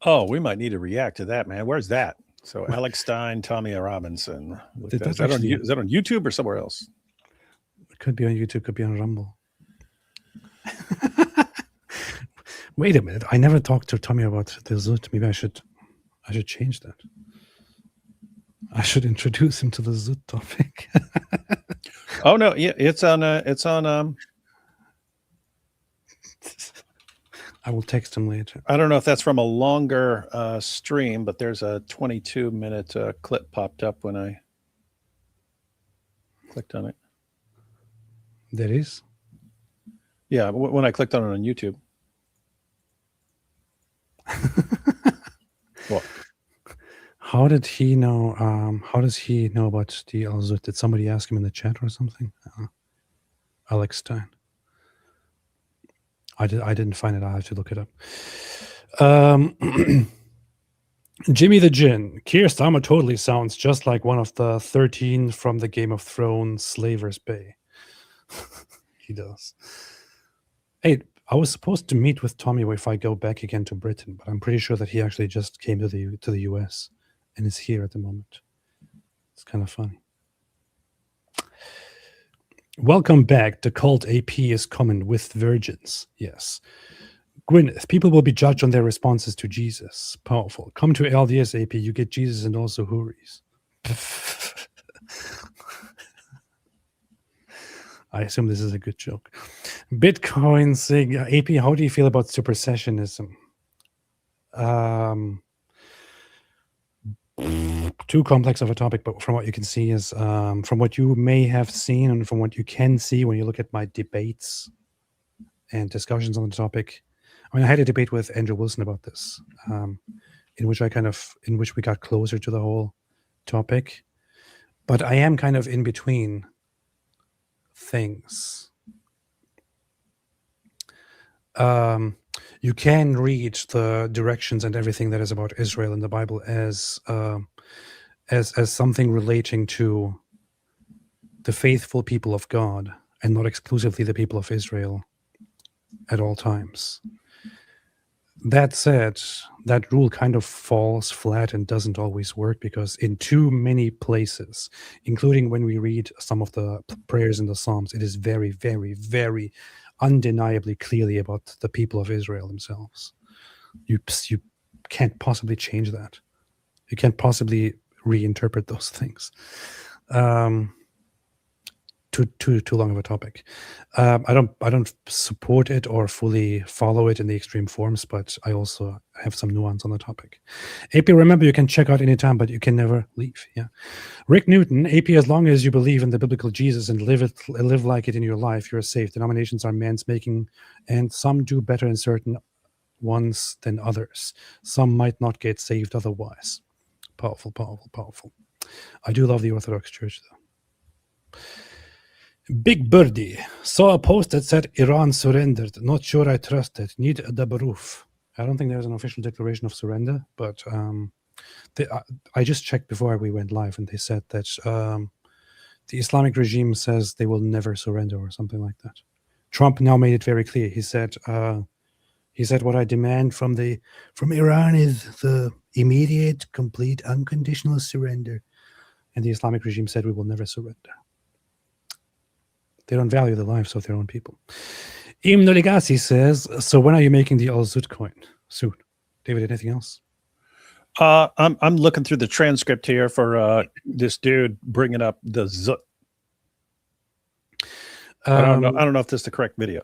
[SPEAKER 2] Oh, we might need to react to that, man. Where's that? So Alex Stein, Tommy Robinson. Is that on YouTube or somewhere else?
[SPEAKER 1] It could be on YouTube, could be on Rumble. Wait a minute. I never talked to Tommy about the Zoot. Maybe I should change that. I should introduce him to the Zoot topic.
[SPEAKER 2] Oh no, yeah, it's on
[SPEAKER 1] I will text him later.
[SPEAKER 2] I don't know if that's from a longer stream, but there's a 22-minute clip popped up when I clicked on it.
[SPEAKER 1] There is?
[SPEAKER 2] Yeah, when I clicked on it on YouTube. What?
[SPEAKER 1] How did he know? How does he know about the Al-Zoot? Did somebody ask him in the chat or something? Alex Stein. I didn't find it. I have to look it up. Jimmy the Djinn. Keir Starmer totally sounds just like one of the 13 from the Game of Thrones Slavers Bay. He does. Hey, I was supposed to meet with Tommy if I go back again to Britain, but I'm pretty sure that he actually just came to the US and is here at the moment. It's kind of funny. Welcome back. The cult AP is coming with virgins. Yes. Gwyneth, people will be judged on their responses to Jesus. Powerful. Come to LDS AP. You get Jesus and also Houris. I assume this is a good joke. Bitcoin saying, AP, how do you feel about supersessionism? Too complex of a topic, but from what you can see is from what you may have seen and from what you can see when you look at my debates and discussions on the topic. I mean, I had a debate with Andrew Wilson about this, in which we got closer to the whole topic, but I am kind of in between things. You can read the directions and everything that is about Israel in the Bible as something relating to the faithful people of God and not exclusively the people of Israel at all times. That said, that rule kind of falls flat and doesn't always work, because in too many places, including when we read some of the prayers in the Psalms, it is very, very, very undeniably clearly about the people of Israel themselves. You can't possibly change that. You can't possibly reinterpret those things. Too long of a topic. I don't support it or fully follow it in the extreme forms, but I also have some nuance on the topic. AP, remember, you can check out anytime, but you can never leave. Yeah. Rick Newton, AP, as long as you believe in the biblical Jesus and live like it in your life, you're safe. Denominations are man's making, and some do better in certain ones than others. Some might not get saved otherwise. Powerful, powerful, powerful. I do love the Orthodox Church, though. Big Birdie saw a post that said Iran surrendered. Not sure I trust it. Need a proof. I don't think there's an official declaration of surrender, but I just checked before we went live, and they said that the Islamic regime says they will never surrender or something like that. Trump now made it very clear. He said, what I demand from Iran is the immediate, complete, unconditional surrender. And the Islamic regime said we will never surrender. They don't value the lives of their own people. Im Noligasi says, so when are you making the Al-Zut coin? Soon. David, anything else?
[SPEAKER 2] I'm looking through the transcript here for this dude bringing up the Zut. I don't know if this is the correct video.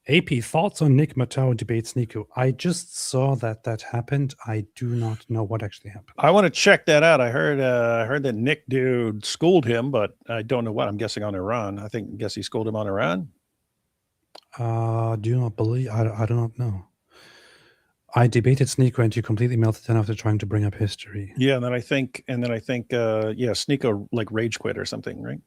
[SPEAKER 1] AP, thoughts on Nick Matau debates Nico? I just saw that happened. I do not know what actually happened.
[SPEAKER 2] I want to check that out. I heard that Nick dude schooled him, but I don't know what. I'm guessing on Iran. Guess he schooled him on Iran.
[SPEAKER 1] Do not believe. I do not know. I debated Sneeko and you completely melted down after trying to bring up history.
[SPEAKER 2] Yeah, and then I think, Sneeko like rage quit or something, right?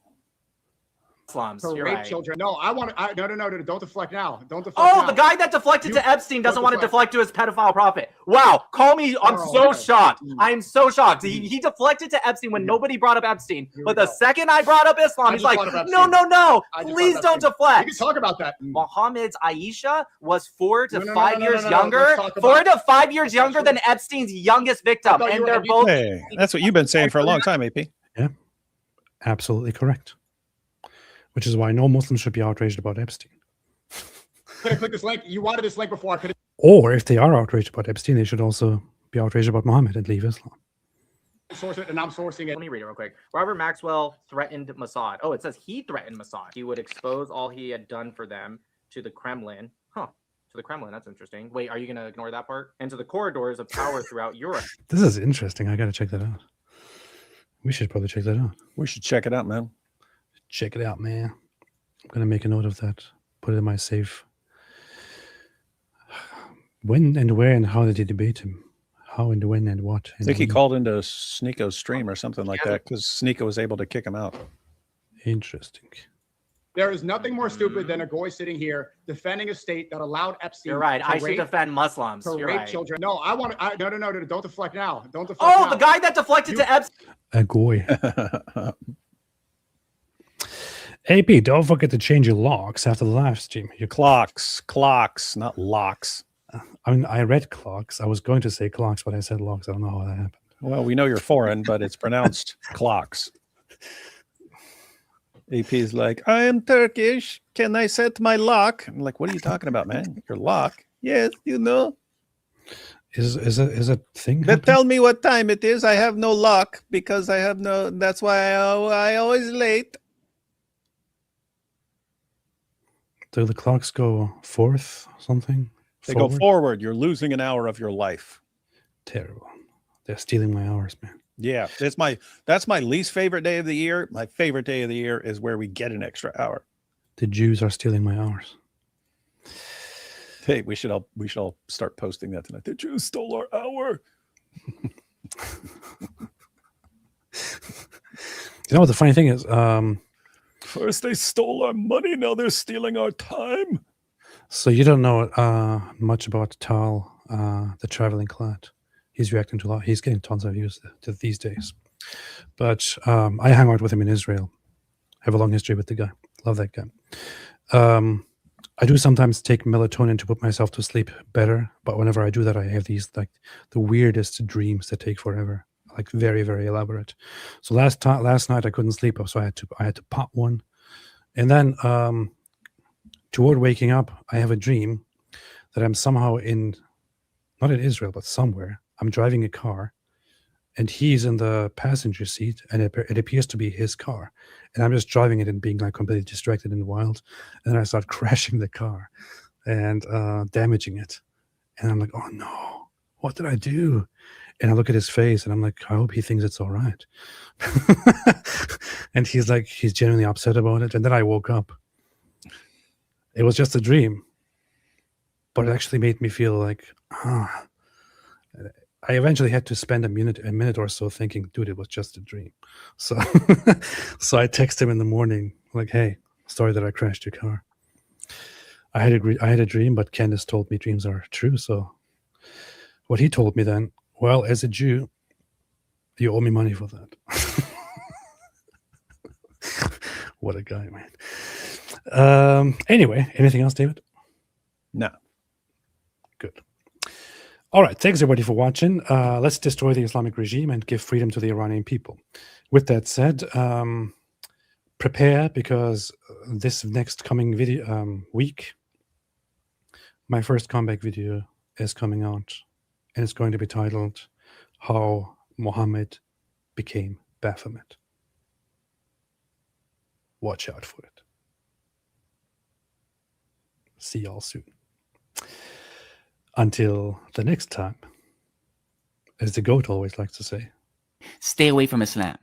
[SPEAKER 10] Muslims.
[SPEAKER 11] To
[SPEAKER 10] You're
[SPEAKER 11] rape
[SPEAKER 10] right.
[SPEAKER 11] children. No, no, don't deflect now. Don't deflect
[SPEAKER 10] Oh,
[SPEAKER 11] now.
[SPEAKER 10] the guy that deflected to Epstein doesn't want to deflect to his pedophile prophet. Wow, call me. I'm so shocked. I'm so shocked. He deflected to Epstein when nobody brought up Epstein. But the second I brought up Islam, he's like, no, please don't deflect.
[SPEAKER 11] We can talk about that.
[SPEAKER 10] Muhammad's Aisha was 4 to 5 years younger. 4 to 5 years younger than Epstein's youngest victim. And they're both.
[SPEAKER 2] Hey, that's what you've been saying for a long time, AP.
[SPEAKER 1] Yeah, absolutely correct. Which is why no Muslim should be outraged about Epstein.
[SPEAKER 11] Could I click this link? You wanted this link before. I could.
[SPEAKER 1] Or if they are outraged about Epstein, they should also be outraged about Muhammad and leave Islam.
[SPEAKER 11] Source it, and I'm sourcing it.
[SPEAKER 10] Let me read it real quick. Robert Maxwell threatened Mossad. Oh, it says he threatened Mossad. He would expose all he had done for them to the Kremlin. To the Kremlin. That's interesting. Wait, are you going to ignore that part? And to the corridors of power throughout Europe.
[SPEAKER 1] This is interesting. I got to check that out. We should probably check that out.
[SPEAKER 2] We should check it out, man.
[SPEAKER 1] Check it out, man. I'm going to make a note of that. Put it in my safe. When and where and how did he debate him? How and when and what?
[SPEAKER 2] I think he called into Sneeko's stream or something like that because Sneeko was able to kick him out.
[SPEAKER 1] Interesting.
[SPEAKER 11] There is nothing more stupid than a goy sitting here defending a state that allowed Epstein.
[SPEAKER 10] You're right. I should defend Muslims.
[SPEAKER 11] To
[SPEAKER 10] You're
[SPEAKER 11] rape
[SPEAKER 10] right.
[SPEAKER 11] children. No, no, don't deflect now. Don't deflect
[SPEAKER 10] Oh,
[SPEAKER 11] now.
[SPEAKER 10] the guy that deflected to Epstein.
[SPEAKER 1] A goy. AP, don't forget to change your locks after the live stream. Your
[SPEAKER 2] clocks, not locks.
[SPEAKER 1] I mean, I read clocks. I was going to say clocks, but I said locks. I don't know how that happened.
[SPEAKER 2] Well, we know you're foreign, but it's pronounced clocks. AP's like, I am Turkish. Can I set my lock? I'm like, what are you talking about, man? Your lock? Yes, you know.
[SPEAKER 1] Is a thing?
[SPEAKER 2] But tell me what time it is. I have no lock because I have no. That's why I always late.
[SPEAKER 1] Do the clocks go forth? Something?
[SPEAKER 2] They go forward. You're losing an hour of your life.
[SPEAKER 1] Terrible. They're stealing my hours, man.
[SPEAKER 2] Yeah, that's my least favorite day of the year. My favorite day of the year is where we get an extra hour.
[SPEAKER 1] The Jews are stealing my hours.
[SPEAKER 2] Hey, we should all start posting that tonight. The Jews stole our hour.
[SPEAKER 1] You know what the funny thing is?
[SPEAKER 2] First they stole our money, now they're stealing our time.
[SPEAKER 1] So you don't know much about Tal, the traveling clad. He's reacting to a lot. He's getting tons of views these days. But I hang out with him in Israel. Have a long history with the guy. Love that guy. I do sometimes take melatonin to put myself to sleep better, but whenever I do that, I have these like the weirdest dreams that take forever, like very, very elaborate. So last night I couldn't sleep, so I had to pop one, and then toward waking up, I have a dream that I'm somehow not in Israel, but somewhere. I'm driving a car, and he's in the passenger seat, and it appears to be his car. And I'm just driving it and being like completely distracted and wild. And then I start crashing the car and damaging it. And I'm like, oh no, what did I do? And I look at his face and I'm like, I hope he thinks it's all right. And he's genuinely upset about it. And then I woke up. It was just a dream, but it actually made me feel like, I eventually had to spend a minute or so thinking, dude, it was just a dream. So so I text him in the morning, like, hey, sorry that I crashed your car. I had a dream, but Candace told me dreams are true. So what he told me then, well, as a Jew, you owe me money for that. What a guy, man. Anyway, anything else, David?
[SPEAKER 2] No.
[SPEAKER 1] Good. All right. Thanks, everybody, for watching. Let's destroy the Islamic regime and give freedom to the Iranian people. With that said, prepare, because this next coming video week, my first comeback video is coming out, and it's going to be titled How Muhammad Became Baphomet. Watch out for it. See y'all soon. Until the next time, as the GOAT always likes to say,
[SPEAKER 12] stay away from Islam.